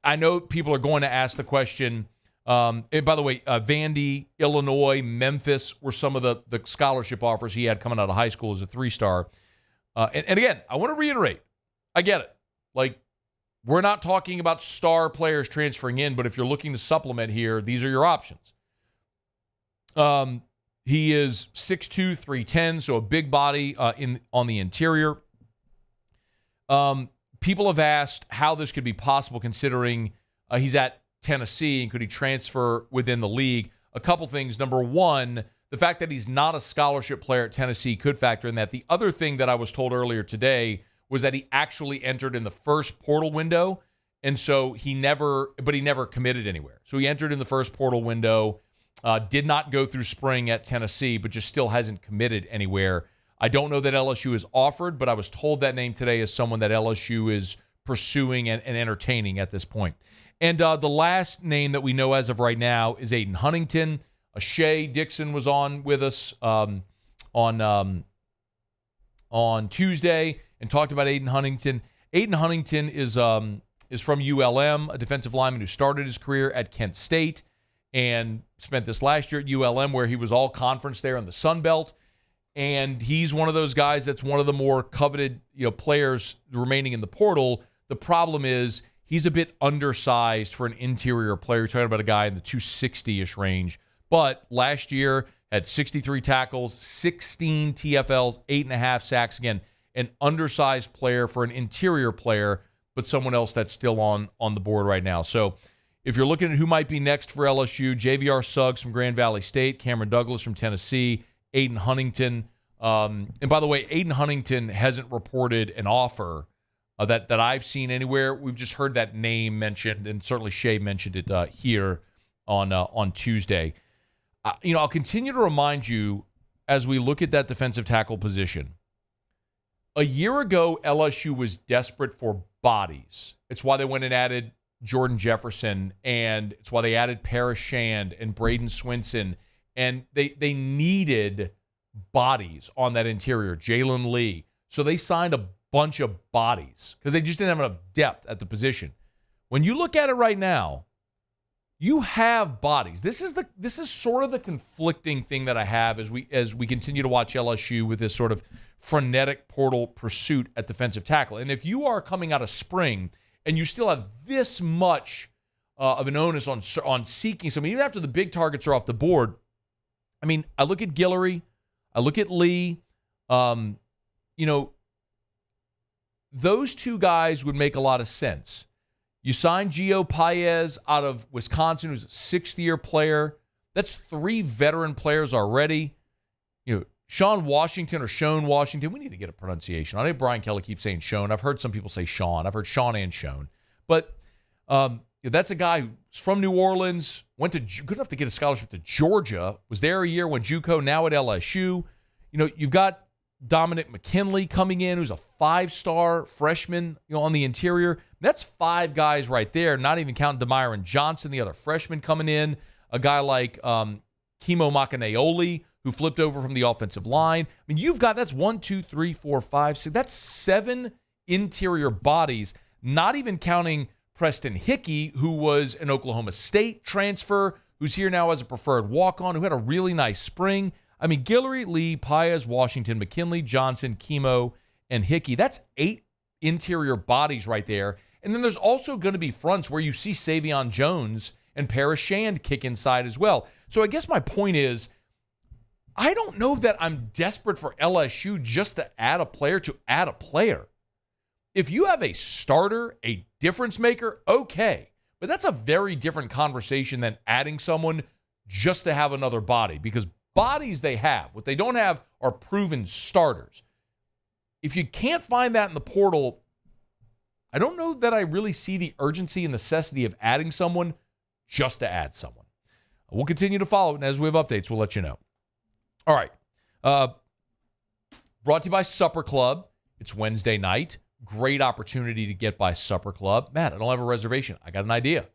I know people are going to ask the question. And by the way, Vandy, Illinois, Memphis were some of the scholarship offers he had coming out of high school as a 3-star. And again, I want to reiterate, I get it. Like, we're not talking about star players transferring in, but if you're looking to supplement here, these are your options. He is 6'2", 310, so a big body on the interior. People have asked how this could be possible considering he's at Tennessee and could he transfer within the league. A couple things. Number one, the fact that he's not a scholarship player at Tennessee could factor in that. The other thing that I was told earlier today was that he actually entered in the first portal window, and so he never committed anywhere. So he entered in the first portal window, did not go through spring at Tennessee, but just still hasn't committed anywhere. I don't know that LSU is offered, but I was told that name today as someone that LSU is pursuing and entertaining at this point. And the last name that we know as of right now is Aiden Huntington. Shea Dixon was on with us on Tuesday and talked about Aiden Huntington. Aiden Huntington is from ULM, a defensive lineman who started his career at Kent State and spent this last year at ULM, where he was all conference there in the Sun Belt. And he's one of those guys that's one of the more coveted, players remaining in the portal. The problem is he's a bit undersized for an interior player. You're talking about a guy in the 260-ish range. But last year had 63 tackles, 16 TFLs, 8.5 sacks. Again, an undersized player for an interior player, but someone else that's still on the board right now. So if you're looking at who might be next for LSU, JVR Suggs from Grand Valley State, Cameron Douglas from Tennessee, Aiden Huntington. And by the way, Aiden Huntington hasn't reported an offer that I've seen anywhere. We've just heard that name mentioned, and certainly Shea mentioned it here on Tuesday. I'll continue to remind you as we look at that defensive tackle position. A year ago, LSU was desperate for bodies. It's why they went and added Jordan Jefferson, and it's why they added Paris Shand and Braden Swinson. And they needed bodies on that interior, Jalen Lee. So they signed a bunch of bodies because they just didn't have enough depth at the position. When you look at it right now, you have bodies. This is sort of the conflicting thing that I have as we continue to watch LSU with this sort of frenetic portal pursuit at defensive tackle. And if you are coming out of spring and you still have this much of an onus on seeking something, even after the big targets are off the board. I mean, I look at Guillory, I look at Lee. Those two guys would make a lot of sense. You signed Gio Paez out of Wisconsin, who's a 6th-year player. That's 3 veteran players already. Sean Washington. We need to get a pronunciation. I know Brian Kelly keeps saying Sean. I've heard some people say Sean. I've heard Sean and Sean. But that's a guy who's from New Orleans, good enough to get a scholarship to Georgia, was there a year, went JUCO, now at LSU. You've got Dominic McKinley coming in, who's a 5-star freshman, on the interior. That's 5 guys right there, not even counting Demyron Johnson, the other freshman coming in. A guy like Kimo Makaneoli, who flipped over from the offensive line. I mean, that's 1, 2, 3, 4, 5, 6. That's 7 interior bodies, not even counting Preston Hickey, who was an Oklahoma State transfer, who's here now as a preferred walk-on, who had a really nice spring. I mean, Guillory, Lee, Paez, Washington, McKinley, Johnson, Kimo, and Hickey. That's 8 interior bodies right there. And then there's also going to be fronts where you see Savion Jones and Paris Shand kick inside as well. So I guess my point is, I don't know that I'm desperate for LSU just to add a player to add a player. If you have a starter, a difference maker, okay. But that's a very different conversation than adding someone just to have another body, because bodies they have. What they don't have are proven starters. If you can't find that in the portal, I don't know that I really see the urgency and necessity of adding someone just to add someone. We'll continue to follow it, and as we have updates, we'll let you know. All right. Brought to you by Supper Club. It's Wednesday night. Great opportunity to get by Supper Club. Matt, I don't have a reservation. I got an idea.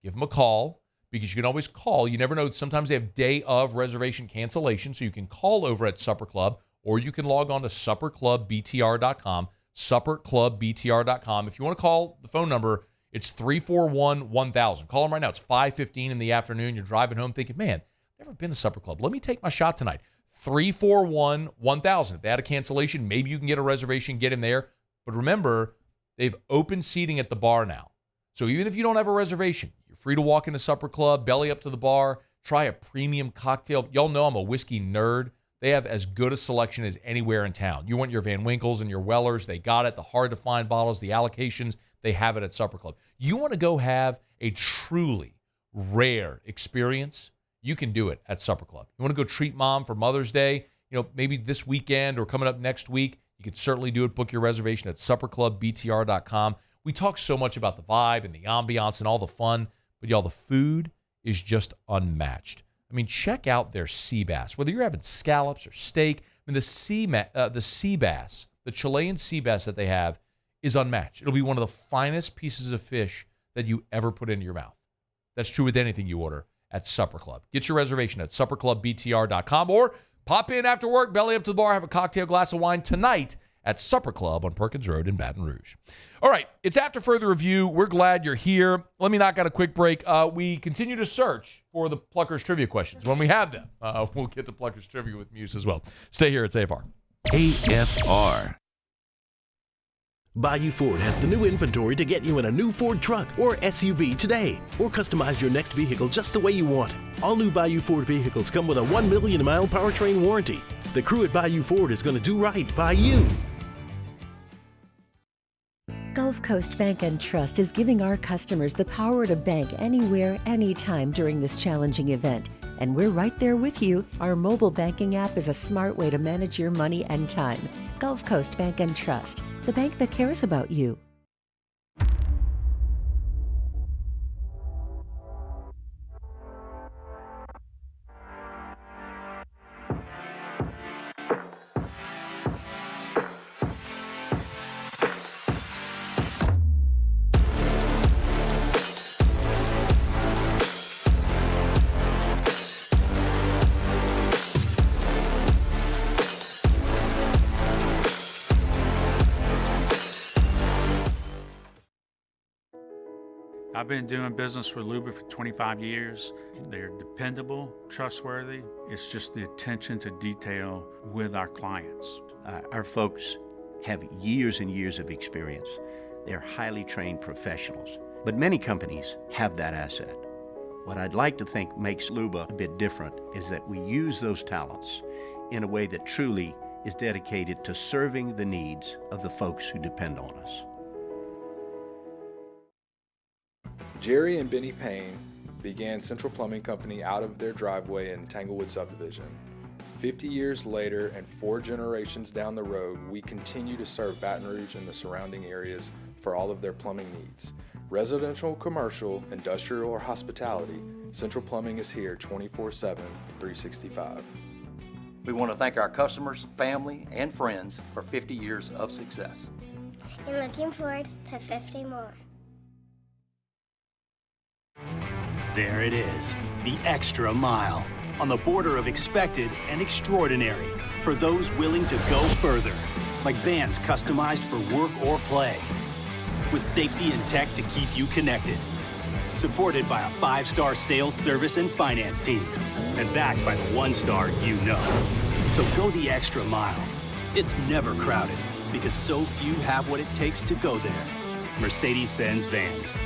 Give them a call, because you can always call. You never know. Sometimes they have day of reservation cancellation, so you can call over at Supper Club, or you can log on to supperclubbtr.com, supperclubbtr.com. If you want to call the phone number, it's 341-1000. Call them right now. It's 5:15 in the afternoon. You're driving home thinking, man, I've never been to Supper Club. Let me take my shot tonight. 341-1000. If they had a cancellation, maybe you can get a reservation, get in there. But remember, they've open seating at the bar now. So even if you don't have a reservation, you're free to walk into Supper Club, belly up to the bar, try a premium cocktail. Y'all know I'm a whiskey nerd. They have as good a selection as anywhere in town. You want your Van Winkles and your Wellers, they got it. The hard-to-find bottles, the allocations, they have it at Supper Club. You want to go have a truly rare experience, you can do it at Supper Club. You want to go treat mom for Mother's Day, maybe this weekend or coming up next week, you can certainly do it. Book your reservation at supperclubbtr.com. We talk so much about the vibe and the ambiance and all the fun, but y'all, the food is just unmatched. I mean, check out their sea bass. Whether you're having scallops or steak, the sea bass, the Chilean sea bass that they have is unmatched. It'll be one of the finest pieces of fish that you ever put into your mouth. That's true with anything you order at Supper Club. Get your reservation at supperclubbtr.com, or pop in after work, belly up to the bar, have a cocktail, glass of wine tonight at Supper Club on Perkins Road in Baton Rouge. All right, it's After Further Review. We're glad you're here. Let me knock out a quick break. We continue to search for the Pluckers trivia questions. When we have them, we'll get to Pluckers trivia with Muse as well. Stay here at AFR. AFR. Bayou Ford has the new inventory to get you in a new Ford truck or SUV today, or customize your next vehicle just the way you want it. All new Bayou Ford vehicles come with a 1 million mile powertrain warranty. The crew at Bayou Ford is going to do right by you. Gulf Coast Bank and Trust is giving our customers the power to bank anywhere, anytime during this challenging event. And we're right there with you. Our mobile banking app is a smart way to manage your money and time. Gulf Coast Bank and Trust, the bank that cares about you. I've been doing business with Luba for 25 years. They're dependable, trustworthy. It's just the attention to detail with our clients. Our folks have years and years of experience. They're highly trained professionals, but many companies have that asset. What I'd like to think makes Luba a bit different is that we use those talents in a way that truly is dedicated to serving the needs of the folks who depend on us. Jerry and Benny Payne began Central Plumbing Company out of their driveway in Tanglewood subdivision. 50 years later and 4 generations down the road, we continue to serve Baton Rouge and the surrounding areas for all of their plumbing needs. Residential, commercial, industrial, or hospitality, Central Plumbing is here 24/7, 365. We want to thank our customers, family, and friends for 50 years of success. And looking forward to 50 more. There it is, the extra mile, on the border of expected and extraordinary, for those willing to go further, like vans customized for work or play, with safety and tech to keep you connected, supported by a 5-star sales, service, and finance team, and backed by the 1-star you know. So go the extra mile. It's never crowded, because so few have what it takes to go there. Mercedes-Benz Vans.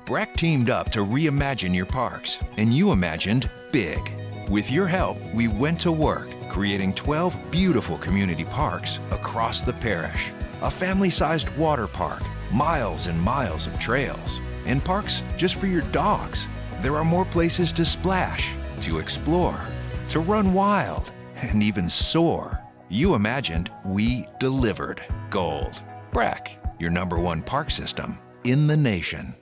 Breck teamed up to reimagine your parks, and you imagined big. With your help, we went to work, creating 12 beautiful community parks across the parish. A family-sized water park, miles and miles of trails, and parks just for your dogs. There are more places to splash, to explore, to run wild, and even soar. You imagined, we delivered. Gold. Breck, your #1 park system in the nation.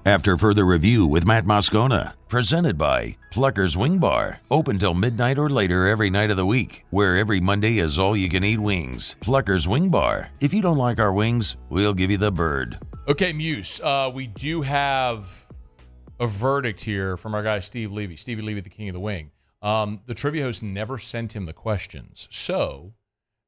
After further review with Matt Moscona, presented by Pluckers Wing Bar, open till midnight or later every night of the week, where every Monday is all-you-can-eat wings. Pluckers Wing Bar. If you don't like our wings, we'll give you the bird. Okay, Muse, we do have a verdict here from our guy Steve Levy. Stevie Levy, the king of the wing. The trivia host never sent him the questions, so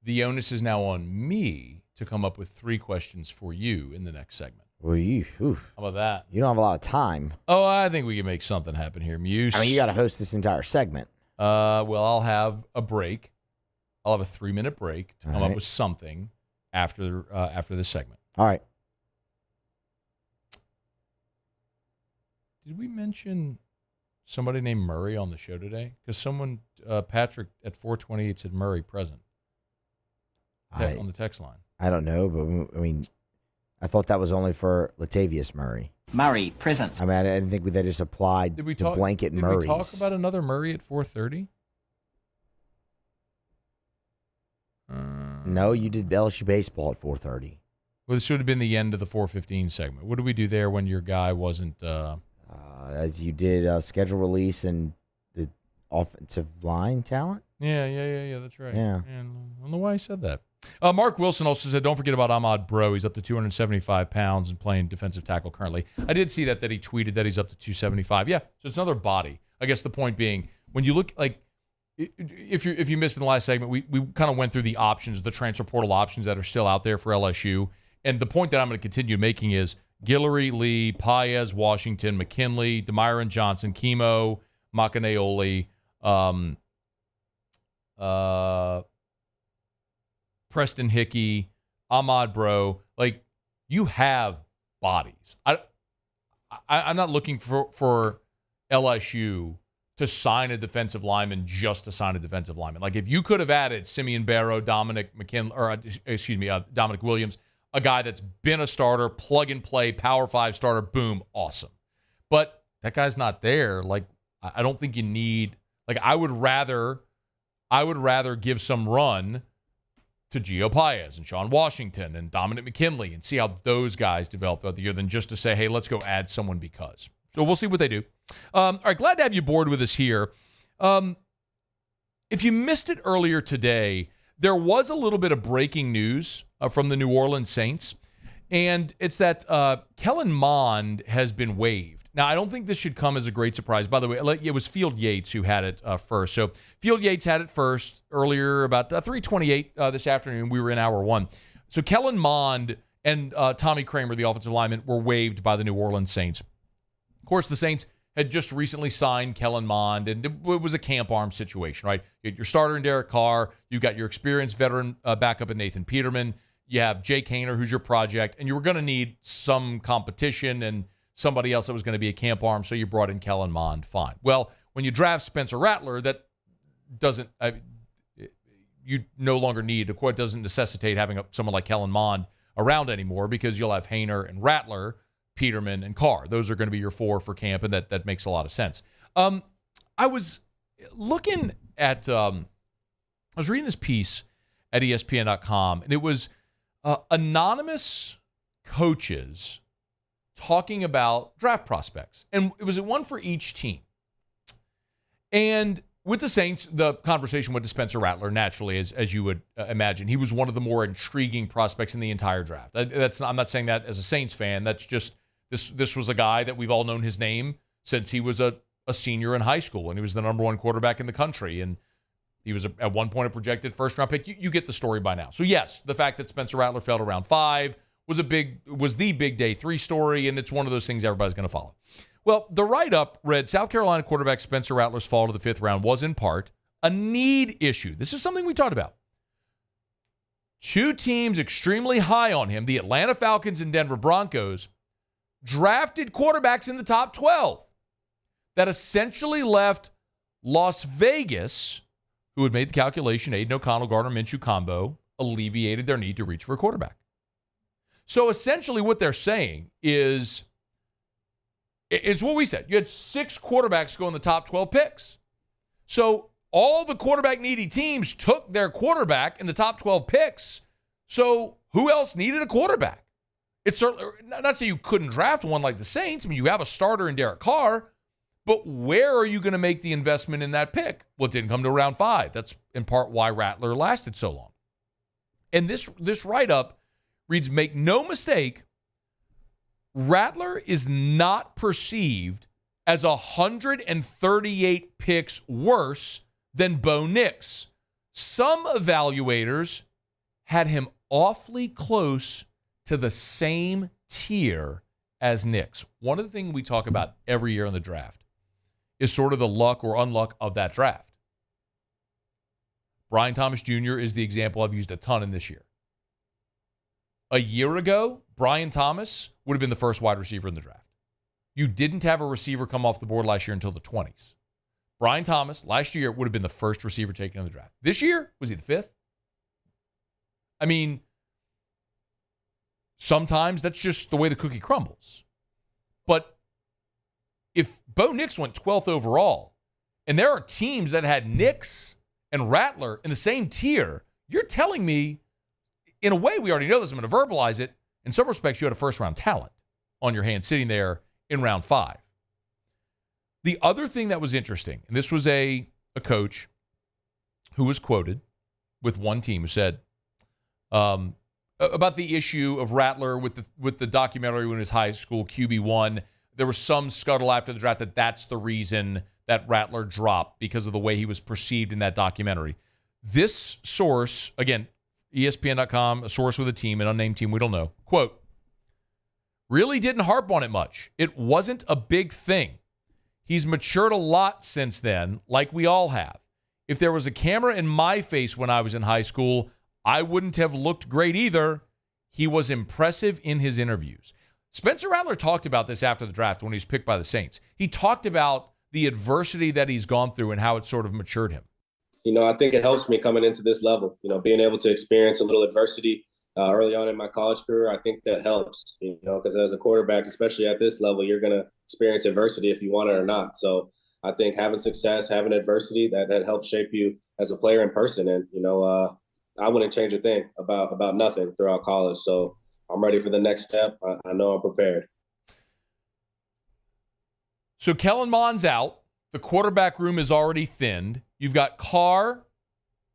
the onus is now on me to come up with 3 questions for you in the next segment. Well, How about that? You don't have a lot of time. Oh, I think we can make something happen here, Muse. I mean, you got to host this entire segment. Well, I'll have a break. I'll have a 3-minute break to come up right. with something after this segment. All right. Did we mention somebody named Murray on the show today? Because someone, Patrick at 428 said Murray present on the text line. I don't know, but I mean, I thought that was only for Latavius Murray. Murray, present. I mean, I didn't think they just applied Did we to talk? blanket Did Murrays. we talk about another Murray at 4:30? No, you did LSU baseball at 4:30. Well, this should have been the end of the 4:15 segment. What did we do there when your guy wasn't? As you did schedule release and the offensive line talent. Yeah. That's right. Yeah. And I don't know why I said that. Mark Wilson also said, don't forget about Ahmad Bro. He's up to 275 pounds and playing defensive tackle currently. I did see that he tweeted that he's up to 275. Yeah, so it's another body. I guess the point being, when you look, like, if you missed in the last segment, we kind of went through the options, the transfer portal options that are still out there for LSU. And the point that I'm going to continue making is Guillory, Lee, Paez, Washington, McKinley, Demyron Johnson, Kimo, Makaneoli, Preston Hickey, Ahmad Bro, like, you have bodies. I'm not looking for LSU to sign a defensive lineman just to sign a defensive lineman. Like, if you could have added Simeon Barrow, Dominic Williams, a guy that's been a starter, plug and play, Power 5 starter, boom, awesome. But that guy's not there. Like, I don't think you need, like, I would rather give some run to Gio Paez and Sean Washington and Dominic McKinley and see how those guys develop throughout the year than just to say, hey, let's go add someone because. So we'll see what they do. All right, glad to have you aboard with us here. If you missed it earlier today, there was a little bit of breaking news from the New Orleans Saints, and it's that Kellen Mond has been waived. Now, I don't think this should come as a great surprise. By the way, it was Field Yates who had it first. So Field Yates had it first earlier, about 3:28 this afternoon. We were in hour 1. So Kellen Mond and Tommy Kramer, the offensive lineman, were waived by the New Orleans Saints. Of course, the Saints had just recently signed Kellen Mond, and it was a camp arm situation, right? You get your starter in Derek Carr. You've got your experienced veteran backup in Nathan Peterman. you have Jake Haener, who's your project, and you were going to need some competition and somebody else that was going to be a camp arm, so you brought in Kellen Mond. Fine. Well, when you draft Spencer Rattler, that doesn't you no longer need, it doesn't necessitate having someone like Kellen Mond around anymore because you'll have Haener and Rattler, Peterman and Carr. Those are going to be your 4 for camp, and that makes a lot of sense. I was looking at, I was reading this piece at ESPN.com, and it was anonymous coaches talking about draft prospects. And it was one for each team. And with the Saints, the conversation went to Spencer Rattler, naturally, as you would imagine. He was one of the more intriguing prospects in the entire draft. I'm not saying that as a Saints fan. That's just, this was a guy that we've all known his name since he was a senior in high school, and he was the number 1 quarterback in the country. And he was at one point a projected first-round pick. You get the story by now. So, yes, the fact that Spencer Rattler fell to round 5 was the big day 3 story, and it's one of those things everybody's going to follow. Well, the write-up read, South Carolina quarterback Spencer Rattler's fall to the 5th round was in part a need issue. This is something we talked about. 2 teams extremely high on him, the Atlanta Falcons and Denver Broncos, drafted quarterbacks in the top 12 that essentially left Las Vegas, who had made the calculation, Aiden O'Connell, Gardner Minshew combo, alleviated their need to reach for a quarterback. So essentially what they're saying is, it's what we said. You had 6 quarterbacks go in the top 12 picks. So all the quarterback-needy teams took their quarterback in the top 12 picks. So who else needed a quarterback? It's certainly not say you couldn't draft one like the Saints. I mean, you have a starter in Derek Carr, but where are you going to make the investment in that pick? Well, it didn't come to round 5. That's in part why Rattler lasted so long. And this write-up reads, make no mistake, Rattler is not perceived as 138 picks worse than Bo Nix. Some evaluators had him awfully close to the same tier as Nix. One of the things we talk about every year in the draft is sort of the luck or unluck of that draft. Brian Thomas Jr. is the example I've used a ton in this year. A year ago, Brian Thomas would have been the first wide receiver in the draft. You didn't have a receiver come off the board last year until the 20s. Brian Thomas, last year, would have been the first receiver taken in the draft. This year, was he the 5th? I mean, sometimes that's just the way the cookie crumbles. But if Bo Nix went 12th overall, and there are teams that had Nix and Rattler in the same tier, you're telling me, in a way, we already know this. I'm going to verbalize it. In some respects, you had a first-round talent on your hands sitting there in round 5. The other thing that was interesting, and this was a coach who was quoted with one team who said about the issue of Rattler with the documentary when his high school QB1, there was some scuttle after the draft that that's the reason that Rattler dropped because of the way he was perceived in that documentary. This source, again, ESPN.com, a source with a team, an unnamed team, we don't know. Quote, really didn't harp on it much. It wasn't a big thing. He's matured a lot since then, like we all have. If there was a camera in my face when I was in high school, I wouldn't have looked great either. He was impressive in his interviews. Spencer Rattler talked about this after the draft when he was picked by the Saints. He talked about the adversity that he's gone through and how it sort of matured him. You know, I think it helps me coming into this level, you know, being able to experience a little adversity early on in my college career. I think that helps, you know, because as a quarterback, especially at this level, you're going to experience adversity if you want it or not. So I think having success, having adversity, that helps shape you as a player in person. And, you know, I wouldn't change a thing about nothing throughout college. So I'm ready for the next step. I know I'm prepared. So Kellen Mond's out. The quarterback room is already thinned. You've got Carr,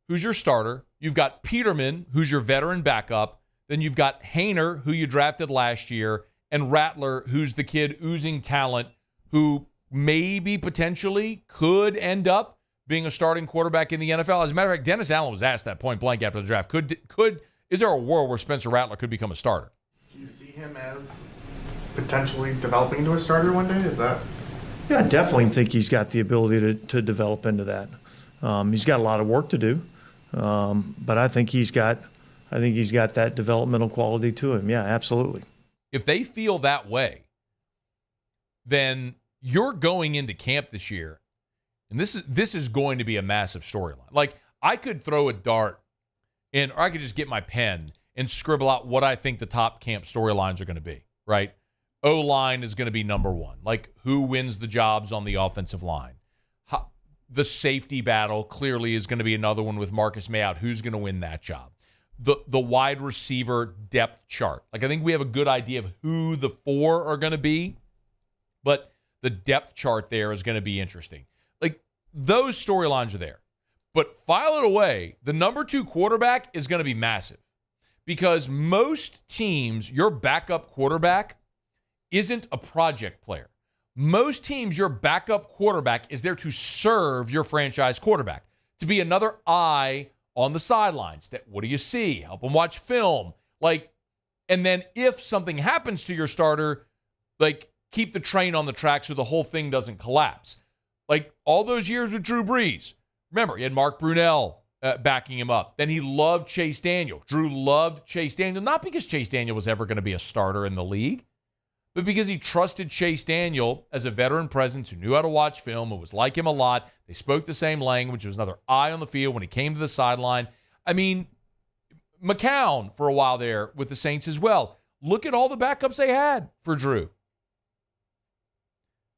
who's your starter. You've got Peterman, who's your veteran backup. Then you've got Haener, who you drafted last year, and Rattler, who's the kid oozing talent, who maybe potentially could end up being a starting quarterback in the NFL. As a matter of fact, Dennis Allen was asked that point blank after the draft. Is there a world where Spencer Rattler could become a starter? Do you see him as potentially developing into a starter one day? Is that? Yeah, I definitely think he's got the ability to develop into that. He's got a lot of work to do, but I think he's got I think he's got that developmental quality to him. Yeah, absolutely. If they feel that way, then you're going into camp this year, and this is going to be a massive storyline. Like, I could throw a dart or I could just get my pen and scribble out what I think the top camp storylines are going to be, right? O-line is going to be number one. Like, who wins the jobs on the offensive line? The safety battle clearly is going to be another one with Marcus May out. Who's going to win that job? The wide receiver depth chart. Like, I think we have a good idea of who the 4 are going to be, but the depth chart there is going to be interesting. Like, those storylines are there. But file it away. The number 2 quarterback is going to be massive because most teams, your backup quarterback isn't a project player. Most teams, your backup quarterback is there to serve your franchise quarterback, to be another eye on the sidelines. That, what do you see? Help them watch film. Like, and then if something happens to your starter, like, keep the train on the track so the whole thing doesn't collapse. Like, all those years with Drew Brees. Remember, he had Mark Brunell backing him up. Then he loved Chase Daniel. Drew loved Chase Daniel, not because Chase Daniel was ever going to be a starter in the league, but because he trusted Chase Daniel as a veteran presence who knew how to watch film and was like him a lot. They spoke the same language. There was another eye on the field when he came to the sideline. I mean, McCown for a while there with the Saints as well. Look at all the backups they had for Drew.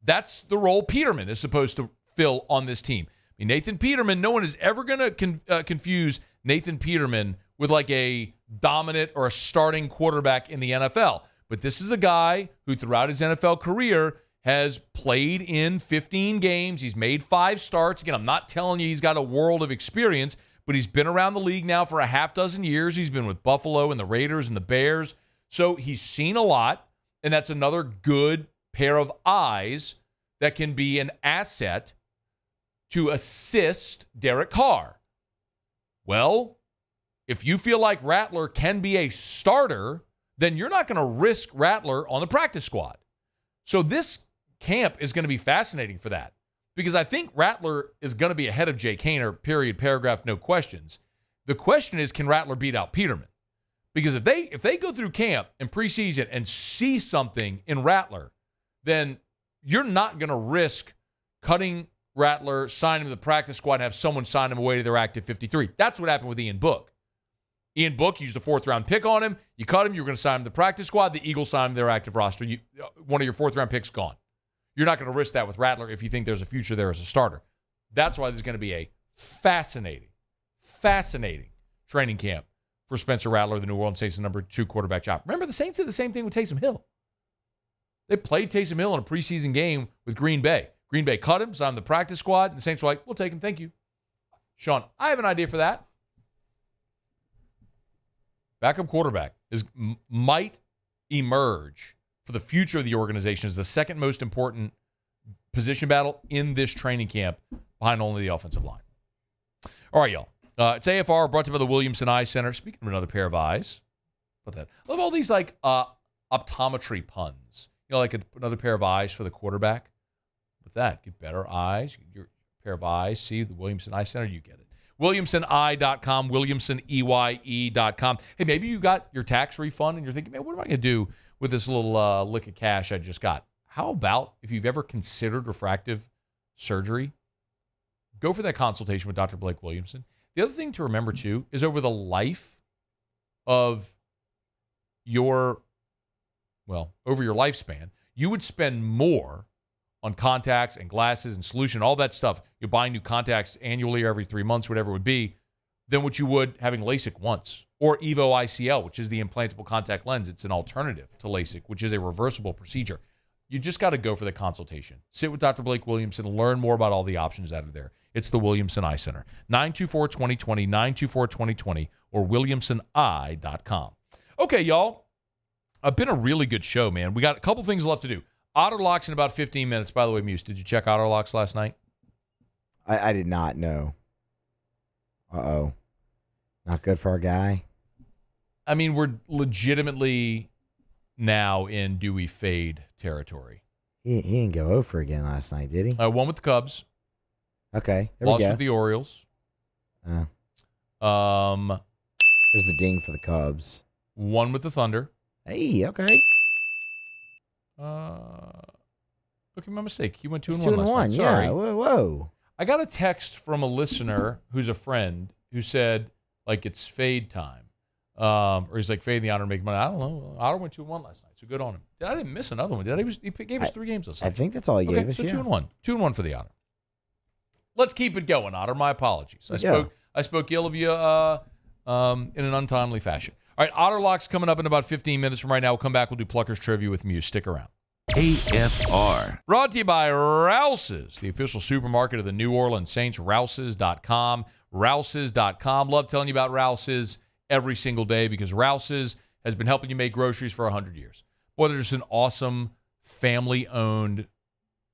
That's the role Peterman is supposed to fill on this team. I mean, Nathan Peterman, no one is ever going to confuse Nathan Peterman with like a dominant or a starting quarterback in the NFL. But this is a guy who throughout his NFL career has played in 15 games. He's made 5 starts. Again, I'm not telling you he's got a world of experience, but he's been around the league now for a half dozen years. He's been with Buffalo and the Raiders and the Bears. So he's seen a lot, and that's another good pair of eyes that can be an asset to assist Derek Carr. Well, if you feel like Rattler can be a starter, then you're not going to risk Rattler on the practice squad. So this camp is going to be fascinating for that because I think Rattler is going to be ahead of Jake Haener, period, paragraph, no questions. The question is, can Rattler beat out Peterman? Because if they go through camp and preseason and see something in Rattler, then you're not going to risk cutting Rattler, sign him to the practice squad, and have someone sign him away to their active 53. That's what happened with Ian Book. Ian Book used a 4th-round pick on him. You cut him, you were going to sign him to the practice squad. The Eagles signed him to their active roster. One of your 4th-round picks gone. You're not going to risk that with Rattler if you think there's a future there as a starter. That's why there's going to be a fascinating training camp for Spencer Rattler, the New Orleans Saints' number 2 quarterback job. Remember, the Saints did the same thing with Taysom Hill. They played Taysom Hill in a preseason game with Green Bay. Green Bay cut him, signed him to the practice squad, and the Saints were like, we'll take him, thank you. Sean, I have an idea for that. Backup quarterback might emerge for the future of the organization as the second most important position battle in this training camp behind only the offensive line. All right, y'all. It's AFR brought to you by the Williamson Eye Center. Speaking of another pair of eyes, I love all these like optometry puns. You know, like another pair of eyes for the quarterback. With that, get better eyes. Your pair of eyes. See the Williamson Eye Center. You get it. WilliamsonEye.com, WilliamsonEye.com. Hey, maybe you got your tax refund and you're thinking, man, what am I going to do with this little lick of cash I just got? How about if you've ever considered refractive surgery, go for that consultation with Dr. Blake Williamson. The other thing to remember, too, is over the life of over your lifespan, you would spend more on contacts and glasses and solution, all that stuff. You're buying new contacts annually or every 3 months, whatever it would be, than what you would having LASIK once. Or EVO ICL, which is the implantable contact lens. It's an alternative to LASIK, which is a reversible procedure. You just got to go for the consultation. Sit with Dr. Blake Williamson, learn more about all the options out of there. It's the Williamson Eye Center. 924-2020, 924-2020, or WilliamsonEye.com. Okay, y'all. Been a really good show, man. We got a couple things left to do. Otter locks in about 15 minutes. By the way, Muse, did you check Otter locks last night? I did not know. Uh-oh. Not good for our guy. I mean, we're legitimately now in do we fade territory. He didn't go over again last night, did he? Won with the Cubs. Okay, there Lost we go. with the Orioles. There There's the ding for the Cubs. 1 with the Thunder. Hey, okay. Okay, my mistake. You went 2 and 1 2 and last 1, night. Sorry. yeah. Whoa. I got a text from a listener who's a friend who said, like, it's fade time. Or he's like, fade the Otter, make money. I don't know. Otter went 2 and 1 last night, so good on him. I didn't miss another one, did I? He gave us 3 games last night. I think that's all he gave us, so yeah. 2 and 1. 2 and 1 for the Otter. Let's keep it going, Otter. My apologies. I spoke ill of you in an untimely fashion. All right, Otter Lock's coming up in about 15 minutes from right now. We'll come back. We'll do Pluckers Trivia with Muse. Stick around. AFR. Brought to you by Rouse's, the official supermarket of the New Orleans Saints. Rouse's.com. Rouse's.com. Love telling you about Rouse's every single day because Rouse's has been helping you make groceries for 100 years. Boy, they're just an awesome family-owned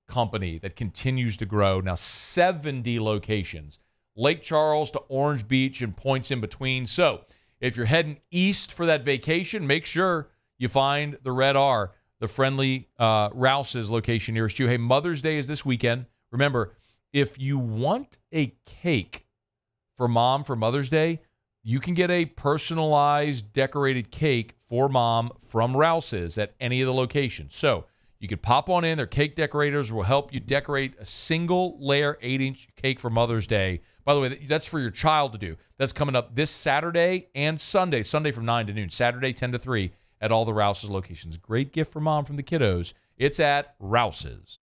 company that continues to grow. Now 70 locations. Lake Charles to Orange Beach and points in between. So if you're heading east for that vacation, make sure you find the Red R, the friendly Rouse's location nearest you. Hey, Mother's Day is this weekend. Remember, if you want a cake for Mom for Mother's Day, you can get a personalized decorated cake for Mom from Rouse's at any of the locations. So you could pop on in. Their cake decorators will help you decorate a single layer 8-inch cake for Mother's Day. By the way, that's for your child to do. That's coming up this Saturday and Sunday. Sunday from 9 to noon. Saturday 10 to 3 at all the Rouse's locations. Great gift for Mom from the kiddos. It's at Rouse's.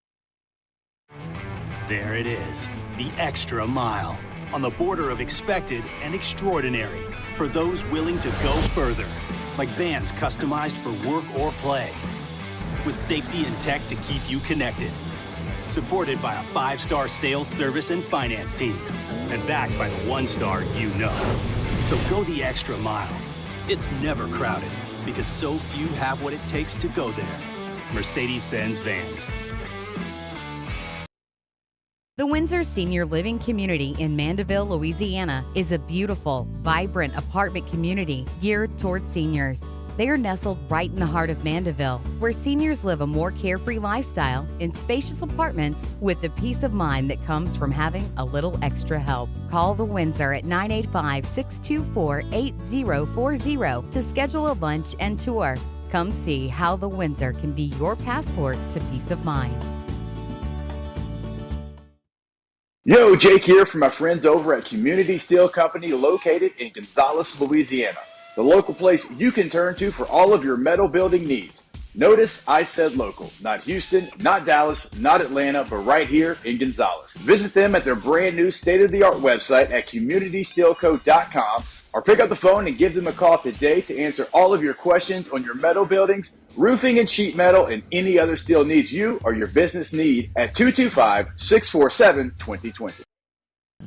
There it is, the extra mile. On the border of expected and extraordinary for those willing to go further. Like vans customized for work or play. With safety and tech to keep you connected. Supported by a 5-star sales, service, and finance team. And backed by the 1-star you know. So go the extra mile. It's never crowded because so few have what it takes to go there. Mercedes-Benz Vans. The Windsor Senior Living Community in Mandeville, Louisiana is a beautiful, vibrant apartment community geared towards seniors. They are nestled right in the heart of Mandeville, where seniors live a more carefree lifestyle in spacious apartments with the peace of mind that comes from having a little extra help. Call the Windsor at 985-624-8040 to schedule a lunch and tour. Come see how the Windsor can be your passport to peace of mind. Yo, Jake here from my friends over at Community Steel Company located in Gonzales, Louisiana. The local place you can turn to for all of your metal building needs. Notice I said local, not Houston, not Dallas, not Atlanta, but right here in Gonzales. Visit them at their brand new state-of-the-art website at communitysteelco.com or pick up the phone and give them a call today to answer all of your questions on your metal buildings, roofing and sheet metal, and any other steel needs you or your business need at 225-647-2020.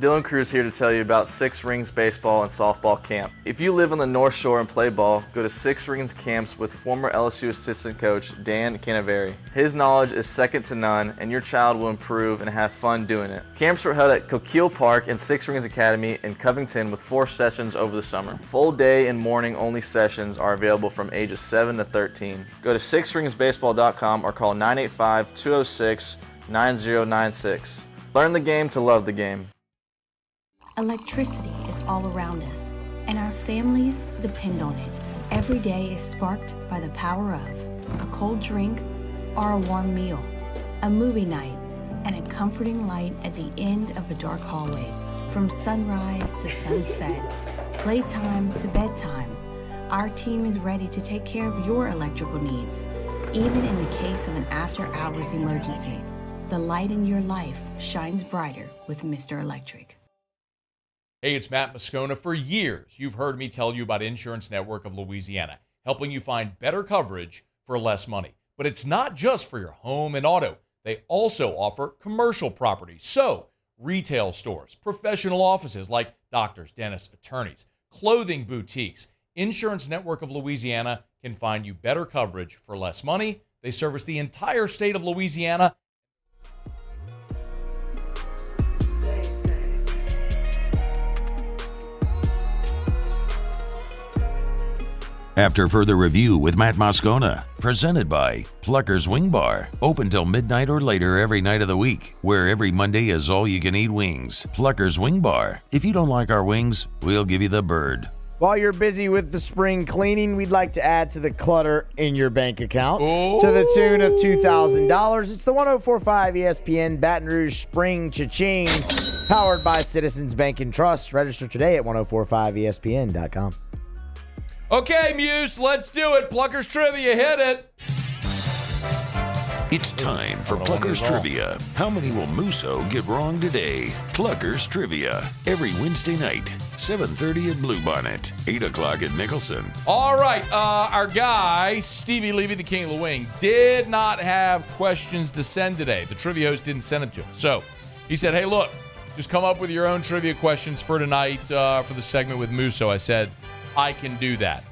Dylan Cruz here to tell you about Six Rings Baseball and Softball Camp. If you live on the North Shore and play ball, go to Six Rings Camps with former LSU assistant coach Dan Canaveri. His knowledge is second to none, and your child will improve and have fun doing it. Camps are held at Coquille Park and Six Rings Academy in Covington with 4 sessions over the summer. Full day and morning only sessions are available from ages 7 to 13. Go to sixringsbaseball.com or call 985-206-9096. Learn the game to love the game. Electricity is all around us, and our families depend on it. Every day is sparked by the power of a cold drink or a warm meal, a movie night, and a comforting light at the end of a dark hallway. From sunrise to sunset, playtime to bedtime, our team is ready to take care of your electrical needs. Even in the case of an after-hours emergency, the light in your life shines brighter with Mr. Electric. Hey, it's Matt Moscona. For years, you've heard me tell you about Insurance Network of Louisiana, helping you find better coverage for less money. But it's not just for your home and auto. They also offer commercial property. So, retail stores, professional offices like doctors, dentists, attorneys, clothing boutiques. Insurance Network of Louisiana can find you better coverage for less money. They service the entire state of Louisiana. After further review with Matt Moscona, presented by Pluckers Wing Bar, open till midnight or later every night of the week, where every Monday is all-you-can-eat wings. Pluckers Wing Bar. If you don't like our wings, we'll give you the bird. While you're busy with the spring cleaning, we'd like to add to the clutter in your bank account to the tune of $2,000. It's the 104.5 ESPN Baton Rouge Spring Cha-Ching, powered by Citizens Bank and Trust. Register today at 1045ESPN.com. Okay, Muse, let's do it. Pluckers Trivia, hit it. It's time for Pluckers Trivia. How many will Musso get wrong today? Pluckers Trivia. Every Wednesday night, 7:30 at Bluebonnet, 8 o'clock at Nicholson. All right, our guy, Stevie Levy, the king of the wing, did not have questions to send today. The trivia host didn't send them to him. So he said, hey, look, just come up with your own trivia questions for tonight for the segment with Musso. I said, I can do that.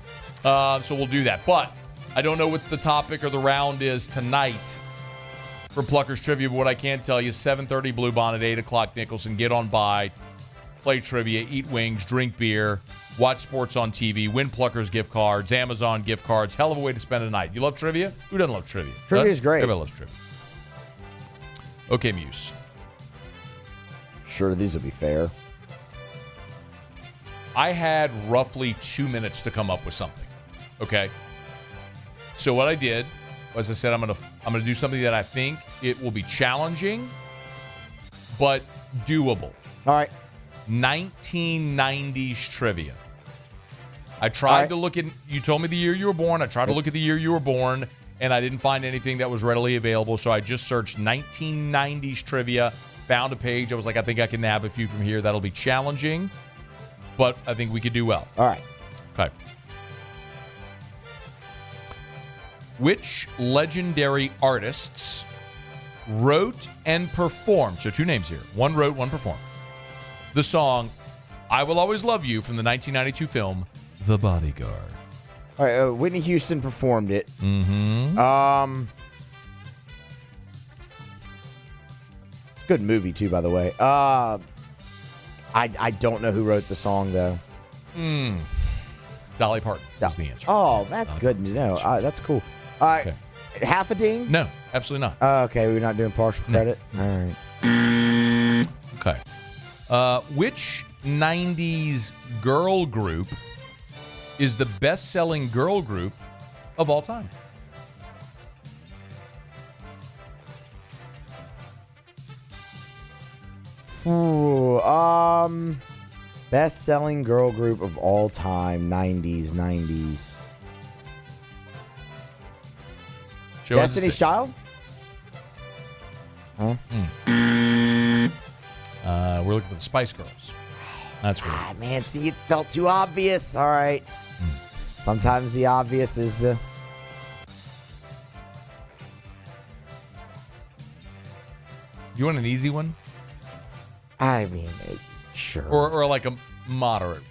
So we'll do that. But I don't know what the topic or the round is tonight for Pluckers Trivia, but what I can tell you, 7:30 Bluebonnet, 8 o'clock Nicholson. Get on by, play trivia, eat wings, drink beer, watch sports on TV, win Pluckers gift cards, Amazon gift cards. Hell of a way to spend a night. You love trivia? Who doesn't love trivia? Trivia is great. Everybody loves trivia. Okay, Muse. Sure, these will be fair. I had roughly 2 minutes to come up with something. Okay? So what I did was I said I'm gonna do something that I think it will be challenging, but doable. All right. 1990s trivia. I tried to look at. You told me the year you were born. I tried to look at the year you were born, and I didn't find anything that was readily available. So I just searched 1990s trivia. Found a page. I was like, I think I can nab a few from here. That'll be challenging, but I think we could do well. All right. Okay. Which legendary artists wrote and performed, so two names here, one wrote, one performed, the song I Will Always Love You from the 1992 film The Bodyguard? All right, Whitney Houston performed it. Mm-hmm. Good movie, too, by the way. I don't know who wrote the song, though. Dolly Parton is the answer. Oh, that's good. No, that's cool. Okay. Half a ding? No, absolutely not. Okay, we're not doing partial credit? All right. Okay. Which 90s girl group is the best-selling girl group of all time? Ooh, best-selling girl group of all time, 90s. Destiny's Child? Huh? We're looking for the Spice Girls. That's weird. Man, see, it felt too obvious. All right. Sometimes the obvious is the... You want an easy one? I mean, sure. Or like a moderate one?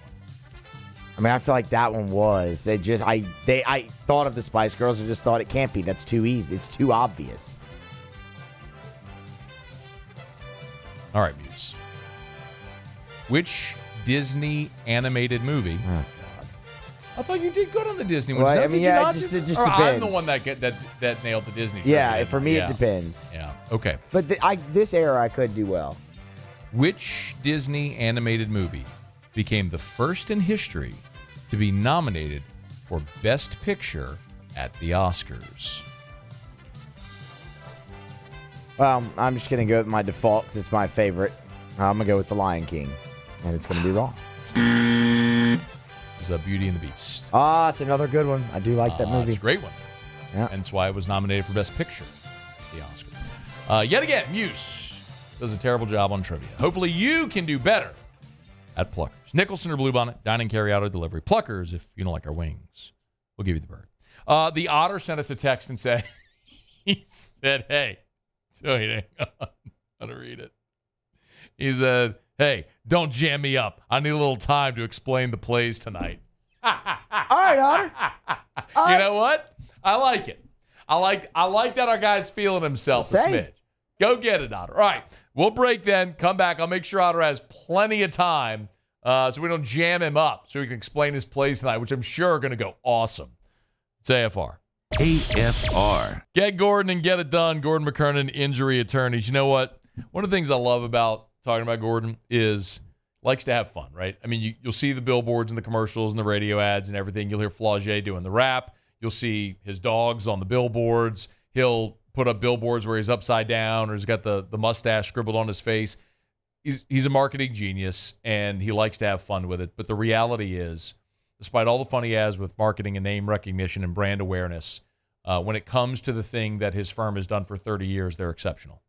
I mean, I feel like that one was. I thought of the Spice Girls and just thought it can't be. That's too easy. It's too obvious. All right, Muse. Which Disney animated movie? Oh, God. I thought you did good on the Disney one. Well, So I mean, did you yeah, not it just or depends. I'm the one that nailed the Disney. Yeah, trivia. for me, Yeah. it depends. Yeah. Okay. But this era, I could do well. Which Disney animated movie became the first in history to be nominated for Best Picture at the Oscars? Well, I'm just going to go with my default because it's my favorite. I'm going to go with The Lion King, and it's going to be wrong. It's Beauty and the Beast. It's another good one. I do like that movie. It's a great one. Yeah. Hence why it was nominated for Best Picture at the Oscars. Yet again, Muse does a terrible job on trivia. Hopefully you can do better at Pluckers. Nicholson or Bluebonnet, dining, carry out, or delivery. Pluckers, if you don't like our wings, we'll give you the bird. The Otter sent us a text and said, he said, hey, so hang on, I'm going to read it. He said, hey, don't jam me up. I need a little time to explain the plays tonight. All right, Otter. You know what? I like it. I like that our guy's feeling himself a smidge. Go get it, Otter. All right, we'll break then. Come back. I'll make sure Otter has plenty of time so we don't jam him up so he can explain his plays tonight, which I'm sure are going to go awesome. It's AFR. AFR. Get Gordon and get it done. Gordon McKernan, injury attorneys. You know what? One of the things I love about talking about Gordon is likes to have fun, right? I mean, you'll see the billboards and the commercials and the radio ads and everything. You'll hear Flaugier doing the rap. You'll see his dogs on the billboards. He'll put up billboards where he's upside down or he's got the mustache scribbled on his face. He's a marketing genius, and he likes to have fun with it. But the reality is, despite all the fun he has with marketing and name recognition and brand awareness, when it comes to the thing that his firm has done for 30 years, they're exceptional.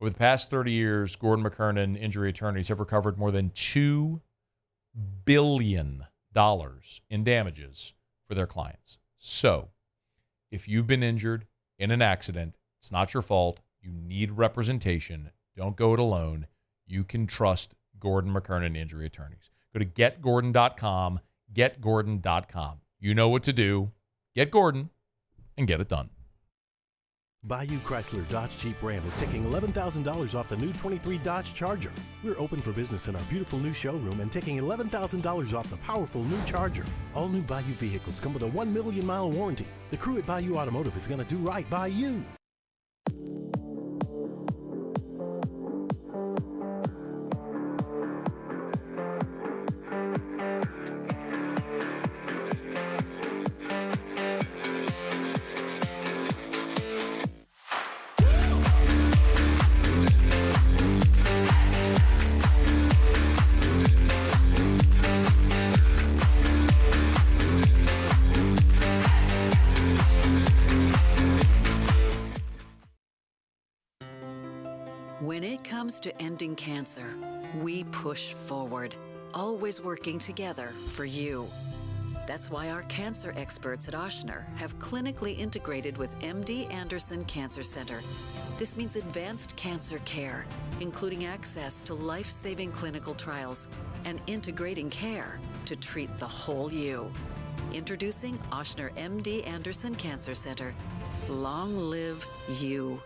Over the past 30 years, Gordon McKernan Injury Attorneys have recovered more than $2 billion in damages for their clients. So, if you've been injured in an accident, it's not your fault. You need representation. Don't go it alone. You can trust Gordon McKernan Injury Attorneys. Go to getgordon.com, getgordon.com. You know what to do. Get Gordon and get it done. Bayou Chrysler Dodge Jeep Ram is taking $11,000 off the new 23 Dodge Charger. We're open for business in our beautiful new showroom and taking $11,000 off the powerful new Charger. All new Bayou vehicles come with a 1 million mile warranty. The crew at Bayou Automotive is going to do right by you. When it comes to ending cancer, we push forward, always working together for you. That's why our cancer experts at Ochsner have clinically integrated with MD Anderson Cancer Center. This means advanced cancer care, including access to life-saving clinical trials and integrating care to treat the whole you. Introducing Ochsner MD Anderson Cancer Center. Long live you.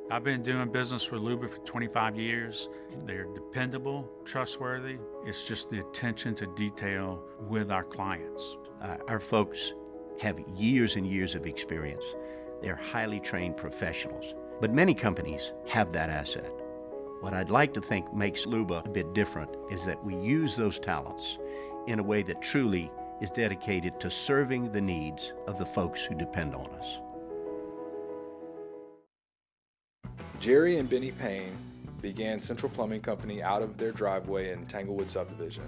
I've been doing business with Luba for 25 years. They're dependable, trustworthy. It's just the attention to detail with our clients. Our folks have years and years of experience. They're highly trained professionals. But many companies have that asset. What I'd like to think makes Luba a bit different is that we use those talents in a way that truly is dedicated to serving the needs of the folks who depend on us. Jerry and Benny Payne began Central Plumbing Company out of their driveway in Tanglewood Subdivision.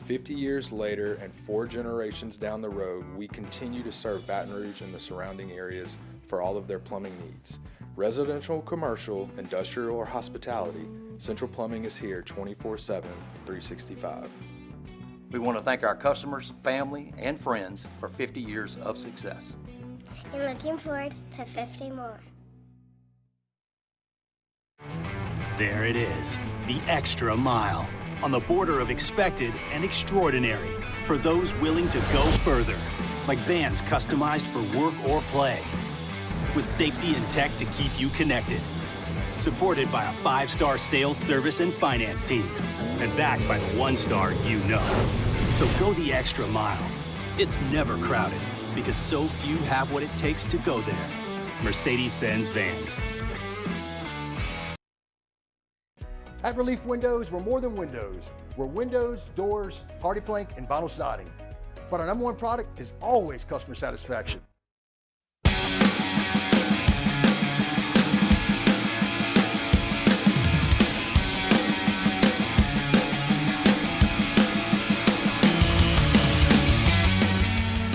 50 years later and 4 generations down the road, we continue to serve Baton Rouge and the surrounding areas for all of their plumbing needs. Residential, commercial, industrial, or hospitality, Central Plumbing is here 24/7, 365. We want to thank our customers, family, and friends for 50 years of success. And looking forward to 50 more. There it is, the extra mile, on the border of expected and extraordinary for those willing to go further, like vans customized for work or play, with safety and tech to keep you connected, supported by a 5-star sales service and finance team, and backed by the 1-star you know. So go the extra mile. It's never crowded, because so few have what it takes to go there. Mercedes-Benz Vans. At Relief Windows, we're more than windows. We're windows, doors, hardy plank, and vinyl siding. But our #1 product is always customer satisfaction.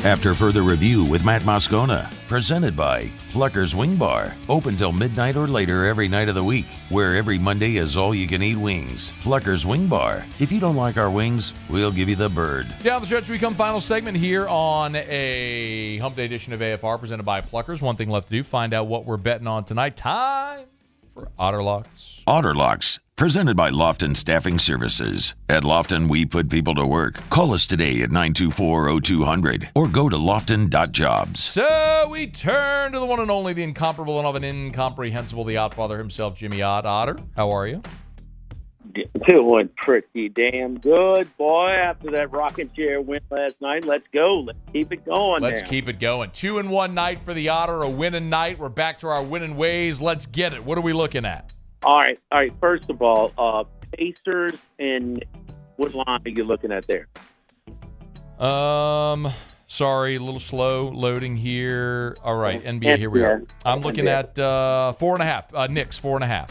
After further review with Matt Moscona, presented by Pluckers Wing Bar, open till midnight or later every night of the week, where every Monday is all-you-can-eat wings. Pluckers Wing Bar. If you don't like our wings, we'll give you the bird. Down the stretch, we come final segment here on a Hump Day edition of AFR presented by Pluckers. One thing left to do, find out what we're betting on tonight. Time for Otter Locks. Otter Locks, presented by Lofton Staffing Services. At Lofton, we put people to work. Call us today at 924-0200 or go to lofton.jobs. So we turn to the one and only, the incomparable and often incomprehensible, the Ottfather himself, Jimmy Ott. Otter, how are you? Doing pretty damn good, boy. After that rocking chair win last night, let's go. Let's keep it going. Let's keep it going. 2-1 night for the Otter, a winning night. We're back to our winning ways. Let's get it. What are we looking at? All right. First of all, Pacers, and what line are you looking at there? Sorry, a little slow loading here. All right, NBA, here we are. I'm looking at 4.5. Knicks, 4.5.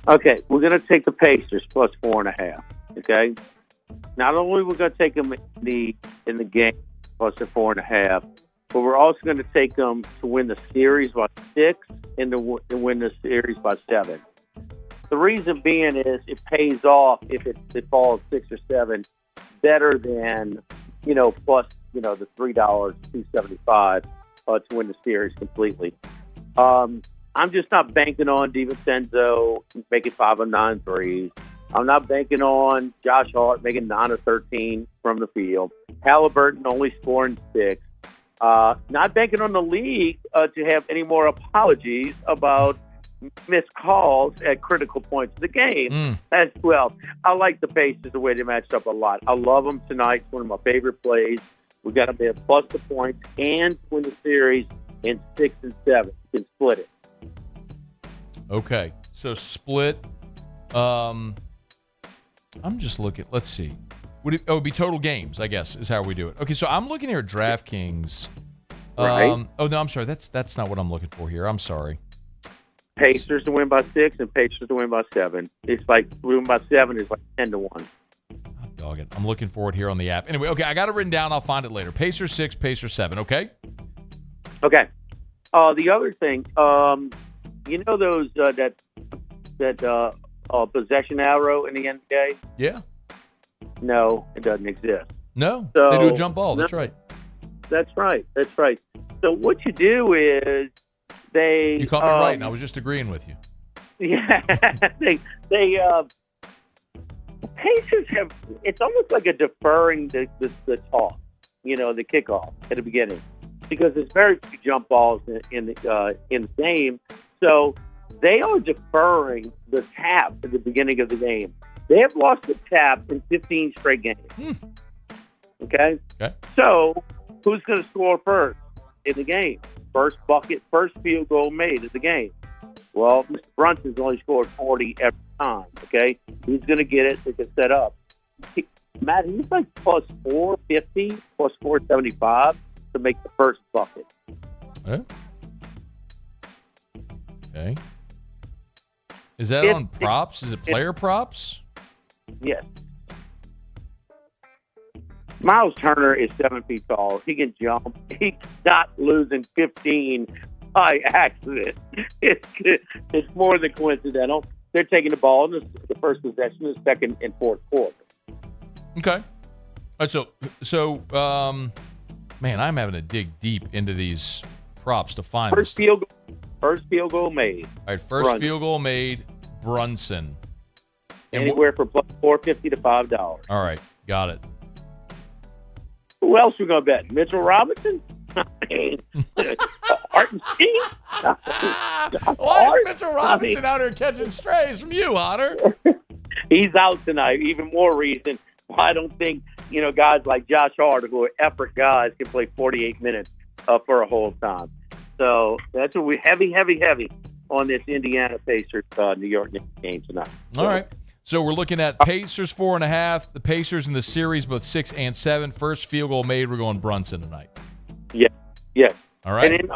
Okay, we're going to take the Pacers plus 4.5. Okay? Not only we're going to take them in the game plus the 4.5, but we're also going to take them to win the series by 6 and to win the series by 7. The reason being is it pays off if it falls 6 or 7 better than, plus, the $3, $2.75 to win the series completely. I'm just not banking on DiVincenzo making 5 of 9 threes. I'm not banking on Josh Hart making 9 of 13 from the field. Halliburton only scoring 6. Not banking on the league to have any more apologies about missed calls at critical points of the game as well. I like the Pacers the way they matched up a lot. I love them tonight. It's one of my favorite plays. We got to be able to plus the points and win the series in 6 and 7. You can split it. Okay, so split. I'm just looking. Let's see. It would be total games, I guess, is how we do it. Okay, so I'm looking here at DraftKings. Right. Oh no, I'm sorry. That's not what I'm looking for here. I'm sorry. Pacers to win by 6 and Pacers to win by 7. It's like win by 7 is like 10-1. Dog it. I'm looking for it here on the app. Anyway, okay, I got it written down. I'll find it later. Pacers 6, Pacers 7. Okay. Okay. The other thing, those that possession arrow in the NBA? Yeah. No, it doesn't exist. No, so, they do a jump ball. That's right. That's right. So what you do is they. You caught me right, and I was just agreeing with you. Yeah, the Pacers have. It's almost like a deferring the toss, the kickoff at the beginning, because there's very few jump balls in the game. So they are deferring the tap at the beginning of the game. They have lost the tap in 15 straight games. Okay? So who's going to score first in the game? First bucket, first field goal made in the game. Well, Mr. Brunson's only scored 40 every time. Okay? He's going to get it. They can set up. Matt, he's like plus 450, plus 475 to make the first bucket. Okay. Is that on props? Is it player props? Yes. Miles Turner is 7 feet tall. He can jump. He's not losing 15 by accident. It's more than coincidental. They're taking the ball in the first possession, the second and fourth quarter. Okay. All right, so man, I'm having to dig deep into these props to find First field goal made. All right, first Brunson. field goal made, Brunson. Anywhere from plus $4.50 to $5. All right, got it. Who else we going to bet? Mitchell Robinson? Hartenstein? Why is Mitchell Robinson out here catching strays from you, Otter? He's out tonight. Even more reason why I don't think, guys like Josh Hart, who are effort guys, can play 48 minutes for a whole time. So that's what we heavy on this Indiana Pacers New York Knicks game tonight. All right. So we're looking at Pacers 4.5. The Pacers in the series both 6 and 7. First field goal made. We're going Brunson tonight. Yes. All right. And then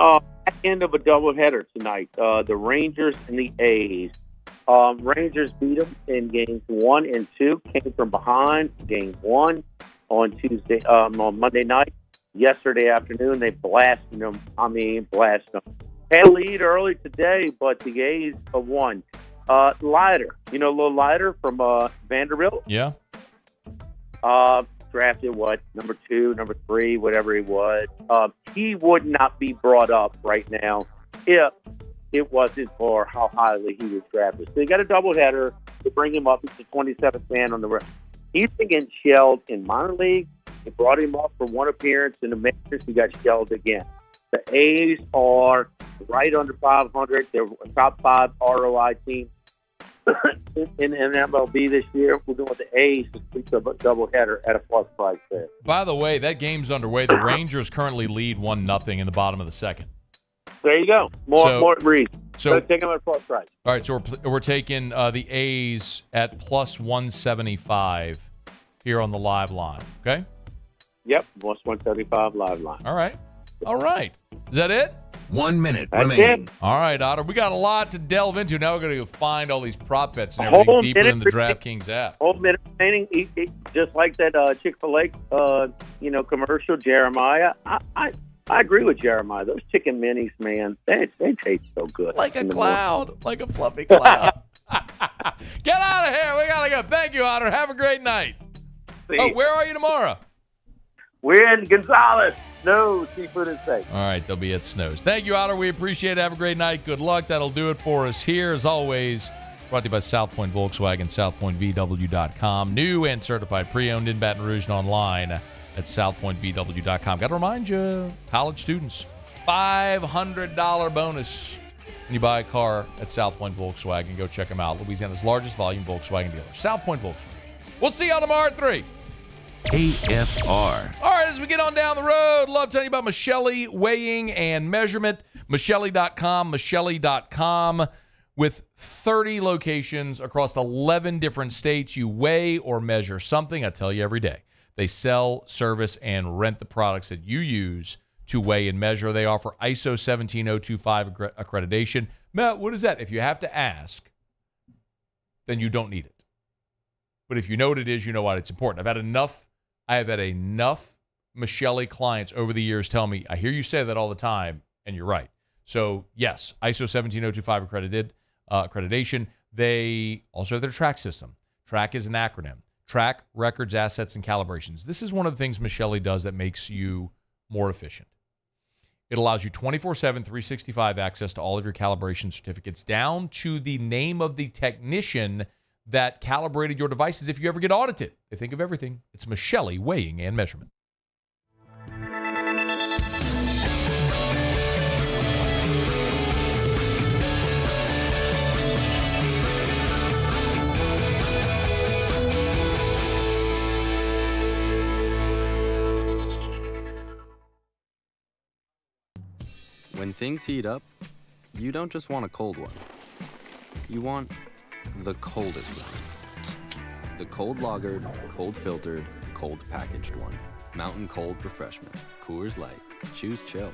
at the end of a doubleheader tonight, the Rangers and the A's. Rangers beat them in games 1 and 2. Came from behind. Game 1 on Monday night. Yesterday afternoon, they blasted them. Had a lead early today, but the A's have won. Leiter, little Leiter from Vanderbilt. Yeah. Drafted number 2, number 3, whatever he was. He would not be brought up right now if it wasn't for how highly he was drafted. So they got a doubleheader to bring him up. He's the 27th man on the road. He's been getting shelled in minor league. They brought him up for one appearance in the majors. He got shelled again. The A's are right under 500. They're a top 5 ROI team in MLB this year. We're going with the A's to speak of a doubleheader at a plus price there. By the way, that game's underway. The Rangers currently lead 1-0 in the bottom of the second. There you go. More reason. So take them at full price. All right, so we're taking the A's at plus 175 here on the live line, okay? Yep, plus 175 live line. All right. Is that it? 1 minute That's remaining. it. All right, Otter. We got a lot to delve into. Now we're going to go find all these prop bets and everything deeper in the DraftKings app. Whole minute remaining, just like that Chick-fil-A, commercial, Jeremiah. I agree with Jeremiah. Those chicken minis, man, they taste so good. Like a cloud, like a fluffy cloud. Get out of here. We got to go. Thank you, Otter. Have a great night. Where are you tomorrow? We're in Gonzales. No, seafood is safe. All right, they'll be at Snows. Thank you, Otter. We appreciate it. Have a great night. Good luck. That'll do it for us here. As always, brought to you by South Point Volkswagen, southpointvw.com. New and certified pre-owned in Baton Rouge and online at southpointvw.com. Got to remind you, college students, $500 bonus when you buy a car at South Point Volkswagen. Go check them out. Louisiana's largest volume Volkswagen dealer. South Point Volkswagen. We'll see y'all tomorrow at 3. AFR. All right, as we get on down the road, love telling you about Michelli Weighing and Measurement. Michelli.com with 30 locations across 11 different states. You weigh or measure something. I tell you every day. They sell, service, and rent the products that you use to weigh and measure. They offer ISO 17025 accreditation. Matt, what is that? If you have to ask, then you don't need it. But if you know what it is, you know why it's important. I have had enough Michelli clients over the years tell me, I hear you say that all the time, and you're right. So, yes, ISO 17025 accreditation. They also have their track system. Track is an acronym. Track, records, assets, and calibrations. This is one of the things Michelli does that makes you more efficient. It allows you 24/7, 365 access to all of your calibration certificates down to the name of the technician that calibrated your devices if you ever get audited. They think of everything. It's Michelli Weighing and Measurement. When things heat up, you don't just want a cold one. You want the coldest one. The cold lagered, cold filtered, cold packaged one. Mountain Cold Refreshment. Coors Light. Choose chill.